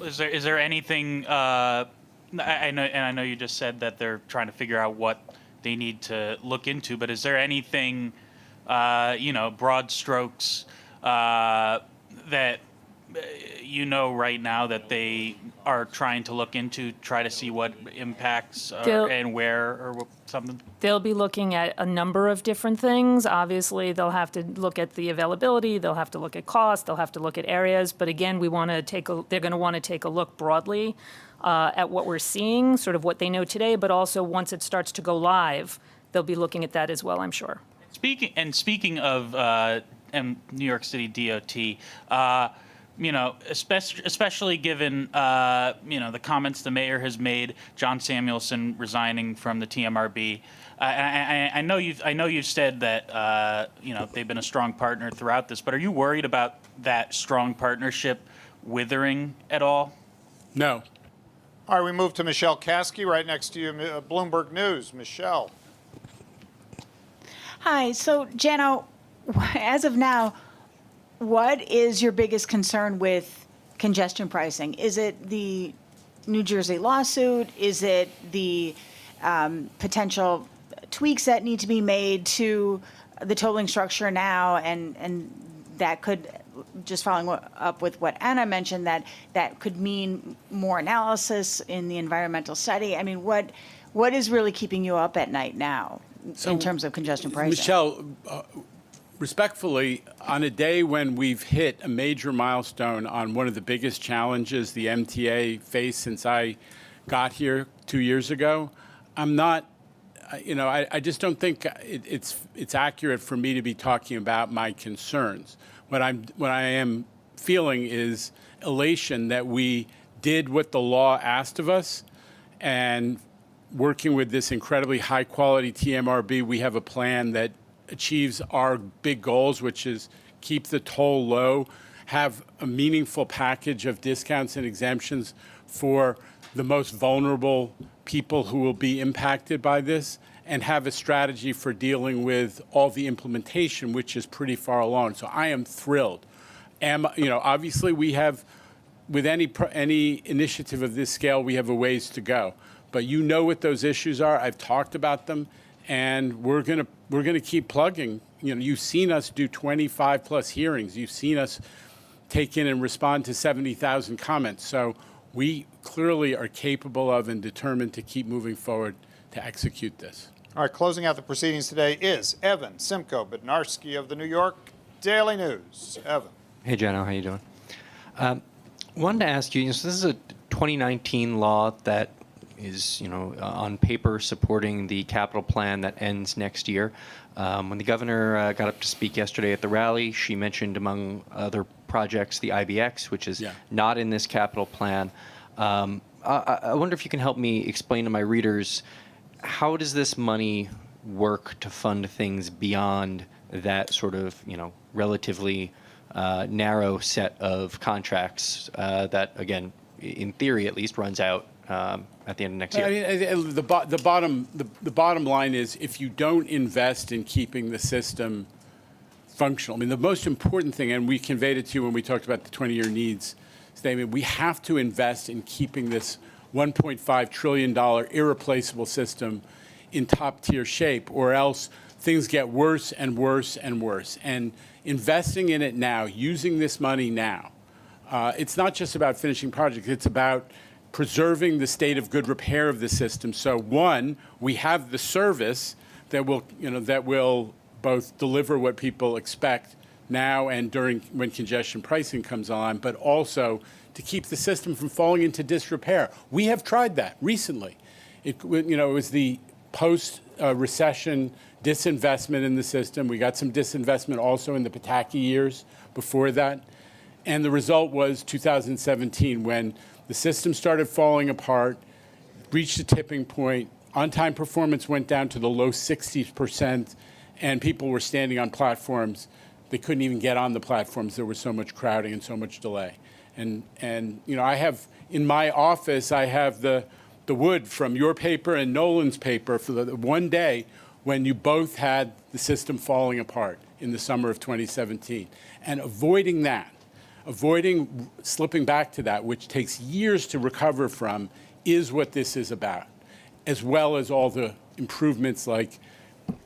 Is there anything, I know you just said that they're trying to figure out what they need to look into, but is there anything, broad strokes, that right now that they are trying to look into, try to see what impacts and where or something? They'll be looking at a number of different things. Obviously, they'll have to look at the availability, they'll have to look at cost, they'll have to look at areas. But again, they're going to want to take a look broadly at what we're seeing, sort of what they know today, but also once it starts to go live, they'll be looking at that as well, I'm sure. Speaking of New York City DOT, especially given the comments the mayor has made, John Samuelson resigning from the TMRB. I know you've said that they've been a strong partner throughout this, but are you worried about that strong partnership withering at all? No. All right, we move to Michelle Kasky right next to you, Bloomberg News. Michelle. Hi. So, Jano, as of now, what is your biggest concern with congestion pricing? Is it the New Jersey lawsuit? Is it the potential tweaks that need to be made to the tolling structure now? And that could, just following up with what Anna mentioned, that could mean more analysis in the environmental study. I mean, what is really keeping you up at night now in terms of congestion pricing? Michelle, respectfully, on a day when we've hit a major milestone on one of the biggest challenges the MTA faced since I got here 2 years ago, I'm not, I just don't think it's accurate for me to be talking about my concerns. What I am feeling is elation that we did what the law asked of us, and working with this incredibly high quality TMRB, we have a plan that achieves our big goals, which is keep the toll low, have a meaningful package of discounts and exemptions for the most vulnerable people who will be impacted by this, and have a strategy for dealing with all the implementation, which is pretty far along. So I am thrilled. Obviously we have, with any initiative of this scale, we have a ways to go. But you know what those issues are. I've talked about them, and we're gonna keep plugging. You've seen us do 25 plus hearings. You've seen us take in and respond to 70,000 comments. So we clearly are capable of and determined to keep moving forward to execute this. All right, closing out the proceedings today is Evan Simko Bednarski of the New York Daily News. Evan. Hey, Jano, how you doing? Wanted to ask you, so this is a 2019 law that is, on paper supporting the capital plan that ends next year. When the governor got up to speak yesterday at the rally, she mentioned, among other projects, the IBX, which is not in this capital plan. I wonder if you can help me explain to my readers, how does this money work to fund things beyond that sort of, relatively narrow set of contracts that, again, in theory at least, runs out at the end of next year? I mean, the bottom line is, if you don't invest in keeping the system functional, I mean, the most important thing, and we conveyed it to you when we talked about the 20-year needs statement, we have to invest in keeping this $1.5 trillion irreplaceable system in top-tier shape, or else things get worse and worse and worse. And investing in it now, using this money now, it's not just about finishing projects, it's about preserving the state of good repair of the system. So one, we have the service that will both deliver what people expect now and during when congestion pricing comes on, but also to keep the system from falling into disrepair. We have tried that recently. It was the post-recession disinvestment in the system. We got some disinvestment also in the Pataki years before that. And the result was 2017, when the system started falling apart, reached a tipping point, on-time performance went down to the low 60%, and people were standing on platforms. They couldn't even get on the platforms. There was so much crowding and so much delay. And I have, in my office, I have the wood from your paper and Nolan's paper for the one day when you both had the system falling apart in the summer of 2017. And avoiding slipping back to that, which takes years to recover from, is what this is about, as well as all the improvements like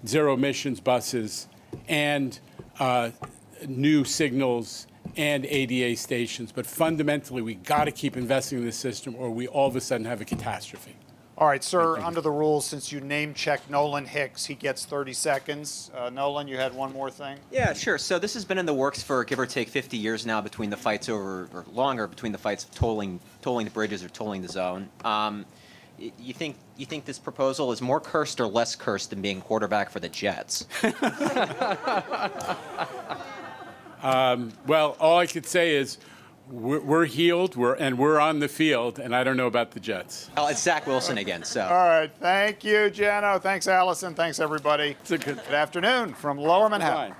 zero emissions buses and new signals and ADA stations. But fundamentally, we got to keep investing in this system, or we all of a sudden have a catastrophe. All right, sir, under the rules, since you name-checked Nolan Hicks, he gets 30 seconds. Nolan, you had one more thing? Yeah, sure. So this has been in the works for give or take 50 years now, between the fights over, or longer, between the fights of tolling the bridges or tolling the zone. You think this proposal is more cursed or less cursed than being quarterback for the Jets? Well, all I could say is we're healed, we're on the field, and I don't know about the Jets. Well, it's Zach Wilson again, so. All right, thank you, Jano. Thanks, Allison. Thanks, everybody. Good afternoon from Lower Manhattan.